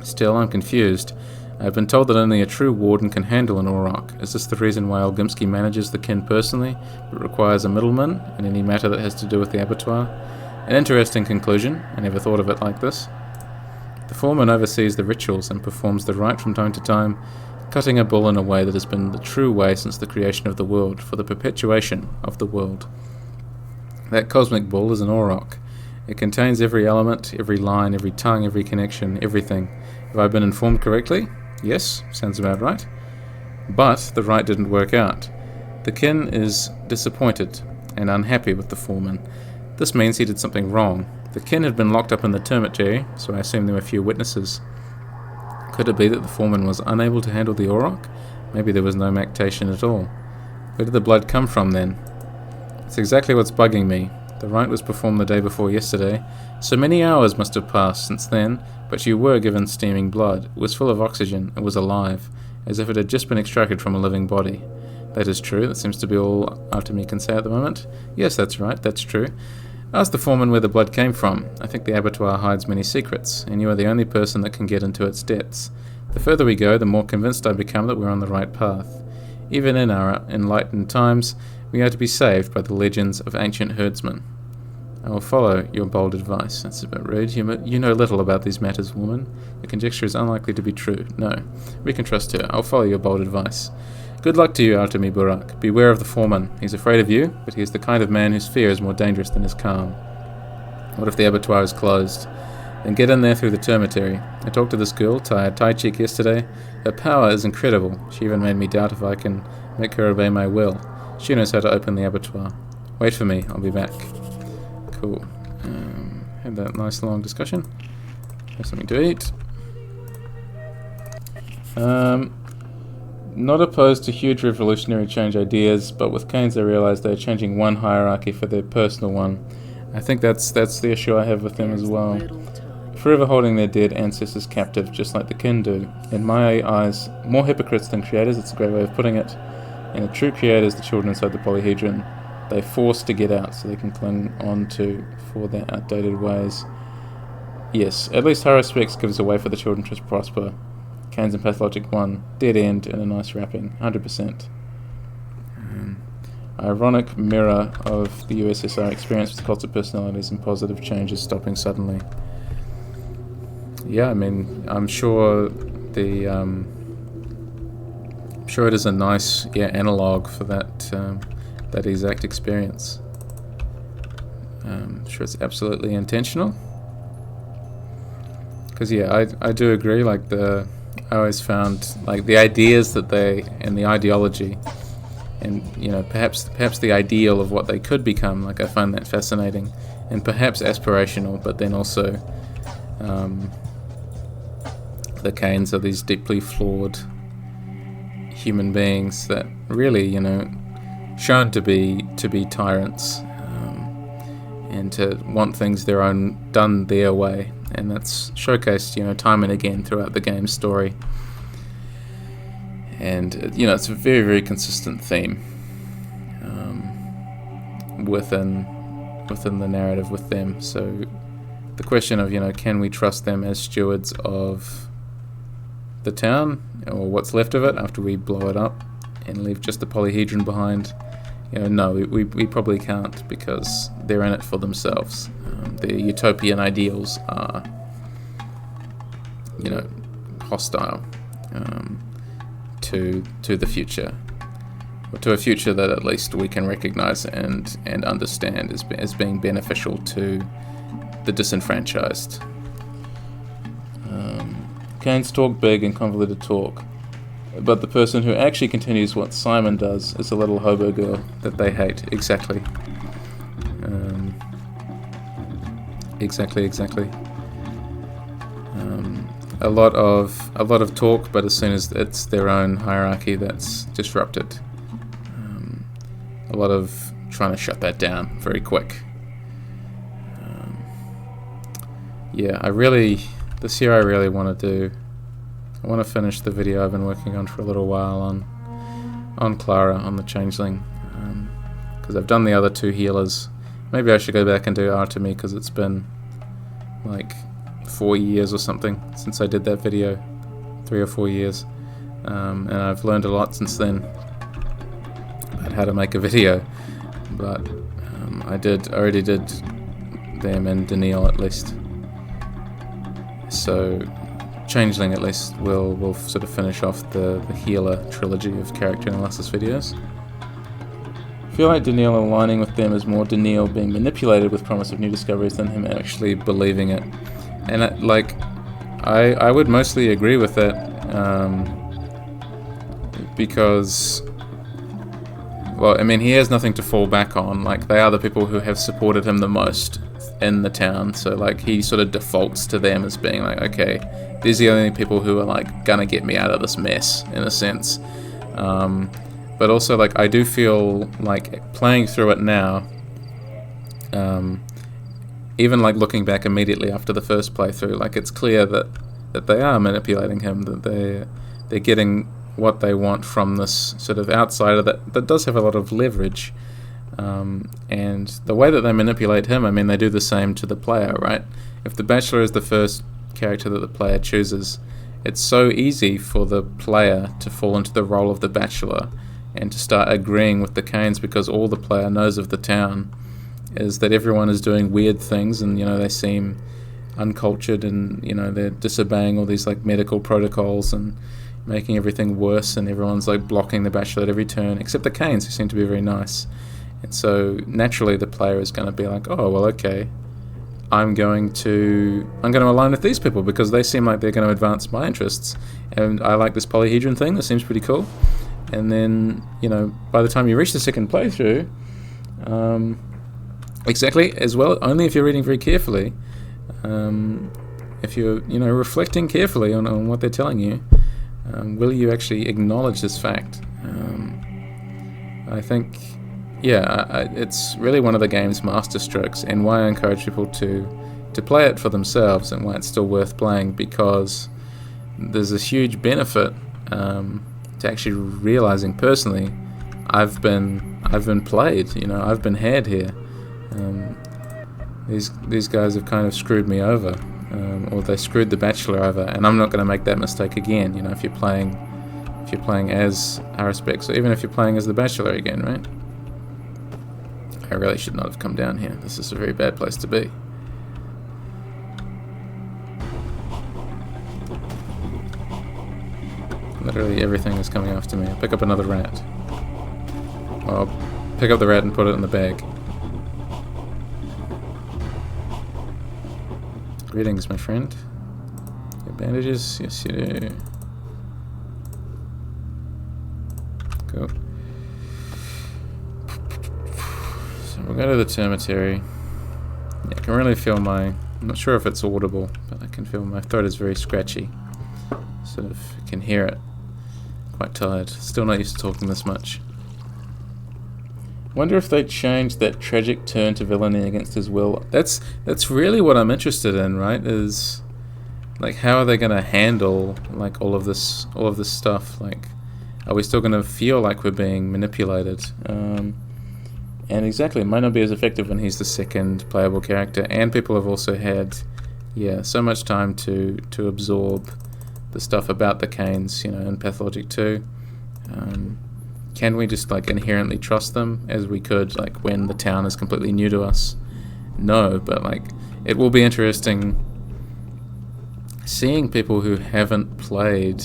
Still, I'm confused. I have been told that only a true warden can handle an Auroch. Is this the reason why Olgimsky manages the kin personally, but requires a middleman in any matter that has to do with the abattoir? An interesting conclusion. I never thought of it like this. The foreman oversees the rituals and performs the rite from time to time, cutting a bull in a way that has been the true way since the creation of the world, for the perpetuation of the world. That cosmic bull is an Auroch. It contains every element, every line, every tongue, every connection, everything. Have I been informed correctly? Yes, sounds about right. But the rite didn't work out. The kin is disappointed and unhappy with the foreman. This means he did something wrong. The kin had been locked up in the termitory, so I assume there were few witnesses. Could it be that the foreman was unable to handle the Auroch? Maybe there was no mactation at all. Where did the blood come from then? It's exactly what's bugging me. The rite was performed the day before yesterday. So many hours must have passed since then, but you were given steaming blood. It was full of oxygen. It was alive, as if it had just been extracted from a living body. That is true. That seems to be all Artemy can say at the moment. Yes, that's right. That's true. Ask the foreman where the blood came from. I think the abattoir hides many secrets, and you are the only person that can get into its depths. The further we go, the more convinced I become that we're on the right path. Even in our enlightened times, we are to be saved by the legends of ancient herdsmen. I will follow your bold advice. That's a bit rude. You know little about these matters, woman. Your conjecture is unlikely to be true. No, we can trust her. I'll follow your bold advice. Good luck to you, Artemy Burak. Beware of the foreman. He's afraid of you, but he is the kind of man whose fear is more dangerous than his calm. What if the abattoir is closed? Then get in there through the termitory. I talked to this girl, Tai Chick, yesterday. Her power is incredible. She even made me doubt if I can make her obey my will. She knows how to open the abattoir. Wait for me. I'll be back. Cool. Had that nice long discussion. Have something to eat. Not opposed to huge revolutionary change ideas, but with Canes I realised they're changing one hierarchy for their personal one. I think that's the issue I have with them as well. Forever holding their dead ancestors captive, just like the kin do. In my eyes, more hypocrites than creators, it's a great way of putting it. And the true creators, the children inside the polyhedron, they're forced to get out so they can cling on to for their outdated ways. Yes, at least High Specs gives a way for the children to prosper. Canes and Pathologic 1, dead end and a nice wrapping, 100%. Ironic mirror of the USSR experience with cults of personalities and positive changes stopping suddenly. Yeah, I mean, I'm sure the I'm sure it is a nice analog for that that exact experience. I'm sure it's absolutely intentional. Because I do agree. Like I always found like the ideas that they and the ideology, and perhaps the ideal of what they could become. Like I find that fascinating, and perhaps aspirational. But then also, the Canes are these deeply flawed human beings that really, shown to be tyrants, and to want things done their way. And that's showcased, time and again throughout the game's story. And, it's a very, very consistent theme within the narrative with them. So the question of, can we trust them as stewards of the town, or what's left of it after we blow it up and leave just the polyhedron behind? No, we probably can't, because they're in it for themselves. Their utopian ideals are, hostile to the future, or to a future that at least we can recognize and understand as being beneficial to the disenfranchised. Canes talk big and convoluted talk, but the person who actually continues what Simon does is a little hobo girl that they hate. Exactly. Exactly. A lot of talk, but as soon as it's their own hierarchy that's disrupted, a lot of trying to shut that down very quick. Yeah, this year I really want to finish the video I've been working on for a little while on Clara, on the Changeling, because I've done the other two healers. Maybe I should go back and do Artemy, because it's been like 4 years or something since I did that video, 3 or 4 years, and I've learned a lot since then about how to make a video. But I already did them and Daniil at least. So Changeling at least will sort of finish off the healer trilogy of character analysis videos. I feel like Daniil aligning with them is more Daniil being manipulated with promise of new discoveries than him actually believing it. And I would mostly agree with that, because, well, I mean, he has nothing to fall back on. Like, they are the people who have supported him the most in the town, so like he sort of defaults to them as being like, okay, these are the only people who are like gonna get me out of this mess, in a sense. But also, like, I do feel like playing through it now, even like looking back immediately after the first playthrough, like it's clear that they are manipulating him, that they're getting what they want from this sort of outsider that does have a lot of leverage. And the way that they manipulate him, I mean, they do the same to the player, right? If the Bachelor is the first character that the player chooses, it's so easy for the player to fall into the role of the Bachelor and to start agreeing with the Canes, because all the player knows of the town is that everyone is doing weird things, and, you know, they seem uncultured, and, you know, they're disobeying all these like medical protocols and making everything worse, and everyone's like blocking the Bachelor at every turn, except the Canes, who seem to be very nice. And so naturally the player is going to be like, oh, well, okay, I'm going to align with these people because they seem like they're going to advance my interests, and I like this polyhedron thing, that seems pretty cool. And then, you know, by the time you reach the second playthrough, exactly, as well, only if you're reading very carefully, if you're, you know, reflecting carefully on what they're telling you, will you actually acknowledge this fact? I think, yeah, it's really one of the game's masterstrokes, and why I encourage people to play it for themselves, and why it's still worth playing, because there's this huge benefit to actually realizing personally, I've been played, you know, I've been had here. These guys have kind of screwed me over, or they screwed the Bachelor over, and I'm not going to make that mistake again. You know, if you're playing as Haruspex, or even if you're playing as the Bachelor again, right? I really should not have come down here. This is a very bad place to be. Literally everything is coming after me. I'll pick up another rat. I'll pick up the rat and put it in the bag. Greetings, my friend. You have bandages? Yes, you do. Cool. So we'll go to the termitary. Yeah, I can really feel I'm not sure if it's audible, but I can feel my throat is very scratchy. Sort of can hear it. Quite tired. Still not used to talking this much. Wonder if they changed that tragic turn to villainy against his will. That's really what I'm interested in, right? Is like, how are they going to handle like all of this stuff? Like, are we still going to feel like we're being manipulated? And exactly, it might not be as effective when he's the second playable character, and people have also had, yeah, so much time to absorb the stuff about the Canes, you know, in Pathologic 2. Can we just like inherently trust them as we could like when the town is completely new to us? No, but like it will be interesting seeing people who haven't played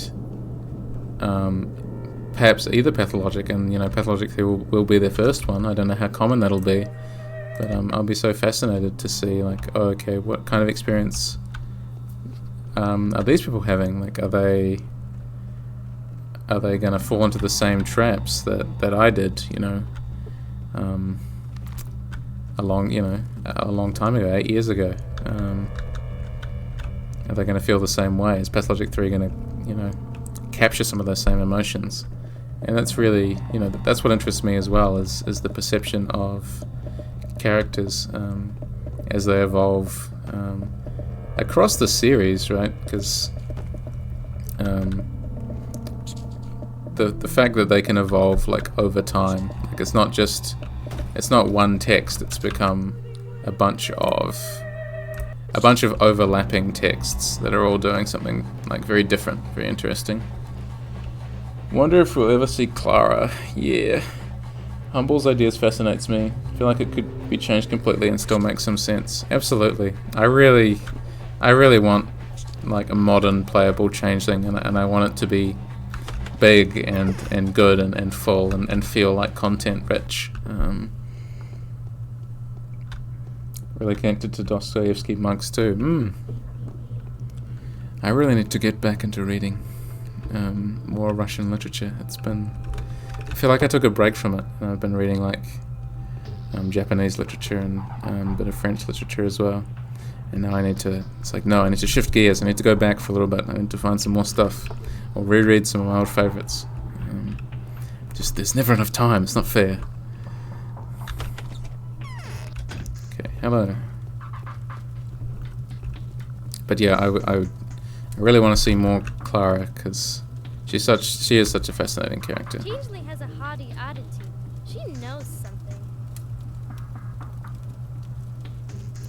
perhaps either Pathologic, and, you know, Pathologic 3 will be their first one. I don't know how common that'll be. But I'll be so fascinated to see, like, oh, okay, what kind of experience are these people having? Like, are they going to fall into the same traps that I did, you know, a long time ago, 8 years ago? Are they going to feel the same way? Is Pathologic 3 going to, you know, capture some of those same emotions? And that's really, you know, that's what interests me as well, is the perception of characters as they evolve across the series, right? Because the fact that they can evolve like over time, like it's not one text, it's become a bunch of overlapping texts that are all doing something like very different, very interesting. Wonder if we'll ever see Clara. Yeah. Humble's ideas fascinates me. I feel like it could be changed completely and still make some sense. Absolutely. I really want like a modern playable changeling, and I want it to be big and good and full and feel like content rich. Really connected to Dostoevsky monks too. I really need to get back into reading more Russian literature. I feel like I took a break from it, and I've been reading like Japanese literature and a bit of French literature as well. And now I need to shift gears. I need to go back for a little bit. I need to find some more stuff or reread some of my old favourites. Just there's never enough time. It's not fair. Okay, hello. But yeah, I really want to see more Clara, because she is such a fascinating character. Changeling has a haughty attitude. She knows something.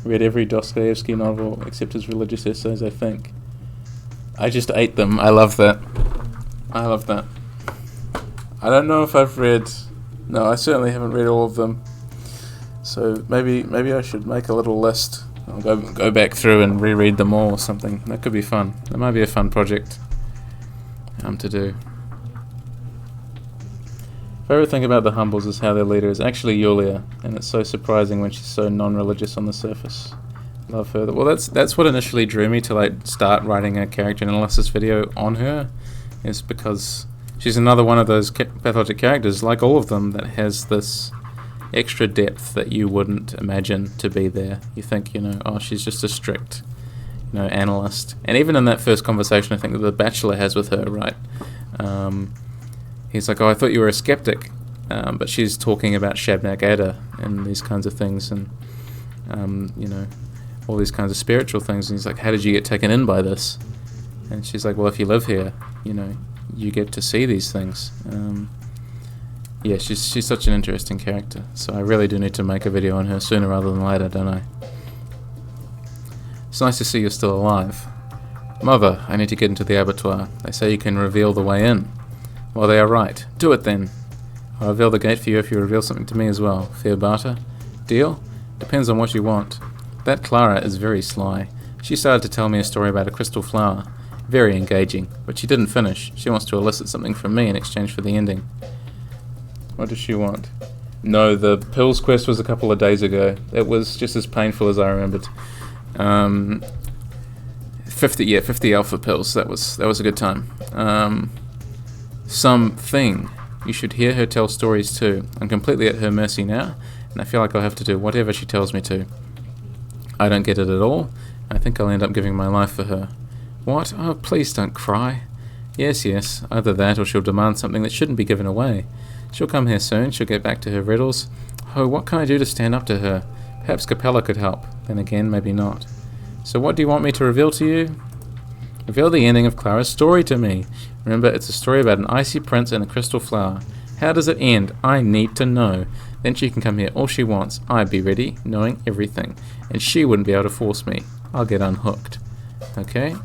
Read every Dostoevsky novel except his religious essays, I think. I just ate them. I love that. I don't know if I've read... No, I certainly haven't read all of them. So maybe I should make a little list. I'll go back through and reread them all or something. That could be fun. That might be a fun project to do. Favorite thing about the Humbles is how their leader is actually Yulia, and it's so surprising when she's so non-religious on the surface. Love her. Well, that's what initially drew me to like start writing a character analysis video on her, is because she's another one of those pathologic characters, like all of them, that has this extra depth that you wouldn't imagine to be there. You think, you know, oh, she's just a strict, you know, analyst. And even in that first conversation, I think that the Bachelor has with her, right? He's like, oh, I thought you were a skeptic, but she's talking about Shabnak Adda and these kinds of things, and you know, all these kinds of spiritual things. And he's like, how did you get taken in by this? And she's like, well, if you live here, you know, you get to see these things. Yeah, she's such an interesting character. So I really do need to make a video on her sooner rather than later, don't I? It's nice to see you're still alive. Mother, I need to get into the abattoir. They say you can reveal the way in. Well, they are right. Do it then. I'll reveal the gate for you if you reveal something to me as well. Fair barter? Deal? Depends on what you want. That Clara is very sly. She started to tell me a story about a crystal flower. Very engaging, but she didn't finish. She wants to elicit something from me in exchange for the ending. What does she want? No, the pills quest was a couple of days ago. It was just as painful as I remembered. 50 alpha pills. That was a good time. Something. You should hear her tell stories too. I'm completely at her mercy now, and I feel like I'll have to do whatever she tells me to. I don't get it at all. I think I'll end up giving my life for her. What? Oh, please don't cry. Yes, either that or she'll demand something that shouldn't be given away. She'll come here soon, she'll get back to her riddles. Oh, what can I do to stand up to her? Perhaps Capella could help. Then again, maybe not. So what do you want me to reveal to you? Reveal the ending of Clara's story to me. Remember, it's a story about an icy prince and a crystal flower. How does it end? I need to know. Then she can come here all she wants. I'd be ready, knowing everything. And she wouldn't be able to force me. I'll get unhooked. Okay?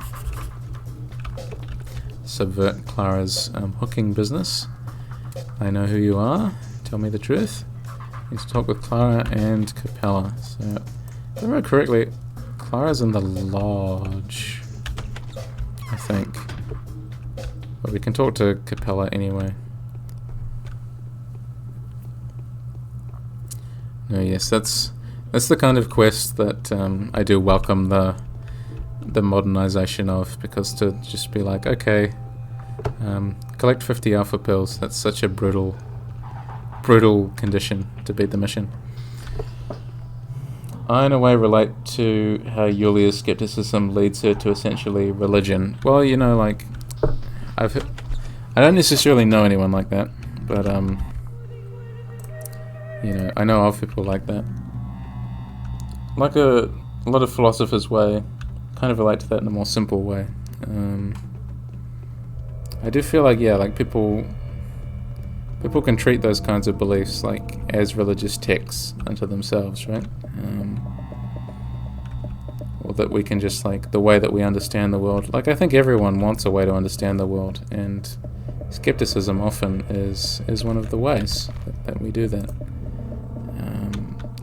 Subvert Clara's hooking business. I know who you are. Tell me the truth. Need to talk with Clara and Capella. So, if I remember correctly, Clara's in the lodge, I think. But we can talk to Capella anyway. No, yes, that's it's the kind of quest that I do welcome the modernization of, because to just be like, okay, collect 50 alpha pills, that's such a brutal condition to beat the mission. I in a way relate to how Yulia's skepticism leads her to essentially religion. Well, you know, like, I don't necessarily know anyone like that, but you know, I know of people like that. Like a lot of philosophers' way, kind of relate to that in a more simple way. I do feel like, yeah, like people can treat those kinds of beliefs like as religious texts unto themselves, right? Or that we can just, like, the way that we understand the world. Like, I think everyone wants a way to understand the world, and skepticism often is one of the ways that we do that.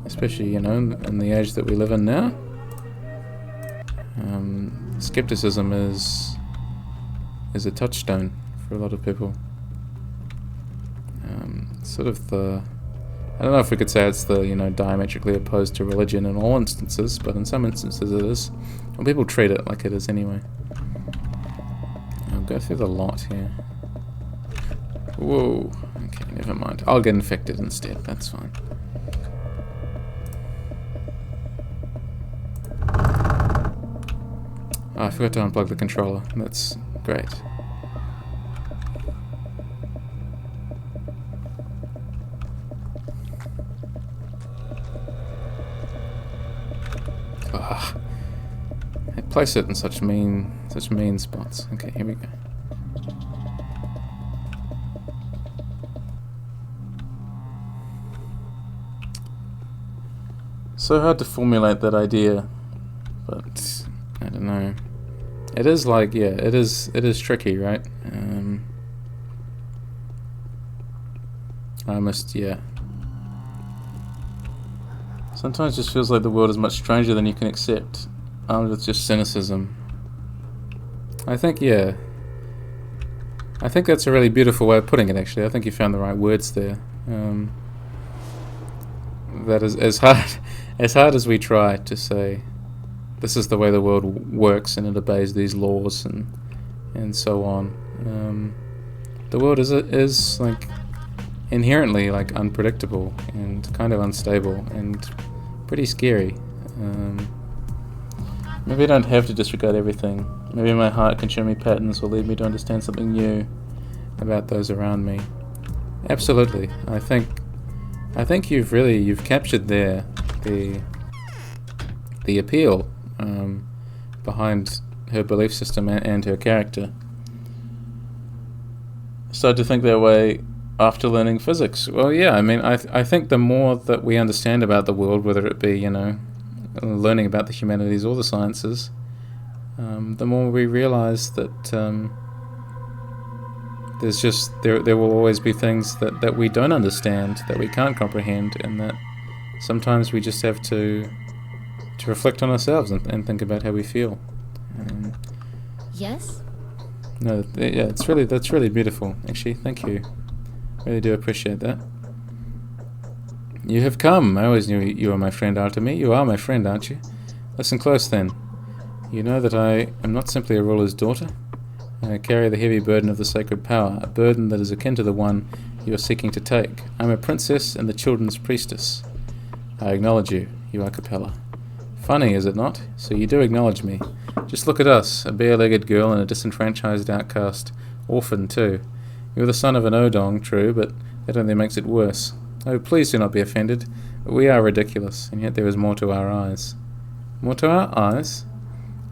Especially, you know, in the age that we live in now. Skepticism is a touchstone for a lot of people. Sort of I don't know if we could say it's the, you know, diametrically opposed to religion in all instances, but in some instances it is. Well, people treat it like it is anyway. I'll go through the lot here. Whoa. Okay, never mind. I'll get infected instead. That's fine. Oh, I forgot to unplug the controller. That's great. Ugh. I place it in such mean spots. Okay, here we go. So hard to formulate that idea, but I don't know. It is like, yeah, it is tricky, right? Yeah. Sometimes it just feels like the world is much stranger than you can accept, armed with just cynicism. I think, yeah. I think that's a really beautiful way of putting it, actually. I think you found the right words there. That is as hard as we try to say, this is the way the world works and it obeys these laws and so on. The world is like inherently like unpredictable and kind of unstable and pretty scary. Maybe I don't have to disregard everything. Maybe my heart can show me patterns or lead me to understand something new about those around me. Absolutely. I think you've captured there the appeal behind her belief system and her character. I started to think that way after learning physics. Well, yeah, I mean, I think the more that we understand about the world, whether it be, you know, learning about the humanities or the sciences, the more we realize that there's just there will always be things that we don't understand, that we can't comprehend, and that sometimes we just have to reflect on ourselves and think about how we feel. Yes? No, yeah, that's really beautiful, actually. Thank you. Really do appreciate that. You have come. I always knew you were my friend, Artemi. You are my friend, aren't you? Listen close, then. You know that I am not simply a ruler's daughter. I carry the heavy burden of the sacred power, a burden that is akin to the one you are seeking to take. I am a princess and the children's priestess. I acknowledge you. You are Capella. Funny, is it not? So you do acknowledge me. Just look at us, a bare-legged girl and a disenfranchised outcast. Orphan, too. You're the son of an Odong, true, but that only makes it worse. Oh, please do not be offended, but we are ridiculous, and yet there is more to our eyes. More to our eyes?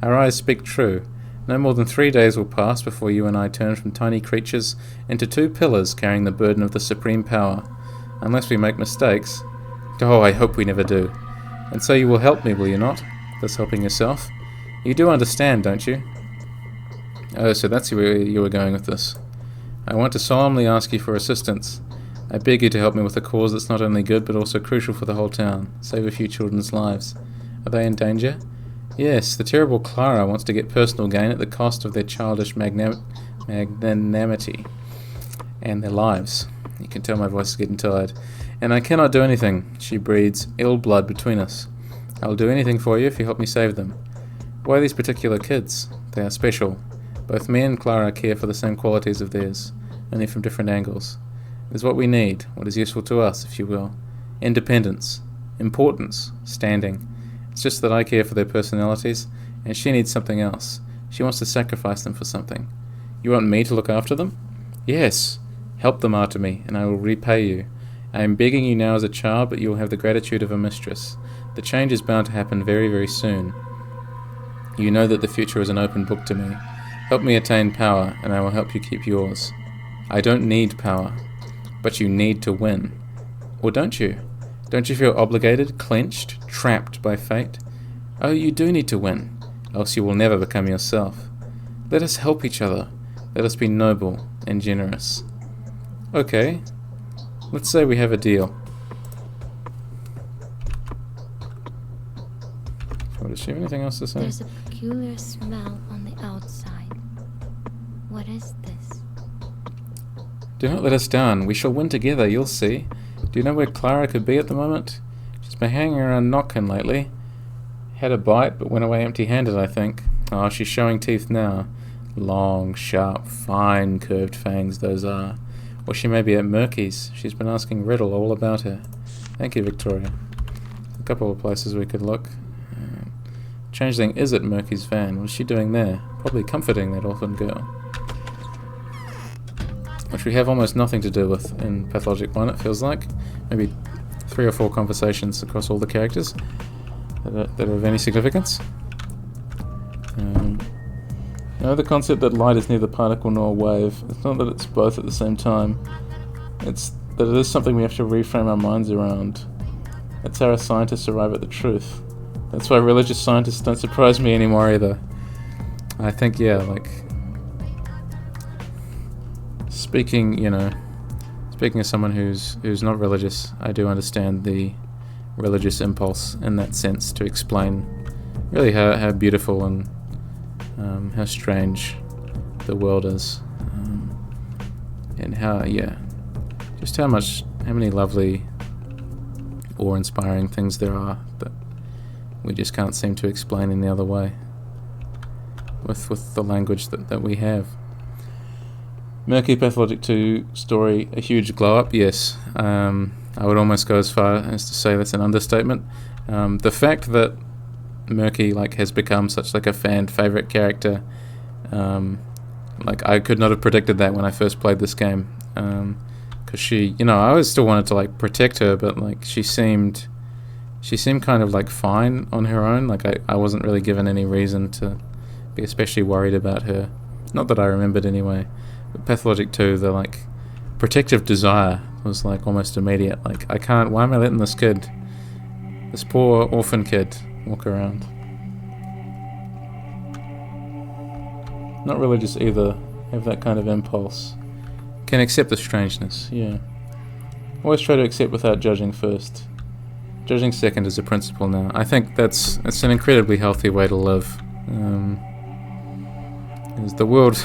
Our eyes speak true. No more than 3 days will pass before you and I turn from tiny creatures into two pillars carrying the burden of the supreme power. Unless we make mistakes. Oh, I hope we never do. And so you will help me, will you not? Thus helping yourself. You do understand, don't you? Oh, so that's where you were going with this. I want to solemnly ask you for assistance. I beg you to help me with a cause that's not only good but also crucial for the whole town. Save a few children's lives. Are they in danger? Yes, the terrible Clara wants to get personal gain at the cost of their childish magnanimity and their lives. You can tell my voice is getting tired. and I cannot do anything. She breeds ill blood between us. I will do anything for you if you help me save them. Why these particular kids? They are special. Both me and Clara care for the same qualities of theirs, only from different angles. It is what we need, what is useful to us, if you will. Independence, importance, standing. It's just that I care for their personalities, and she needs something else. She wants to sacrifice them for something. You want me to look after them? Yes. Help them after me, and I will repay you. I am begging you now as a child, but you will have the gratitude of a mistress. The change is bound to happen very, very soon. You know that the future is an open book to me. Help me attain power, and I will help you keep yours. I don't need power, but you need to win. Or don't you? Don't you feel obligated, clenched, trapped by fate? Oh, you do need to win, else you will never become yourself. Let us help each other. Let us be noble and generous. Okay, let's say we have a deal. Does she have anything else to say? There's a peculiar smell on the outside. What is this? Do not let us down. We shall win together, you'll see. Do you know where Clara could be at the moment? She's been hanging around knocking lately. Had a bite, but went away empty-handed, I think. Oh, she's showing teeth now. Long, sharp, fine, curved fangs those are. Or she may be at Murky's. She's been asking Riddle all about her. Thank you, Victoria. A couple of places we could look. Changeling is at Murky's van. What's she doing there? Probably comforting that orphan girl. Which we have almost nothing to do with in Pathologic 1, it feels like. Maybe 3 or 4 conversations across all the characters that are of any significance. The concept that light is neither particle nor wave. It's not that it's both at the same time. It's that it is something we have to reframe our minds around. That's how our scientists arrive at the truth. That's why religious scientists don't surprise me anymore either. I think, speaking as someone who's not religious, I do understand the religious impulse in that sense to explain really how beautiful and how strange the world is, and how many lovely, awe-inspiring things there are that we just can't seem to explain in the other way with the language that we have. Murky Pathologic 2 story, a huge glow up, yes. I would almost go as far as to say that's an understatement. The fact that Murky has become such a fan favorite character, I could not have predicted that when I first played this game, because she, I always still wanted to protect her, but she seemed kind of fine on her own. I wasn't really given any reason to be especially worried about her, not that I remembered anyway. But Pathologic 2, the protective desire was almost immediate. Why am I letting this poor orphan kid walk around? Not religious either, have that kind of impulse. Can accept the strangeness, yeah. Always try to accept without judging first. Judging second is a principle now. I think that's an incredibly healthy way to live. The world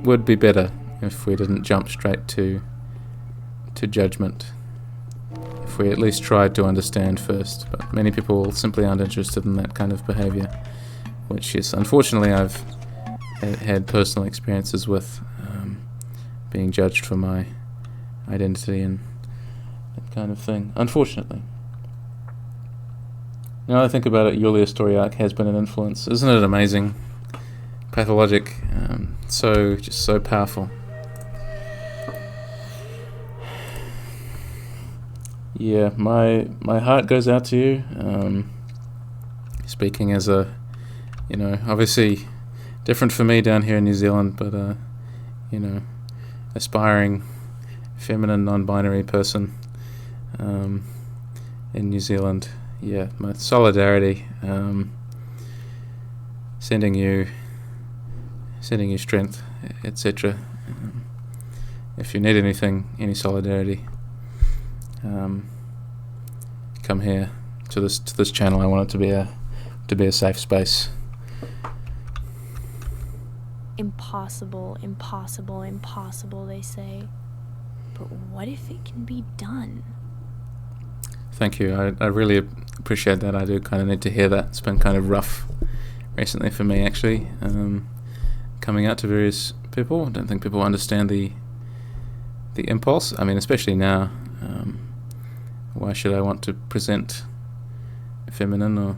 would be better if we didn't jump straight to judgment. If we at least tried to understand first, but many people simply aren't interested in that kind of behaviour, which is unfortunately I've had personal experiences with, being judged for my identity and that kind of thing, unfortunately. Now I think about it, Yulia's story arc has been an influence. Isn't it amazing? Pathologic, so powerful. Yeah, my heart goes out to you. Speaking as a, obviously different for me down here in New Zealand, but aspiring feminine non-binary person in New Zealand. Yeah, my solidarity, sending you strength, etc. If you need anything, any solidarity, come here to this channel. I want it to be a safe space. Impossible, impossible, impossible, they say. But what if it can be done? Thank you. I really appreciate that. I do kind of need to hear that. It's been kind of rough recently for me, actually. Coming out to various people. I don't think people understand the impulse. I mean, especially now. Why should I want to present feminine or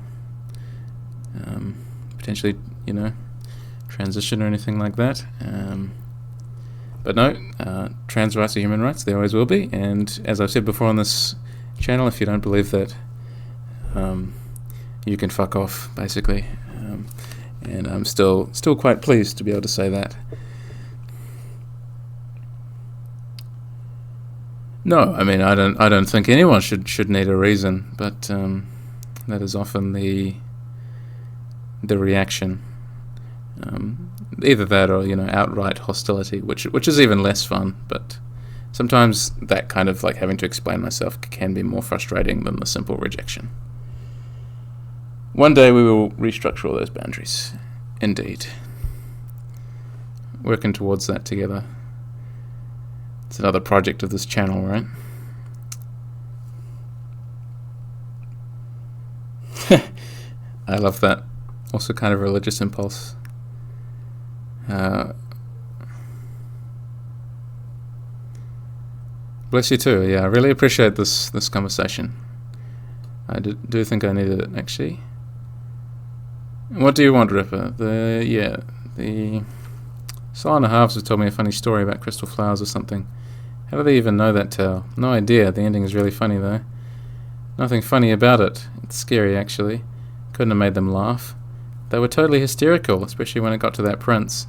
potentially, transition or anything like that? But no, trans rights are human rights. They always will be. And as I've said before on this channel, if you don't believe that, you can fuck off, basically. And I'm still quite pleased to be able to say that. No, I mean, I don't think anyone should need a reason, but that is often the reaction. Either that or outright hostility, which is even less fun. But sometimes that kind of like having to explain myself can be more frustrating than the simple rejection. One day we will restructure all those boundaries. Indeed. Working towards that together. It's another project of this channel, right? I love that. Also kind of religious impulse. Bless you too. Yeah, I really appreciate this conversation. I do think I needed it, actually. What do you want, Ripper? The Soul and a Halves have told me a funny story about crystal flowers or something. How do they even know that tale? No idea. The ending is really funny, though. Nothing funny about it. It's scary, actually. Couldn't have made them laugh. They were totally hysterical, especially when it got to that prince.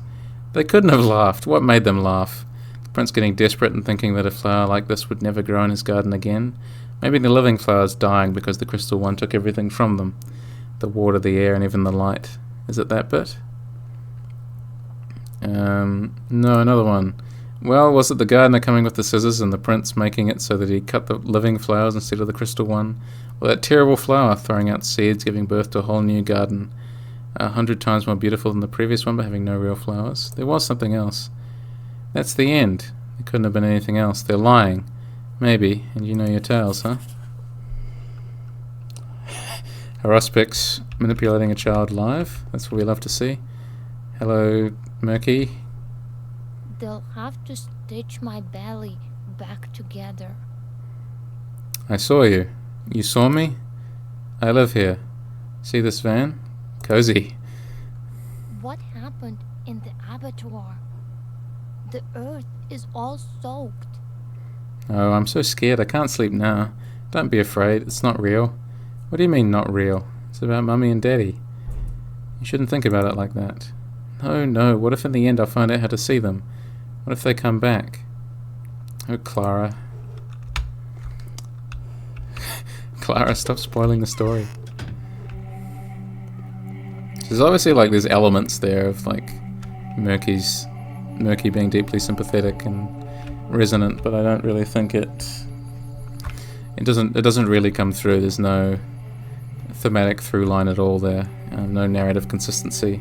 They couldn't have laughed. What made them laugh? The prince getting desperate and thinking that a flower like this would never grow in his garden again? Maybe the living flowers dying because the crystal one took everything from them. The water, the air, and even the light. Is it that bit? No, another one. Well, was it the gardener coming with the scissors and the prince making it so that he cut the living flowers instead of the crystal one? Or that terrible flower throwing out seeds, giving birth to a whole new garden, 100 times more beautiful than the previous one, but having no real flowers? There was something else. That's the end. There couldn't have been anything else. They're lying. Maybe. And you know your tales, huh? Haruspix manipulating a child live. That's what we love to see. Hello, Murky. They'll have to stitch my belly back together. I saw you. You saw me? I live here. See this van? Cozy. What happened in the abattoir? The earth is all soaked. Oh, I'm so scared. I can't sleep now. Don't be afraid. It's not real. What do you mean, not real? It's about Mummy and Daddy. You shouldn't think about it like that. No. What if in the end I find out how to see them? What if they come back? Oh, Clara. Clara, stop spoiling the story. There's obviously like there's elements there of like Murky being deeply sympathetic and resonant, but I don't really think it doesn't really come through. There's no thematic through line at all there. No narrative consistency.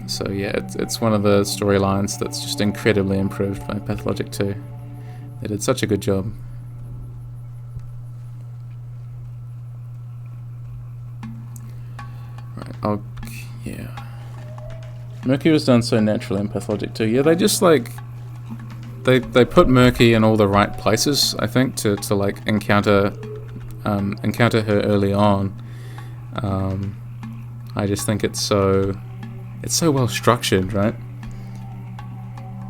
So yeah, it's one of the storylines that's just incredibly improved by Pathologic 2. They did such a good job. Right, yeah. Murky was done so naturally in Pathologic 2. Yeah, they just like they put Murky in all the right places, I think, to like encounter her early on. I just think it's so well structured, right?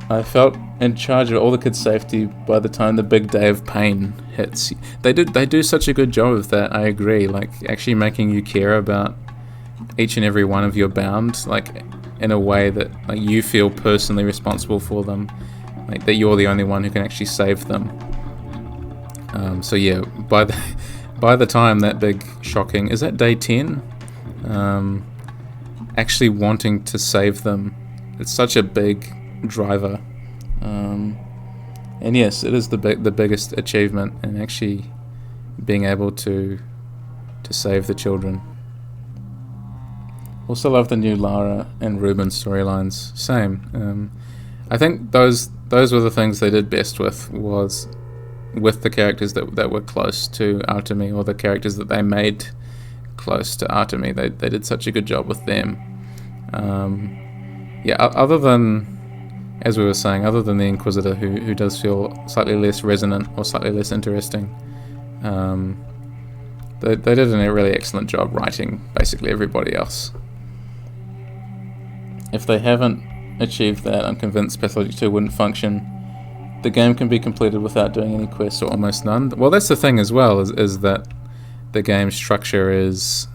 I felt in charge of all the kids' safety by the time the big day of pain hits. They do such a good job of that, I agree. Like actually making you care about each and every one of your bound, like in a way that like you feel personally responsible for them, like that you're the only one who can actually save them. So yeah, by the time that big shocking, is that day 10? Actually wanting to save them, it's such a big driver. And yes, it is the biggest achievement, and actually being able to save the children. Also love the new Lara and Ruben storylines. Same. I think those were the things they did best with, was with the characters that were close to Artemi, or the characters that they made close to Artemi. They did such a good job with them. Other than, as we were saying, other than the Inquisitor, who does feel slightly less resonant or slightly less interesting, they did a really excellent job writing basically everybody else. If they haven't achieved that, I'm convinced Pathologic 2 wouldn't function. The game can be completed without doing any quests, or almost none. Well, that's the thing as well, is that the game structure is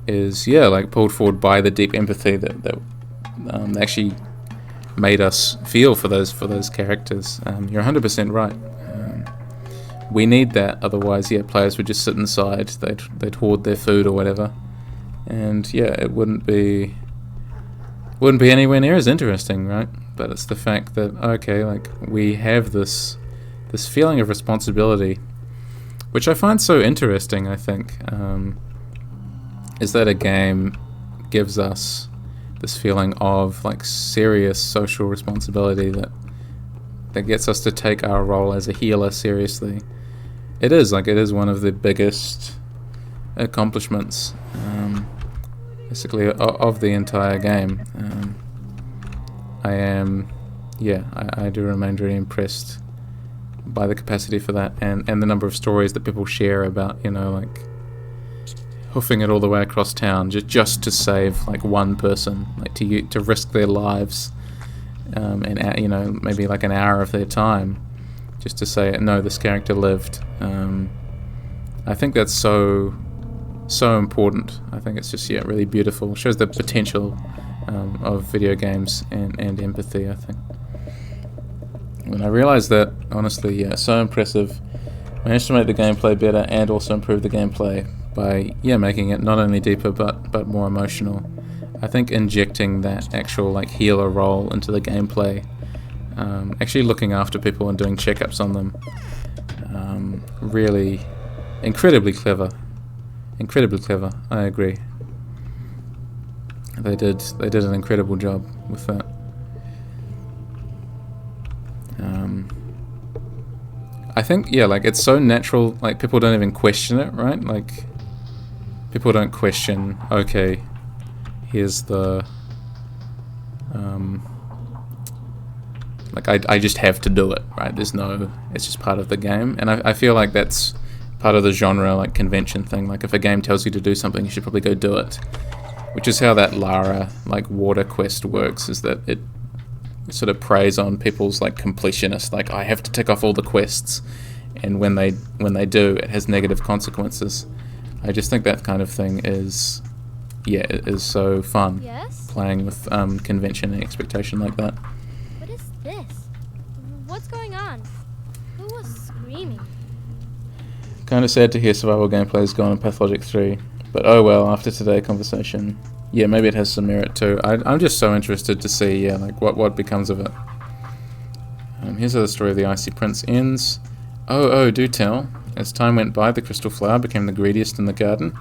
like pulled forward by the deep empathy that actually made us feel for those characters. You're 100% right. We need that, otherwise, players would just sit inside. They'd hoard their food or whatever, and it wouldn't be anywhere near as interesting, right? But it's the fact that, okay, like, we have this feeling of responsibility, which I find so interesting. I think is that a game gives us this feeling of like serious social responsibility that gets us to take our role as a healer seriously. It is one of the biggest accomplishments, basically, of the entire game. I do remain very impressed by the capacity for that, and the number of stories that people share about, like hoofing it all the way across town just to save like one person, like to risk their lives, and maybe like an hour of their time just to say, no, this character lived. I think that's so important. I think it's just really beautiful. It shows the potential of video games and empathy, I think. When I realized that, honestly, so impressive. Managed to make the gameplay better and also improve the gameplay by making it not only deeper but more emotional. I think injecting that actual like healer role into the gameplay, actually looking after people and doing checkups on them, really incredibly clever. I agree. They did an incredible job with that. I think it's so natural, like people don't even question it, right? Like people don't question, okay, here's the I just have to do it, right? It's just part of the game. And I feel like that's part of the genre, like, convention thing. Like, if a game tells you to do something, you should probably go do it. Which is how that Lara, like, water quest works, is that it sort of preys on people's, like, completionist. Like, I have to tick off all the quests, and when they do, it has negative consequences. I just think that kind of thing is so fun. Yes? Playing with convention and expectation like that. What is this? What's going on? Who was screaming? Kind of sad to hear survival gameplay is gone in Pathologic 3, but oh well, after today's conversation, maybe it has some merit too. I'm just so interested to see, like, what becomes of it. Here's how the story of the Icy Prince ends. Oh, do tell. As time went by, the crystal flower became the greediest in the garden.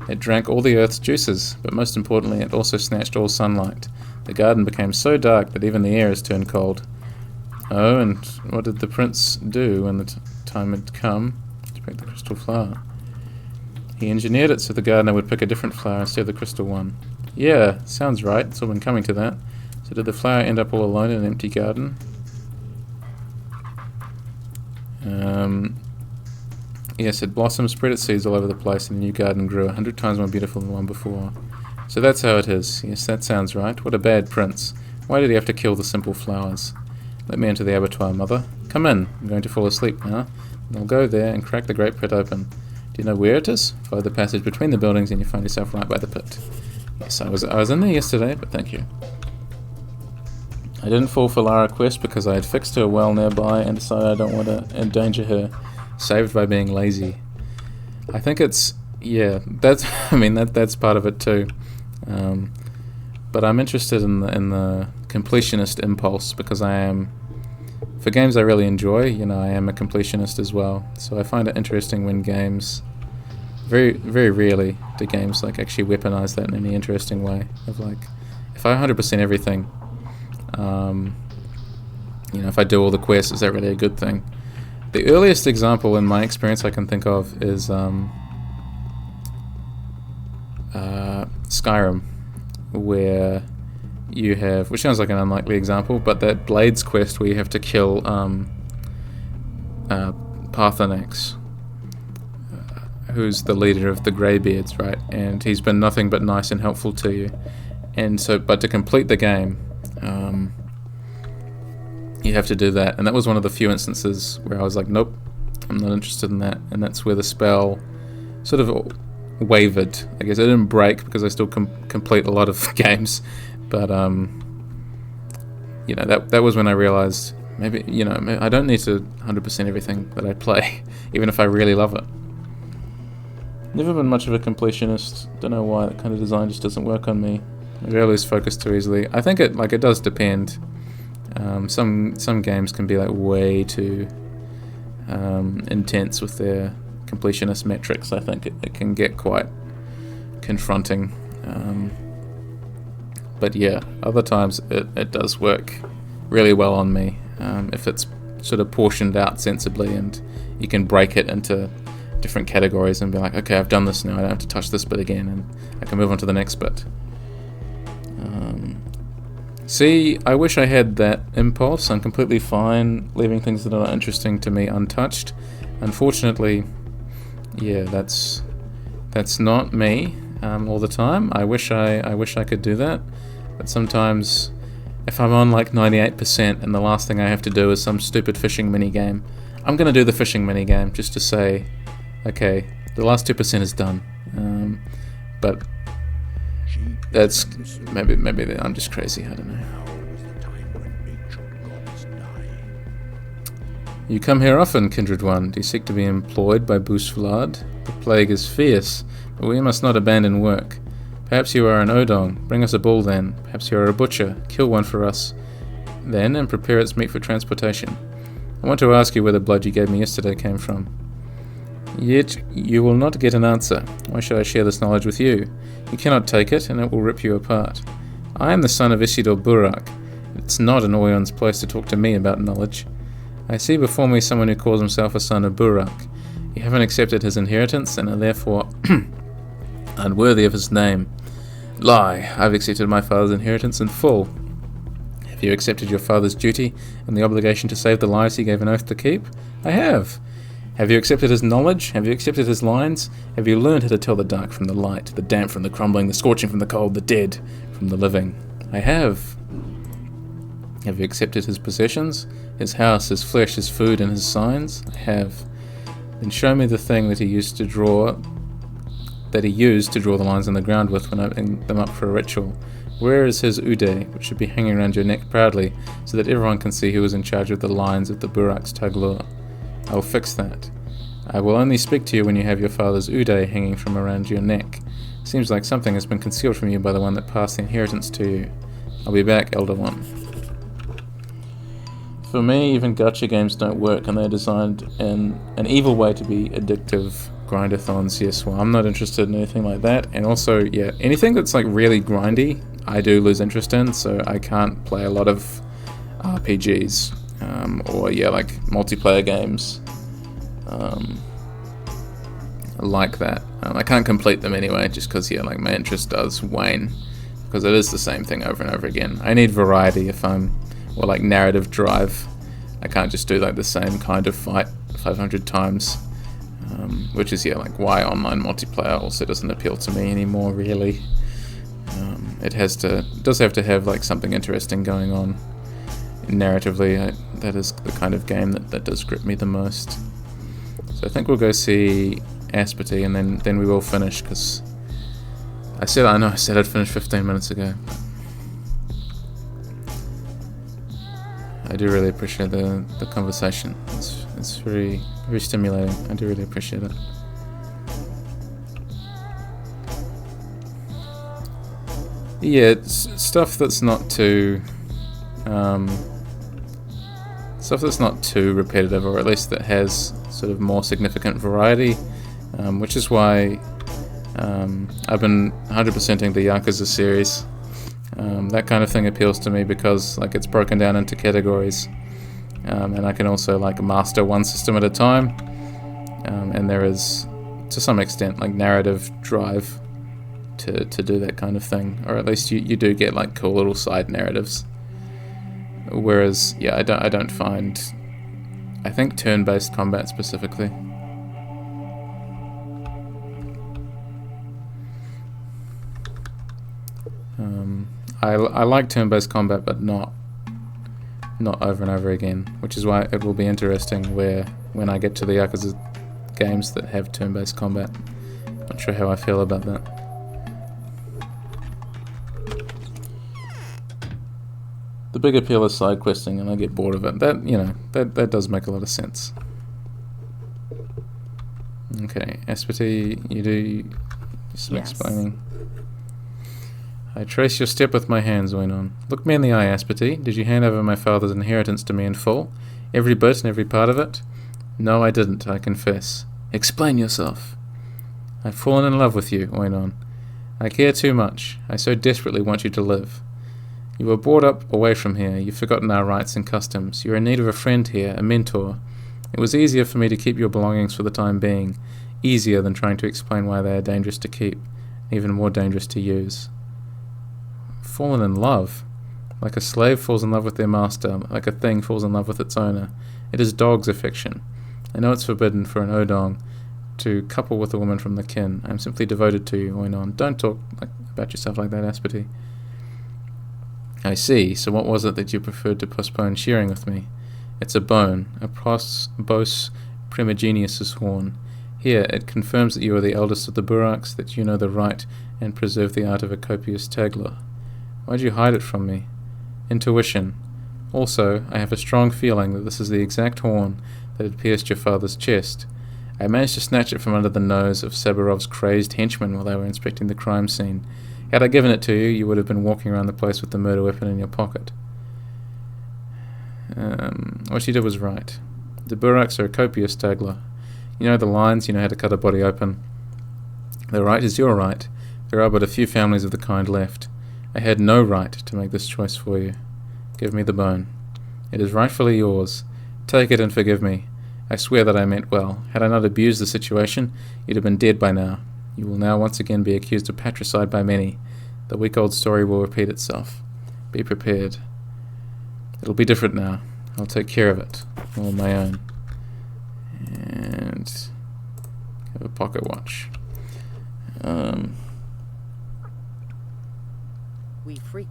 It drank all the earth's juices, but most importantly, it also snatched all sunlight. The garden became so dark that even the air has turned cold. Oh, and what did the prince do when the time had come to pick the crystal flower? He engineered it so the gardener would pick a different flower instead of the crystal one. Yeah, sounds right. It's all been coming to that. So did the flower end up all alone in an empty garden? Yes, it blossomed, spread its seeds all over the place, and the new garden grew 100 times more beautiful than the one before. So that's how it is. Yes, that sounds right. What a bad prince. Why did he have to kill the simple flowers? Let me into the abattoir, mother. Come in. I'm going to fall asleep now. And I'll go there and crack the great pit open. Do you know where it is? Follow the passage between the buildings and you find yourself right by the pit. Yes, I was in there yesterday, but thank you. I didn't fall for Lara quest because I had fixed her well nearby and decided I don't want to endanger her. Saved by being lazy. I think it's that's that's part of it too. But I'm interested in the completionist impulse because I am, for games I really enjoy, I am a completionist as well. So I find it interesting when games, very very rarely do games like actually weaponize that in any interesting way. Of like, if I 100% everything, if I do all the quests, is that really a good thing? The earliest example in my experience I can think of is Skyrim, where you have, which sounds like an unlikely example, but that Blades quest where you have to kill Pathologic, who's the leader of the Greybeards, right? And he's been nothing but nice and helpful to you. And so, but to complete the game, you have to do that. And that was one of the few instances where I was like, nope, I'm not interested in that. And that's where the spell sort of wavered. I guess it didn't break because I still complete a lot of games. But, that was when I realized maybe, I don't need to 100% everything that I play, even if I really love it. Never been much of a completionist. Don't know why. That kind of design just doesn't work on me. Maybe I lose focus too easily. I think it does depend. Some games can be way too intense with their completionist metrics. I think it can get quite confronting. But yeah, other times it does work really well on me if it's sort of portioned out sensibly and you can break it into different categories and be like, okay, I've done this now, I don't have to touch this bit again, and I can move on to the next bit. See, I wish I had that impulse. I'm completely fine leaving things that are not interesting to me untouched. Unfortunately, yeah, that's not me all the time. I wish I could do that, but sometimes if I'm on 98% and the last thing I have to do is some stupid fishing minigame, I'm going to do the fishing minigame just to say, okay, the last 2% is done. But that's maybe I'm just crazy, I don't know. You come here often, kindred one. Do you seek to be employed by Busflad? The plague is fierce, but we must not abandon work. Perhaps you are an Odong. Bring us a bull then. Perhaps you are a butcher. Kill one for us then, and prepare its meat for transportation. I want to ask you where the blood you gave me yesterday came from. Yet you will not get an answer. Why should I share this knowledge with you? You cannot take it, and it will rip you apart. I am the son of Isidore Burak. It's not an Oyon's place to talk to me about knowledge. I see before me someone who calls himself a son of Burak. You haven't accepted his inheritance, and are therefore unworthy of his name. Lie. I've accepted my father's inheritance in full. Have you accepted your father's duty and the obligation to save the lives he gave an oath to keep? I have. Have you accepted his knowledge? Have you accepted his lines? Have you learned how to tell the dark from the light, the damp from the crumbling, the scorching from the cold, the dead from the living? I have. Have you accepted his possessions? His house, his flesh, his food, and his signs? I have. Then show me the thing that he used to draw the lines on the ground with when opening them up for a ritual. Where is his uday, which should be hanging around your neck proudly, so that everyone can see who is in charge of the lines of the Burak's Taglur? I will fix that. I will only speak to you when you have your father's uday hanging from around your neck. Seems like something has been concealed from you by the one that passed the inheritance to you. I'll be back, Elder One. For me, even gacha games don't work, and they're designed in an evil way to be addictive grindathons. Yes, well, I'm not interested in anything like that. And also, yeah, anything that's really grindy, I do lose interest in, so I can't play a lot of RPGs. Or multiplayer games like that. I can't complete them anyway, just because my interest does wane, because it is the same thing over and over again. I need variety or narrative drive. I can't just do the same kind of fight 500 times, which is why online multiplayer also doesn't appeal to me anymore, really. It does have to have something interesting going on narratively. That is the kind of game that does grip me the most. So I think we'll go see Asperty, and then we will finish, because I said I'd finish 15 minutes ago. I do really appreciate the conversation. It's very, very stimulating. I do really appreciate it. Yeah, it's stuff that's not too repetitive, or at least that has sort of more significant variety, which is why I've been 100%ing the Yakuza series. That kind of thing appeals to me because like it's broken down into categories, and I can also like master one system at a time, and there is to some extent like narrative drive to do that kind of thing, or at least you do get like cool little side narratives. Whereas yeah, I don't find, I think turn-based combat specifically. I like turn-based combat, but not over and over again, which is why it will be interesting when I get to the Yakuza games that have turn-based combat. Not sure how I feel about that. The big appeal is side questing, and I get bored of it. That does make a lot of sense. Okay, Espity, you do some explaining. I trace your step with my hands, went on. Look me in the eye, Espity. Did you hand over my father's inheritance to me in full? Every bit and every part of it? No, I didn't, I confess. Explain yourself. I've fallen in love with you, went on. I care too much. I so desperately want you to live. You were brought up away from here. You've forgotten our rights and customs. You're in need of a friend here, a mentor. It was easier for me to keep your belongings for the time being. Easier than trying to explain why they are dangerous to keep. Even more dangerous to use. Fallen in love. Like a slave falls in love with their master, like a thing falls in love with its owner. It is dog's affection. I know it's forbidden for an Odong to couple with a woman from the kin. I'm simply devoted to you, went on. Don't talk about yourself like that, Espity. I see. So what was it that you preferred to postpone sharing with me? It's a bone, a bos primigenius's horn. Here, it confirms that you are the eldest of the Buraks, that you know the right and preserve the art of a copious tagler. Why'd you hide it from me? Intuition. Also, I have a strong feeling that this is the exact horn that had pierced your father's chest. I managed to snatch it from under the nose of Saburov's crazed henchmen while they were inspecting the crime scene. Had I given it to you, you would have been walking around the place with the murder weapon in your pocket. What you did was right. The Buraks are a copious tagler. You know the lines, you know how to cut a body open. The right is your right. There are but a few families of the kind left. I had no right to make this choice for you. Give me the bone. It is rightfully yours. Take it and forgive me. I swear that I meant well. Had I not abused the situation, you'd have been dead by now. You will now once again be accused of patricide by many. The week-old story will repeat itself. Be prepared. It'll be different now. I'll take care of it. All on my own. And have a pocket watch.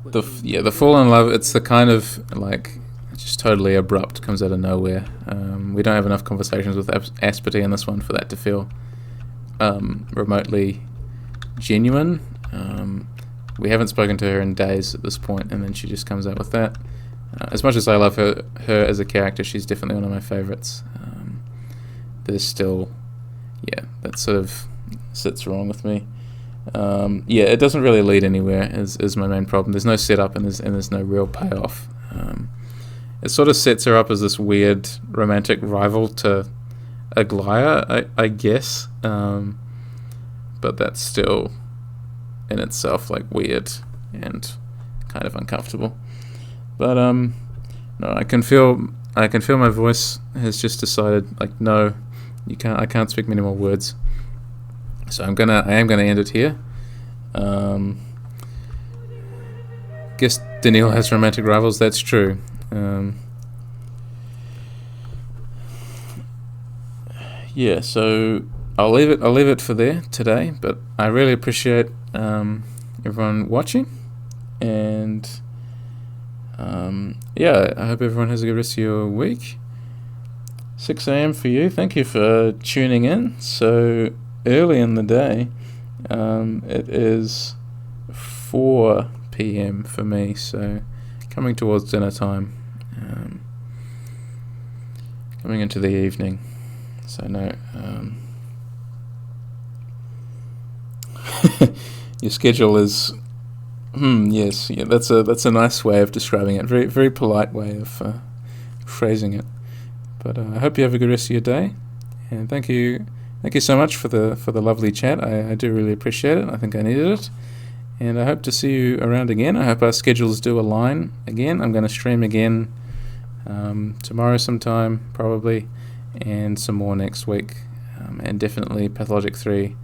The fall in love, it's the kind of like just totally abrupt, comes out of nowhere. We don't have enough conversations with Aspity in this one for that to feel remotely genuine. We haven't spoken to her in days at this point, and then she just comes out with that. As much as I love her as a character, she's definitely one of my favourites. There's still, that sort of sits wrong with me. It doesn't really lead anywhere is my main problem. There's no setup and there's no real payoff. It sort of sets her up as this weird romantic rival to Aglaya, I guess, but that's still in itself like weird and kind of uncomfortable. But no, I can feel my voice has just decided like no, I can't speak many more words. So I am gonna end it here. Guess Daniil has romantic rivals. That's true. So I'll leave it for there today. But I really appreciate everyone watching, and I hope everyone has a good rest of your week. 6 a.m. for you. Thank you for tuning in so early in the day. It is 4 p.m. for me, so coming towards dinner time, coming into the evening. So no, your schedule is that's a nice way of describing it. Very very polite way of phrasing it. But I hope you have a good rest of your day, and thank you so much for the lovely chat. I do really appreciate it. I think I needed it, And I hope to see you around again. I hope our schedules do align again. I'm going to stream again tomorrow sometime, probably, and some more next week. And definitely Pathologic 3,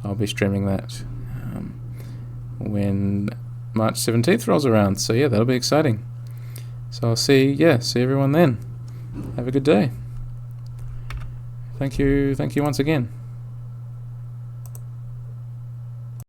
I'll be streaming that when March 17th rolls around. So yeah, that'll be exciting. So I'll see everyone then. Have a good day. Thank you once again.